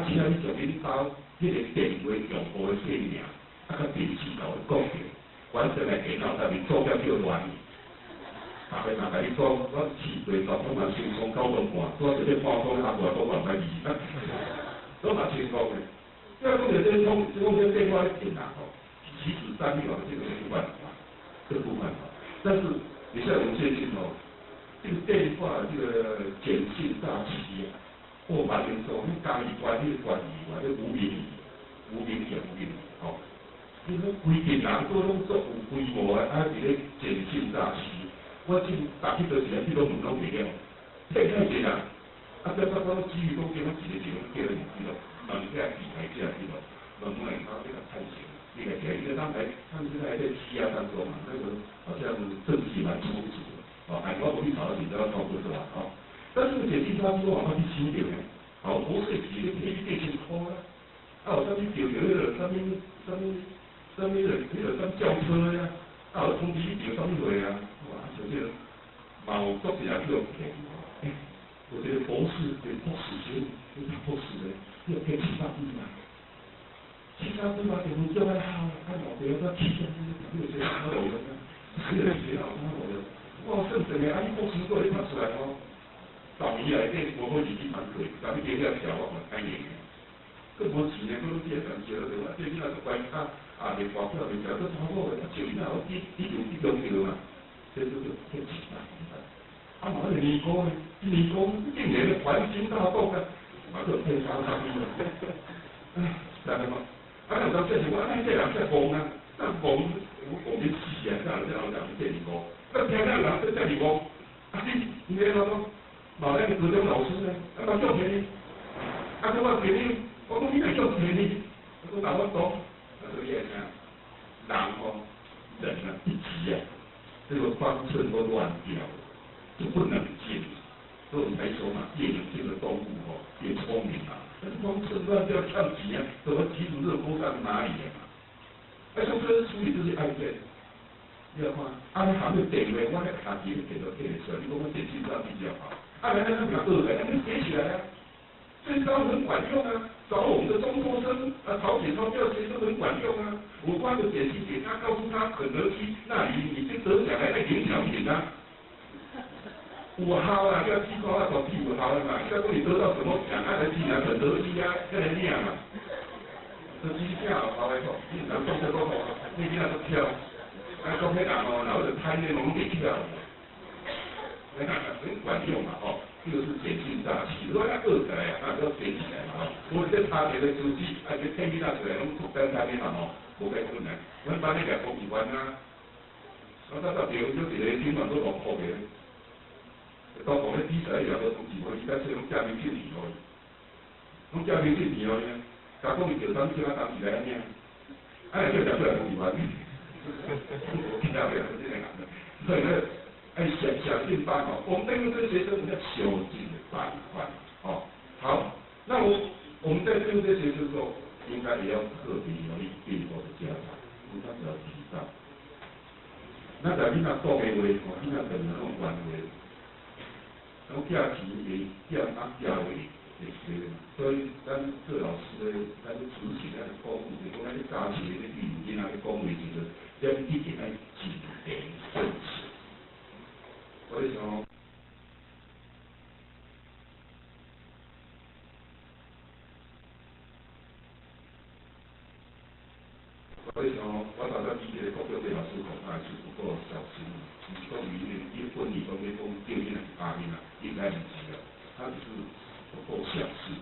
其他你就领导迄个电话用户的姓名，甲电视头的讲起，完全来电脑上面做了就乱。大家你讲，我市内交通嘛成功9分半，我直接报讲阿外国220，都嘛成功的。因为讲这电话电脑其实3秒这个是犯法，这不犯法。但是你像我们最近这个电话这个简讯诈欺或蛮严重，你家己管理这无名你说规定人都拢做有规模的，这个简讯诈欺。我进打去多时你都问拢袂了，骗太济人，不要说基于讲叫我一个叫你叫你知道，两只皮台只去咯，两只口比较太小，你个起来，因为他们现在在欺压当中嘛，那个好像政绩蛮充足的，哦，哎，我不去炒到你都要超过是吧？哦，但是解禁他说我去收掉呢，好多税几个可以4000块啊，啊，有啥物叫迄个啥物轿车呀，啊，有通知你叫啥物货啊，哇，就这个毛做起来就便宜。我觉得博士对博士学，对博士的要给700亿嘛，700亿嘛，结婚叫还好，看老爹他700亿，没有谁好的，谁来谁好好的，哇，甚至呢，啊，你博士过来拍出来哦，10年来底无好日子蛮过，但是今日条我蛮开心的，佮无钱呢，佮都这样子了对吧？这囡仔都乖啊，啊，连外表面条都超好的，啊，就囡仔你中着嘛，这就是给700亿。啊，嘛个年糕呢，年糕今年的环境大动啊，嘛就配300亿了。哎，知道吗？啊，有当这是我啊，这人在讲啊，那讲我们死啊，这人这年糕，那听那人在这里讲，啊你那个马那个高中老师呢，啊嘛叫便宜，啊我便宜，我讲你哪叫便宜？我讲哪我讲，啊所以啊，人哦，人啊一急啊，这个方寸都乱掉了。就不能见，所以我们才说嘛，夜能见的动物哦，越聪明嘛。但是光寸断掉跳级啊，怎么基础热锅上哪里的嘛？哎，说这处理这些案件，你要看，啊，你还没点位，我那卡机点到点出来，你讲我点进到比较好，啊，来那比较恶来，那点起来啊，这招很管用啊，找我们的中辍生啊，朝鲜钞票其实很管用啊。我发个简讯给他，告诉他肯德基那里已经得奖了，在领奖品啊。有效啦，叫机构啊，搞屁有效了嘛？叫讲你得到什么奖啊？来进来肯德基啊，叫来领嘛。这机票好来讲，你人讲得多好，你今仔都跳，啊，讲迄人哦，然后就拍那农给跳，你看很管用嘛，哦，这个是减轻诈欺，如果要恶起来啊，那要减起来嘛，哦。我这差别的手机，啊，这天气那出来，拢出单单的嘛，哦，无太困难。阮把那个公几万啊，我到到时就一个天晚都6块的。到讲咧比赛也无同志，我而家说拢假面骗钱咯，拢假面骗钱咯呢，甲讲伊叫咱叫咱当时来安尼啊，啊叫讲出来2万，我听到没有？这个男的，所以呢，哎想尽办法，我们对这些学生要修尽办法，哦，好，那我们在对这些学生的时候，应该也要特别留意病后的家长，我刚才有提到，那在你那讲的话，你那可能那种关话。然后假期也价位也是，所以咱做老师的，咱要执行咱的公务，就讲咱咧假期咧运营啊咧讲话时阵，咱一定要谨言慎行。所以说，我大家理解国标对老师恐怕是不够小心。你讲伊婚礼中间讲叫伊来答应啊，应该不是的，他只是不够小心。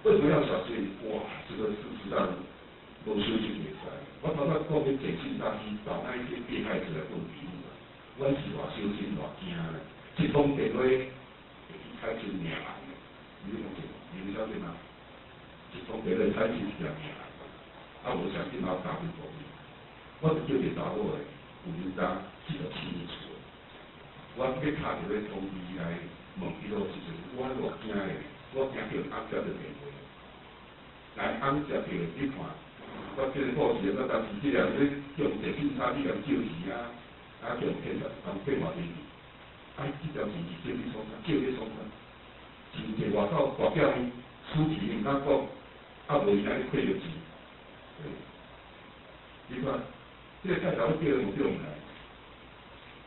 为什么要小心？哇，这个事实上都修行比赛。我常常讲给减轻大师找那一些被害者来问题目啊，我是偌小心偌惊咧，一通电话开始命案的，你了解吗？你了解吗？一通电话开始命案。啊，我相信他答不同意，我是叫你查某的，有人家记得清楚。我要打电话通知来问伊落时阵，我偌惊的，我惊叫翁接着电话，来翁接着你看，我这个故事我当时这样咧用电信差这样借钱啊，啊用骗人，当骗偌钱，啊这条钱是借你创啥？借你创啥？真济外口大表书记唔敢讲，啊无伊来亏着钱。你看，这个太早会叫人不用来，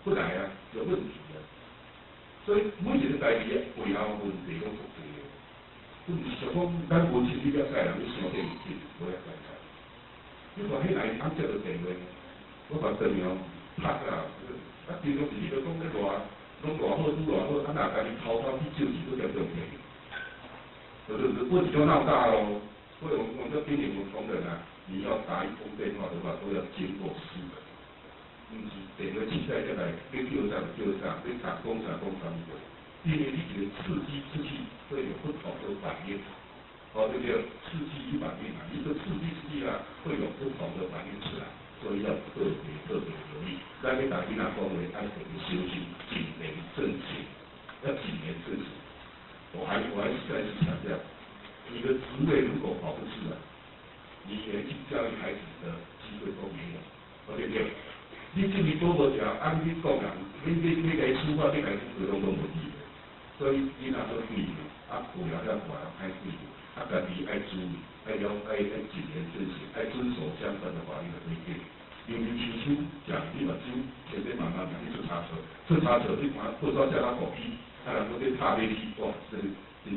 不来啊，有问题啊。所以每一个代志背后问题拢复杂的，不是说讲咱无钱你要使人，你想这事情无要使。你看迄来按接到电话，我把电话拍啊，啊，平常时你都讲咧偌，拢偌好，拄偌好，啊哪家己偷偷去借钱都叫做骗，就是问题就闹大咯。所以我们这边有同仁啊，你要打一通电话的话，都要经过思考。电话现在来，你叫上，你打工上，因为你这个刺激出去会有不同的反应。对不对？刺激反应啊，一个刺激啊，会有不同的反应出来，所以要特别留意。咱要大囡仔讲话，爱特别小心，谨言慎行，要谨言慎行。我还是再次强调，你的职位如果保不住了，你连去教育孩子的机会都没有，对不对？你这里多无条，按你讲人，你该处罚，你该负责拢无意。所以你若做对的，有了了外人爱对的，家己爱注意，爱谨言慎行，爱遵守相关的法律的规定。尤其手讲你目睭千千万万别去出差错，你看不知道叫他狗屁，人都在踏进去，哇，真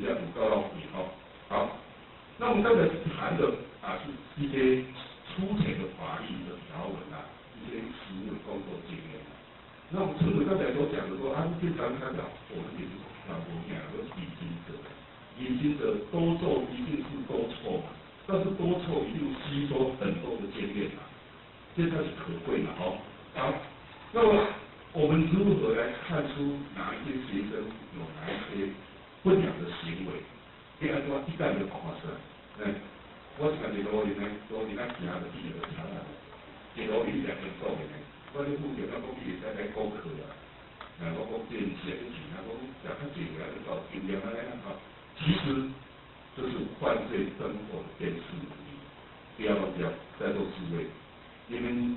正有够老厉害。好，那我们刚才谈的是一些粗浅的法律的条文一些实务工作经验。那我们陈委刚才所讲的说，经常看到我们也是讲过讲的引经者多做一定是多错嘛，但是多错一定吸收很多的经验这才是可贵的好，那么我们如何来看出哪一些学生有哪一些不良的行为？按照一概的方法出来，我是感觉到我现在行的第二个查案，结果你两个做的呢。我咧附近，我讲伊会使来讲课我讲电视的事，我讲较济个到经验其实这是犯罪生活的辨识能力。不要忘掉，在座诸位，你们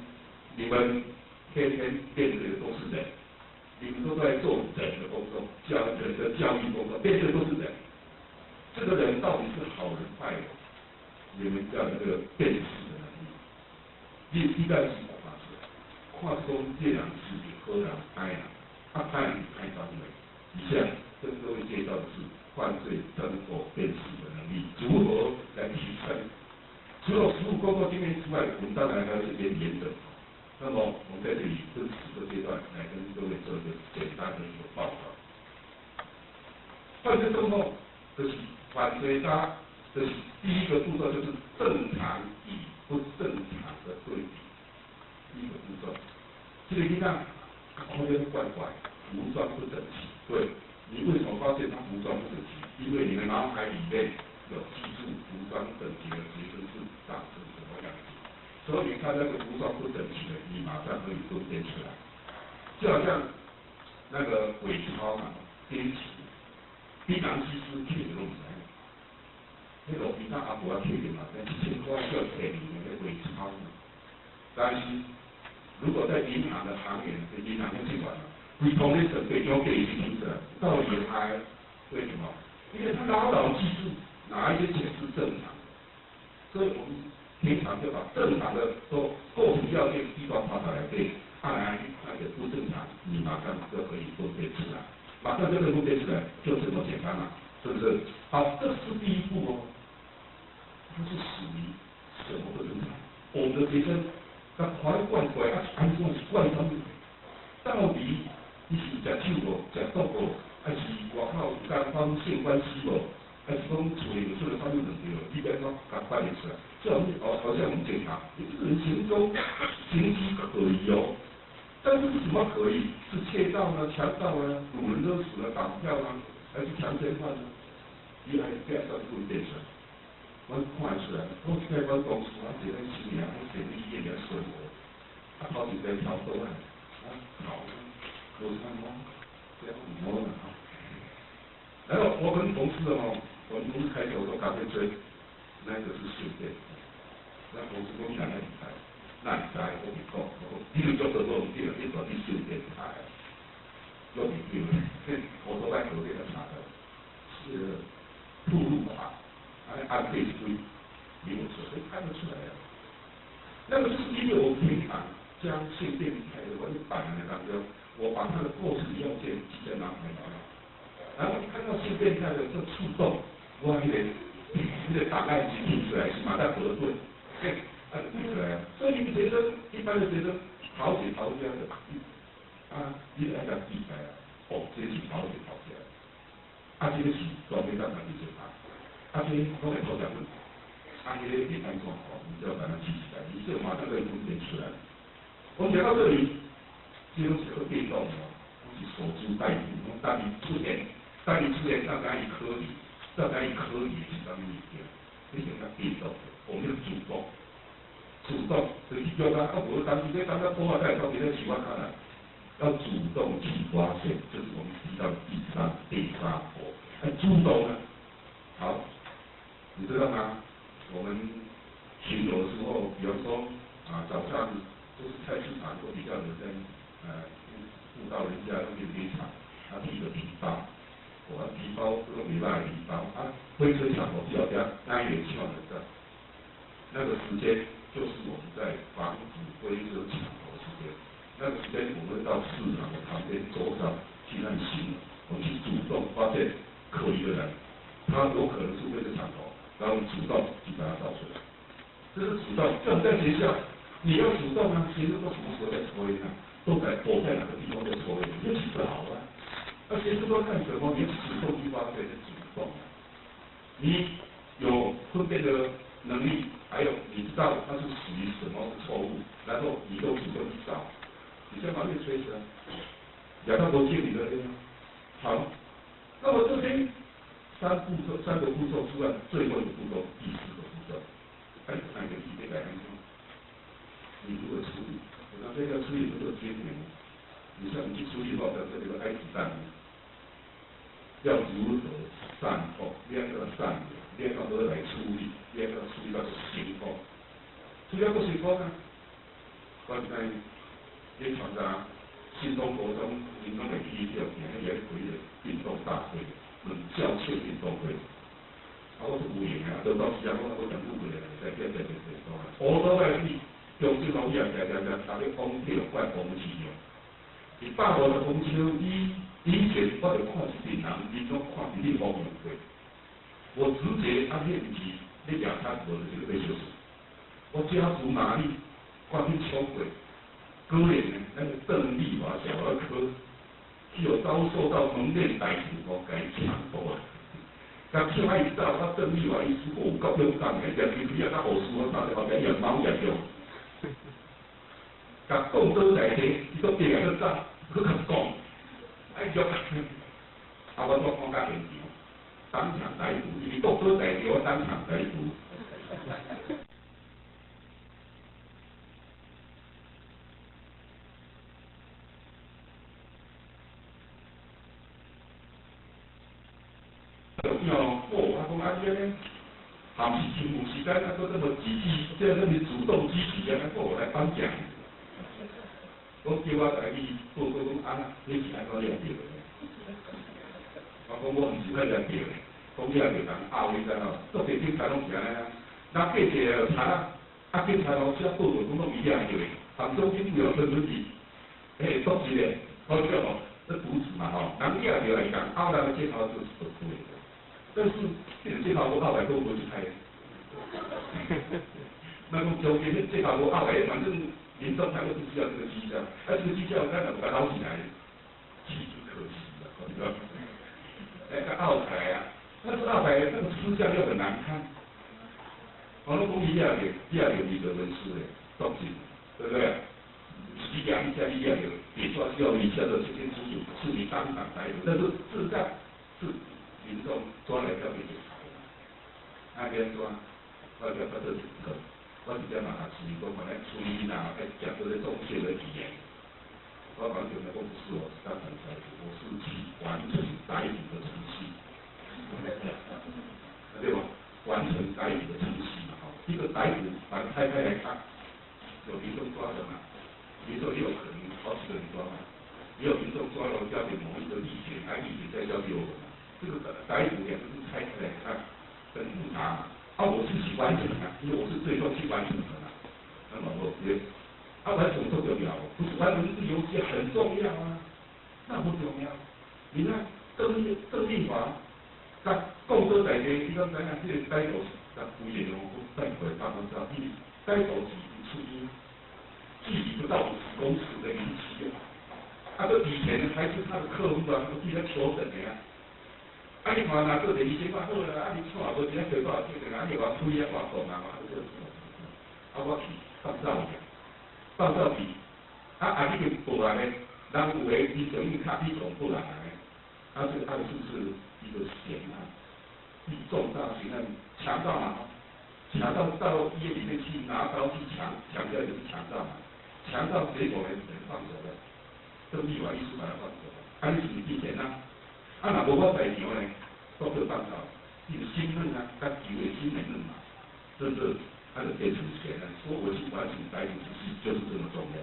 天天面对的都是人，你们都在做人的工作，人的教育工作，面对的都是人。这个人到底是好人坏人，你们要有这个辨识的能力。一旦是看出这两事情何人爱人，爱人爱当为。以下跟各位介绍的是犯罪生活辨识的能力如何来提升。除了实务工作经验之外，我们当然还有一些原则。那么我们在这里分4个阶段来跟各位做一个简单的一个报告。犯罪生活就是犯罪它的第一个步骤就是正常与不正常的对比。第一个步骤，这个地方看起来怪怪，服装不整齐。对，你为什么发现他服装不整齐？因为你的脑海里面有记住服装整齐的学生是长成什么样子，所以你看那个服装不整齐的，你马上可以分辨出来。就好像那个伪钞编辑，槟榔西施贴的弄起来，那个平常阿婆贴的嘛，那1000块叫贴里面的伪钞。但是如果在银行的行业，银行的监管会通的准备交给一些的，到底还为什么？因为他牢记住哪一些钱是正常，所以我们平常就把正常的都构成要件地方爬来对，那个不正常，你马上就可以分辨出来，马上就可以分辨出来，就这么简单了，是不是？好，这是第一步它是属于什么不正常？我们的学生。怪怪，安怎是怪什么？到底你是食酒无，食毒无，还是外口有甲发生性关系无？还是讲厝里有出了发生问题了？你别讲甲发现出来，这样好像我们检查，你这个人行踪形迹可疑但是什么可疑？是窃盗呢、强盗呢、掳人勒死呢、绑票呢，还是强奸犯呢？你还这样子分辨出来？我看出来，我在我公司这个新娘，这个医院的生活，头一个调过来，好，有什么？这样很多然后我跟同事我们公司开头说咖啡追，那个是训练，那同事讲你哪来厉害？那你在我讲，你就做得多点，你做你训练台，做研究，我都在河边查的，是铺路法。按倍数没有错，看得出来那个就是因为我平常将性变态的我就摆在当中，我把它的构成要件记在脑海里，然后看到性变态的这触动，我那个档案集印出来，是马上核对，印出来所以你们学生一般的学生逃学逃家的，你来讲记起来这是逃学逃家，这个是专门让他理解他。这拢会偷讲问题，这个也看状况，你就要把它记起来，你这马上可以分辨出来。我们讲到这里，这种是个变动是守株待兔，当你出现让他以科比，再来可以是啥物物件？你先甲被动，我们要主动，就是叫他无当时咧当他拖啊，再到别的起我看来，要主动去发现，就是我们提到第三步，主动啊，好，你知道吗？我们巡逻的时候，比方说早上就是菜市场都比较有人顾到人家那边卖场，提个皮包，皮包这个礼拜皮包灰车抢我比较安全抢的，那个时间就是我们在防止灰车抢夺时间。那个时间我们到市场的旁边走上去那行，我们去主动发现可疑的人，他有可能是灰车抢夺，然后主动去把他找出来。这是主动，像在学校，你要主动啊，学生都什么时候在抽烟啊？都在躲在哪个地方在抽烟？你就去找啊。那学生都干什么？你主动去发现是主动。你有分辨的能力，还有你知道它是属于什么错误，然后你都主动去找。你先把这吹起来，两到多建立的好。那么这边三个步骤之外，最后一个步骤，第四个步骤，还有3个题得来你如果处理，我这个处理这个节点，你像你去处理好的这个爱子弹，要如何善后？两个善的，两个何来处理？两个处理到行动，处理到行动啊！我在也参加新中国中民众的批评，也开了运动大会，教学运动会。我是有闲啊，到时啊，我全部过来，在变动啊。我所在是中心路也大家风铁怪风气哦。150的风车，以前我就看一群人，民众看伫你方面过，我直接按面积，你亚餐我的这个被修饰。我家属马力，看你超过。个人呢，那个邓丽华小儿科，具有遭受到蒙面歹徒该抢夺啊！甲跳海走，邓丽华医师有够勇敢的，连去啊，甲护士我打电话甲养猫养用，甲讲倒来地，伊都变个走，去甲讲，喐，我做看甲现场，当场逮捕，伊讲倒来地，我当场逮捕。还是政府时间那个那么积极，即係那么主动积极啊，我来颁奖。我叫我家己报告讲你是安怎了掉的？我讲我唔是那了掉的，讲你也袂当拗你知吼，做地警察拢是安尼啊。那记者查警察老写报告讲拢伊了掉的，杭州警府有分析，都是的，好笑哦，这毒死嘛吼，人了掉来讲拗那个检讨就是不对的。但是这条路200多去开，那个中间这条路200，反正民众他们不需要这个绩效，这个绩效看到把它捞起来，岌岌可危了，你知道吗？拗起来啊，但是200那个吃相又很难看，网络公益也有一个人士的东西，对不对？你讲一下，也说要一下的这些知识是你当场逮捕，但是事实上是。民众抓来交给警察，那边抓，我叫他这警察，我直接把他处理过，把他处理哪，讲这些正确的语言。我完全的不是我是当场逮捕，我是去完成逮捕的程序，对吧？完成逮捕的程序嘛，一个逮捕把它拆开来看，有民众抓的嘛，民众也有可能好几个人抓嘛，也有民众抓了交给某一个地点，地点再交给我们。这个逮捕2个字拆起来看很复杂，我是去完成的，因为我是最终去完成的嘛。那么我觉得，完成重要，不是完成这个游戏很重要啊，那不重要。你看邓丽华，他共车在地，你讲咱这个逮捕，咱不也有带回大家知道，逮捕几出音，距离不到50公尺的离奇啊，这以前还是他的客户啊，都替他求审的呀。你看那做第2千块好啦，你看无钱赔多少钱的，你话推外国嘛，我去放照片，你就报案的，人有的你从卡你从报案的，这个案是不是一个险案？重大刑案强盗嘛，强盗到医院里面去拿刀去抢掉就是强盗嘛，强盗结果呢人放走了，这立法意思把他放走了，安是以前啊，若无法在场呢，都可以放走，你的身份啊，甲旧的身份嘛，这他就变成钱了，说我去完成白领之事就是这么重要，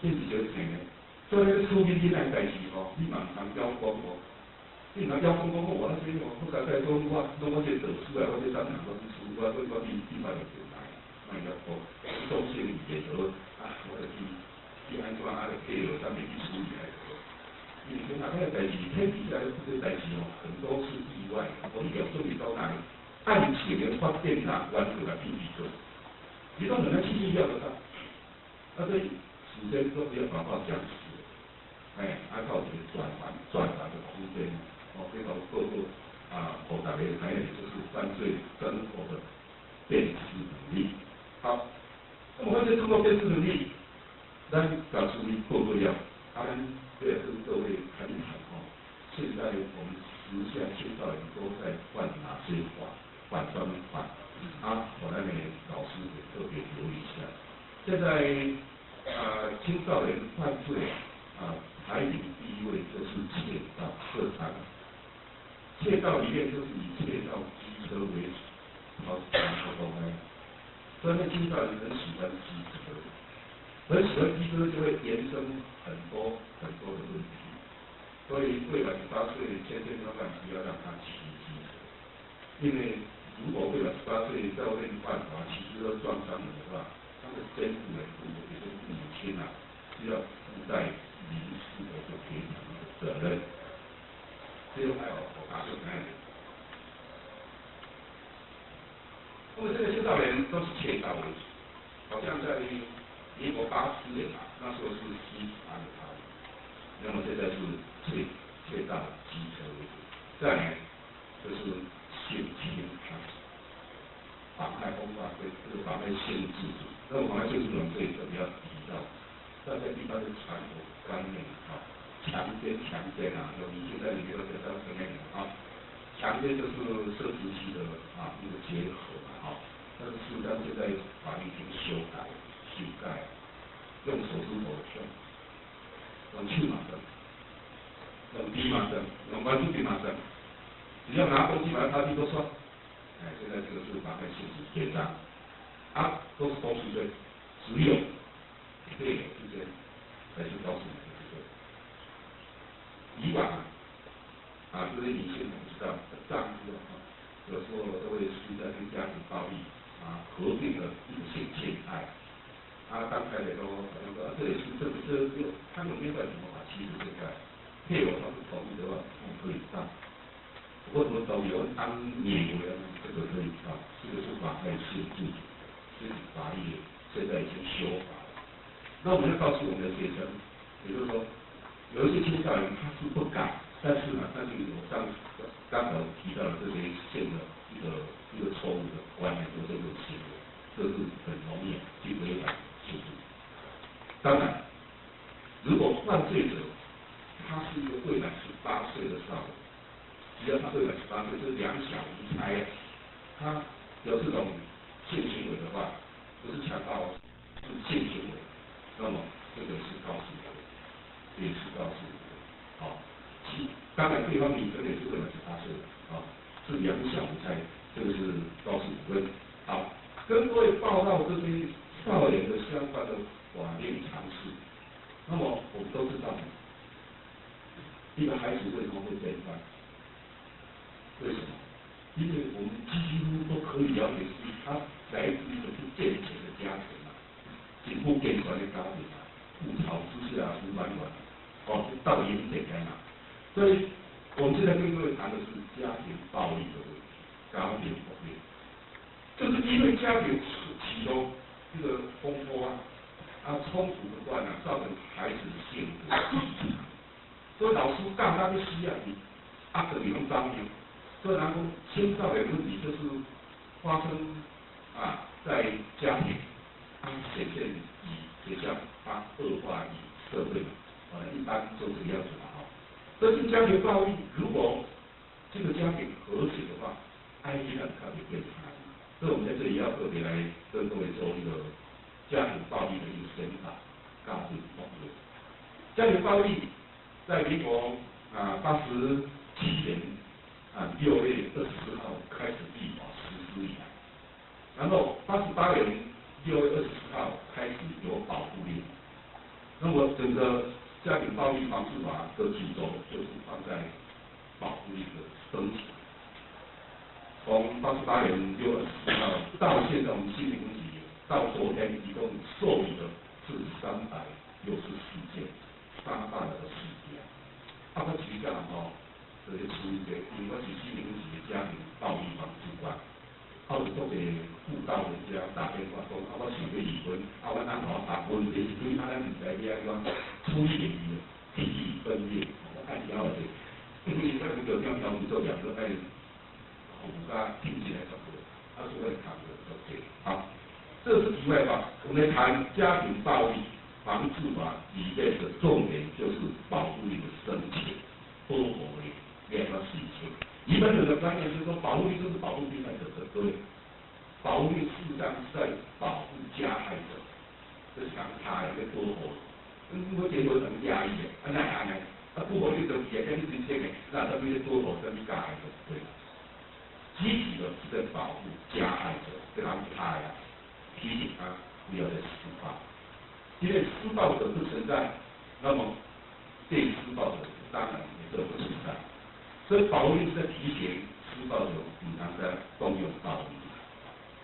这是就是钱呢。所以咧，厝边囡仔代志吼，你嘛唔通邀讲哦。你若邀讲我那些我甲再讲我这导师啊，我这当然我是师，我地方就平台，莫邀讲，中性语言就啊，我就去安怎啊，就配合上面去处理来。因为哪个代志，天底下这个代志哦，很多是意外的，我们要注意到哪里？案情的发展啊，完全来处理做，你都很难去意料得到，所以首先都不要把话讲死。靠一个转达的空间，非常透过我大家还有就是犯罪生活的辨识能力。好，那么犯罪生活辨识能力，咱搞出一过了，咱也跟各位谈一谈现在我们时下青少年都在犯哪些犯专门犯？我那边老师也特别留意一下。现在青少年犯罪排名第一位就是窃盗涉贪，窃盗里面就是以窃盗机车为主，好公开。所以那青少年很喜欢机车，很喜欢机车就会延伸很多的问题。所以未满18岁千万不要让他骑机车，因为如果未满18岁在外面犯法，骑车撞伤人的话，他的监护人也就是父母亲是要负担民事的赔偿的责任，这个还有我答对没？那么这个青少年都是窃盗为主，好像在民国80年那时候是西法的法律，那么现在是窃盗机车为主，再来就是性侵妨害风化罪，这个妨害性自主，那么妨害性自主这一个比较提到。大家一般的传统观念强奸有女性在里面都讲到什么强奸就是生殖器的一个结合但是事实上现在法律已经修改，用手指头用手嘛的，用笔嘛的，用关注笔嘛的，只要拿东西把它擦地都算。现在这个是妨害性质结账，都是公诉罪，只有配偶之间才是高诉罪。以往这些女性我们知道丈夫有时候都会出现跟家庭暴力合并的一种性侵害。当太太都好像说这也是他们没办什么法，其实现在配偶他不同意的话，可以上。不过什么都有当女人这个可以上，这个是妨害性自主，这是法律现在已经修法了。那我们要告诉我们的学生，也就是说，有一些青少年他是不敢，但是呢，那就有刚才提到的这些性的一个错误的观念或者这种行为，这是很容易去违反性自主。当然，如果犯罪者他是一个未满18岁的少年，只要他未满18岁，是两小无猜他有这种性行为的话，不是强盗，是性行为，那么这个是高诉罪，也是高诉罪。当然对方女生也是未满18岁的是两小无猜，这个是高诉罪。好，跟各位报告这些少年的相关的法律常识。那么我们都知道，一个孩子为什么会被犯？为什么？因为我们几乎都可以了解，是他来自一个不健全的家庭是不健全的家庭不吵之下胡乱到底很简单所以我们现在跟各位谈的是家庭暴力的问题，家庭暴力，就是因为家庭启动这个风波冲突不断造成孩子的性格异常，所以老师刚刚需要你这里能帮你。所以然后青少年问题就是发生在家庭，显现以学校，恶化以社会一般就这个样子所以家庭暴力如果这个家庭和谐的话，爱情很特别变差。所以我们在这里要特别来跟各位做一个家庭暴力的一个宣导，告诉同学，家庭暴力在民国87年6月24号开始立法实施以来，然后88年6月24号开始有保护令。那么整个家庭暴力防治法的主轴就是放在保护令的升级。从88年6月24号到现在，我们新民局到昨天一共受理的是364件杀大人的事件。我举个就是处理者，因为我是新民局的家庭暴力防治官。我就做个辅导人家打电话讲，我想要离婚，我安怎答问题是对咱唔知咩个处理问题，脾气分裂，我看了解，因为咱就要调做两个爱，互加听起来差不多，所以谈的OK。好，这是题外话，我们来谈家庭暴力防治法里面的重点就是保护令的升级，保护令两个事情。一般人的观念就是说，保护令就是保护被害者的，对。保护令事实上是在保护加害者，这是讲他的保护。我结婚很压抑的，那不保护就也跟你这个，那他们的保护跟你加害者对。积极的是在保护加害者，跟他们他呀，提醒他不要再施暴，因为施暴者不存在，那么被施暴者当然也就不存在。所以保护令是在提醒施暴者不能再动用暴力。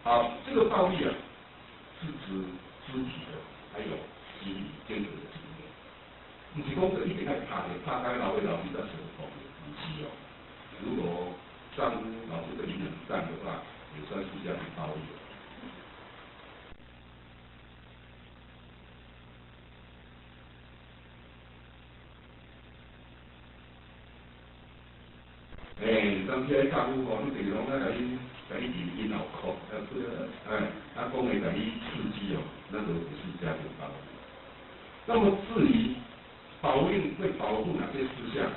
好，这个暴力是指肢体的，还有心理坚决的层面。不是讲就一定要拍的，拍开老会老师在手痛的，不是哦。如果丈夫老师的灵很淡的话，也算是家庭暴力的。当时丈夫你平常甲你引脑壳，讲的甲你刺激那个不是家庭暴力。那么至于保护令会保护哪些事项，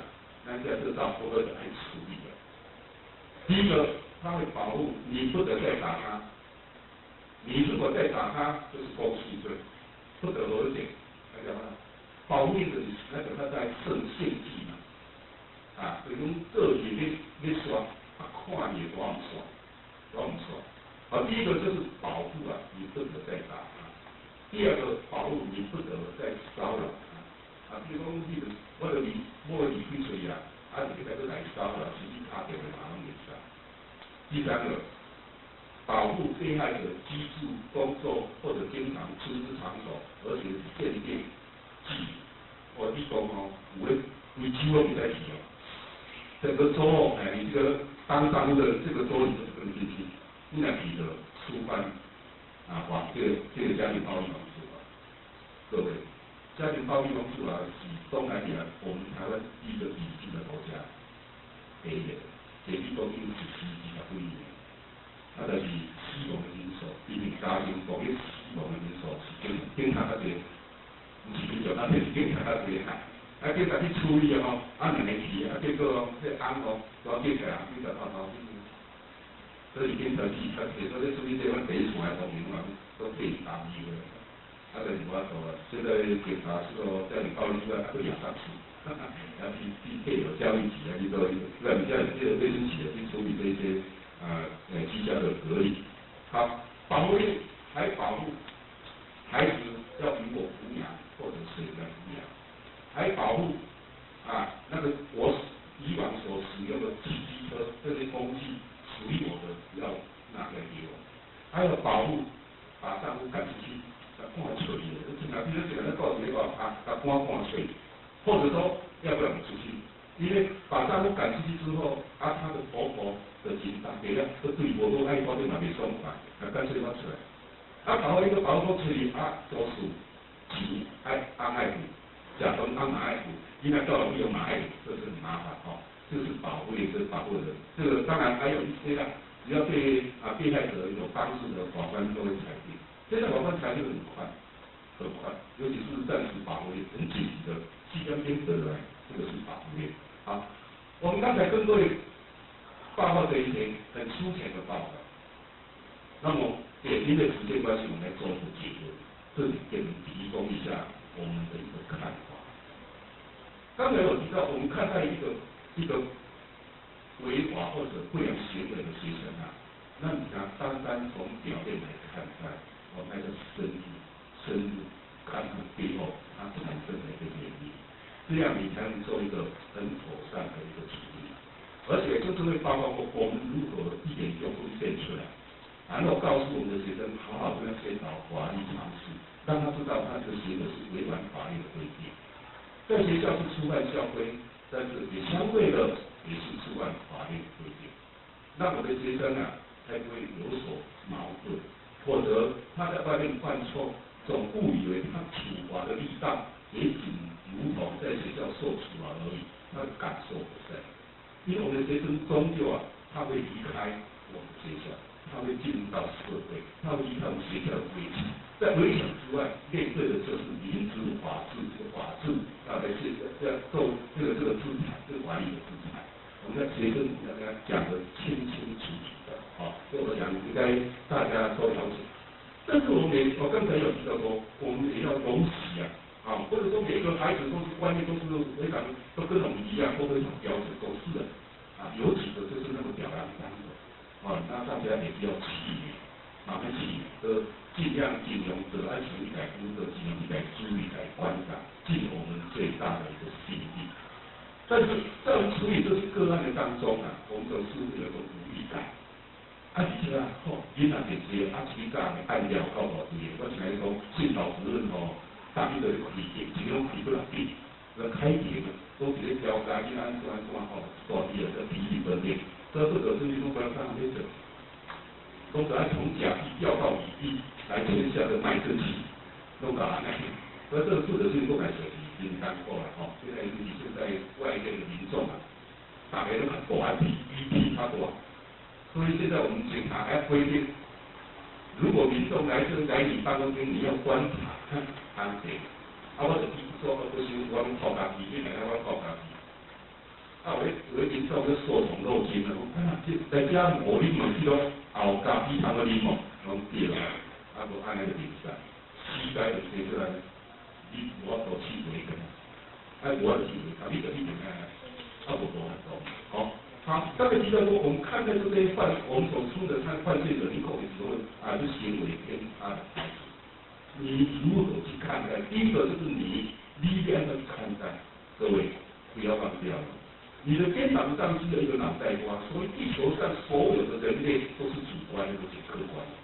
那在这照4个来处理的。第一个，它会保护你不得再打他，你如果再打他，就是公诉罪，不得而检。大家看，保护令的那个他在胜献祭嘛。就是讲做事你耍，看你多唔爽，多唔爽。第一个就是保护你不得再打他；第二个保护你不得再骚扰他。比如讲你我离开嘴你就在这来骚扰，甚至打电话马上就杀。第三个，保护被害者居住、工作或者经常出入场所，而且是限定记。你讲有的规矩我不在提整个周末，你这个当当的这个周你就不能进去，不能提的触犯这个家庭暴力防治法。各位，家庭暴力防治法是东南亚我们台湾第一个引进的国家，第一个，这里都已经实施21年，就是死亡的人数，因为家庭暴力死亡的人数是警察较侪，不是警察，是警察较侪警察去处理2年期，结果这案都结起来，你就偷，所以警察是较侪，所以处理这款第一线的方面都被打击的，就是我说现在警察说家庭暴力出来还会2、3次，去配合教育局去做，让人家有这个卫生局去处理这些居家的隔离。好，保护令还保护孩子要与我抚养，或者谁来抚养。还保护那个我以往所使用的汽机车这些工具属于我的，要拿来给我。还有保护把丈夫赶出去，赶出去，经常比如讲那告诉你把赶出去，或者说要不要出去？因为把丈夫赶出去之后，他的婆婆的情打给了，都对我都爱包对嘛没送法，干脆放出来。搞一个保护处理都是安爱护。假装当马爱虎，因为到了没有马爱虎，这是很麻烦这是保护令，这是保护人。这个当然还有一些只要对被害者有帮助的，法官都会裁定。现在法官裁定很快，尤其是暂时保护令很紧急的，即将编得来，这个是保护令。好，我们刚才跟各位报告这一些很粗浅的报告。那么典型的时间关系，我们来做一个结论，这里给你提供一下我们的一个看法。刚才我提到，我们看待一个违法或者不良行为的学生啊，那你看单从表面来看待，我们还是深入看看背后它产生的一个原因，这样你才能做一个很妥善的一个处理。而且就是会包括我们如何一点就会现出来，然后告诉我们的学生好好跟他宣导法律常识，让他知道他这个行为是违反法律的规定。在学校是触犯校规，但是也相对的也是触犯法律的规定。那我的学生啊，才不会有所矛盾，否则他在外面犯错，总误以为他处罚的力道也仅如同在学校受处罚而已，他的感受不深。因为我们的学生终究啊，他会离开我们学校，他会进入到社会，他会离开我们学校的围墙。在围墙之外，面对的就是民主法治这个法治，来要受这个制裁，这个法律的制裁。我们的学生要跟他讲得清清楚楚的，所以我想应该大家都了解。但是我刚才有提到说，我们也要容许或者说每个孩子都是观念都是非常都跟我们一样，都非常标准，都是的有几个就是那么表扬单的那大家也不要气馁，慢慢气馁尽量尽用得安全来工作，尽量来注意来观察，尽我们最大的一个心力。但是在我们处理这些个案的当中我们总是有一种无力感。而且囡仔直接起价按料到偌济，我像讲训导主任当伊就去开店，只拢开不落地，开店都直接调价，囡仔安怎大地就体力分裂，这不就是你拢不要上那个。都是按从甲地调到乙地来签下的卖证期，都搞安尼。所以这个负责性都来水平单过来现在尤其是在外面的民众大家都很保安1P 差多。所以现在我们警察还规定，如果民众来你办公室，你要观察安全。我就说不行，我们靠家己，你来我靠家己。有的民众就受宠若惊了，在家无你问去咯，后家比他个你问，拢对啦，无安尼就比赛，膝盖就推出来，你无法度起回个，无法度起回，你就一定无多很多，刚才提到说，我们看待这些我们所出的犯罪者，你口的时候就行为偏差的孩子，你如何去看待？第一个就是你要去看待，各位不要忘掉了。你的肩膀上是有一个脑袋瓜，所以地球上所有的人类都是主观的，都是客观的。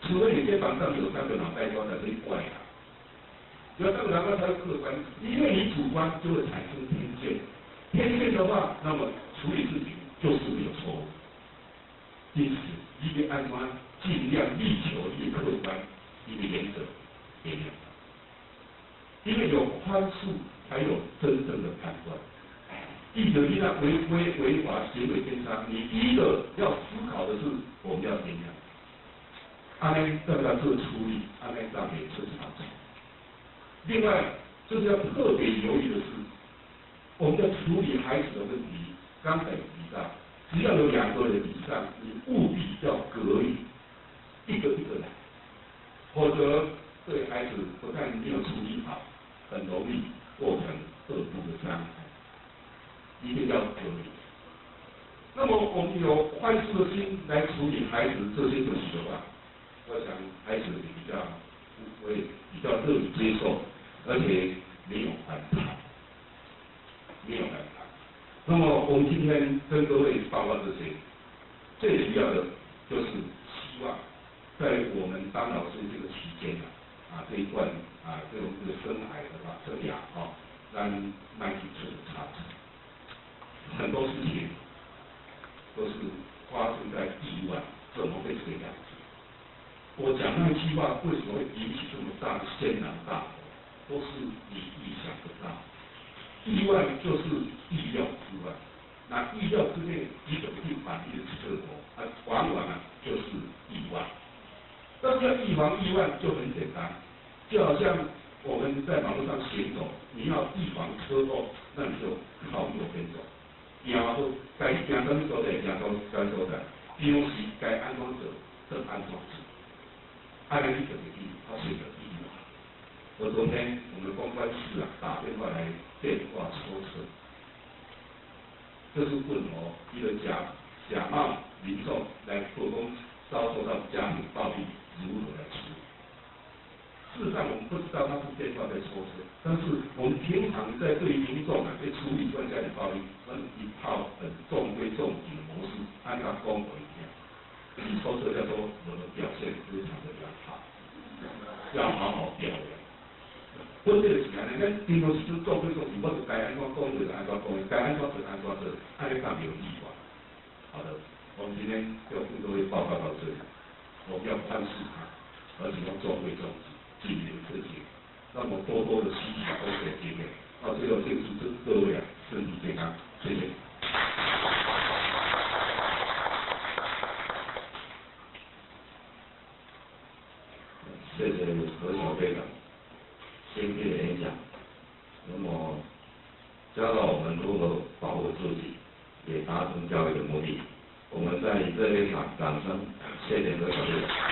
除非你肩膀上有3个脑袋瓜才会怪只要3个脑袋才会客观，因为你主观就会产生偏见，偏见的话，那么处理事情就是没有错误。因此，一个按官尽量力求一个客观一个原则，因为有宽恕，才有真正的判断。记者一旦违法行为偏差，你第一个要思考的是我们要怎样，安尼要不要做处理，安尼让给出场。另外，就是要特别留意的是，我们在处理孩子的问题，刚才有提到，只要有2个人以上，你务必要隔离，一个来，否则对孩子不但没有处理好，很容易构成恶度的伤害。一定要隔离。那么我们有宽恕的心来处理孩子这些问题的话，我想孩子会比较乐于接受，而且没有反弹。那么我们今天跟各位报告这些，最主要的就是希望在我们当老师这个期间这一段对我们这个生涯让迈进出差池。很多事情都是发生在意外，怎么会这个样子？我讲那句话为什么会引起这么大的轩然大波，都是你意想不到。意外就是意料之外，那意料之内基本性法律的结果，往往就是意外。但是要预防意外就很简单，就好像我们在马路上行走，你要预防车祸，那你就靠右边走。然后该走行什么所在，行什么所在，当时该安怎做，就安怎做。安尼你就是去发现着意义。而昨天我们的公关室打电话来电话抽测，就是问一个假冒民众来做工遭受到家庭暴力如何来处理。事实上，我们不知道他是电话在抽测，但是我们平常在对民众在处理这家庭暴力，我们一套很中规中矩的模式，按照公文一样。你抽测叫做我们表现非常的良好，要好好表扬。我这个是安尼，咱平常时阵做规中矩，我就该安怎讲就安怎讲，该安怎做安怎做，安尼才没有意外。好的，我们今天就跟各位报告到这里，我们要宽恕他，而且要中规中矩。纪律这些，让我多多的吸取多些经验。到最后，祝各位身体健康，谢谢。谢谢何小队长先进的演讲，那么教导我们如何保护自己，也达成教育的目的。我们在这一场掌声，谢谢何小队长。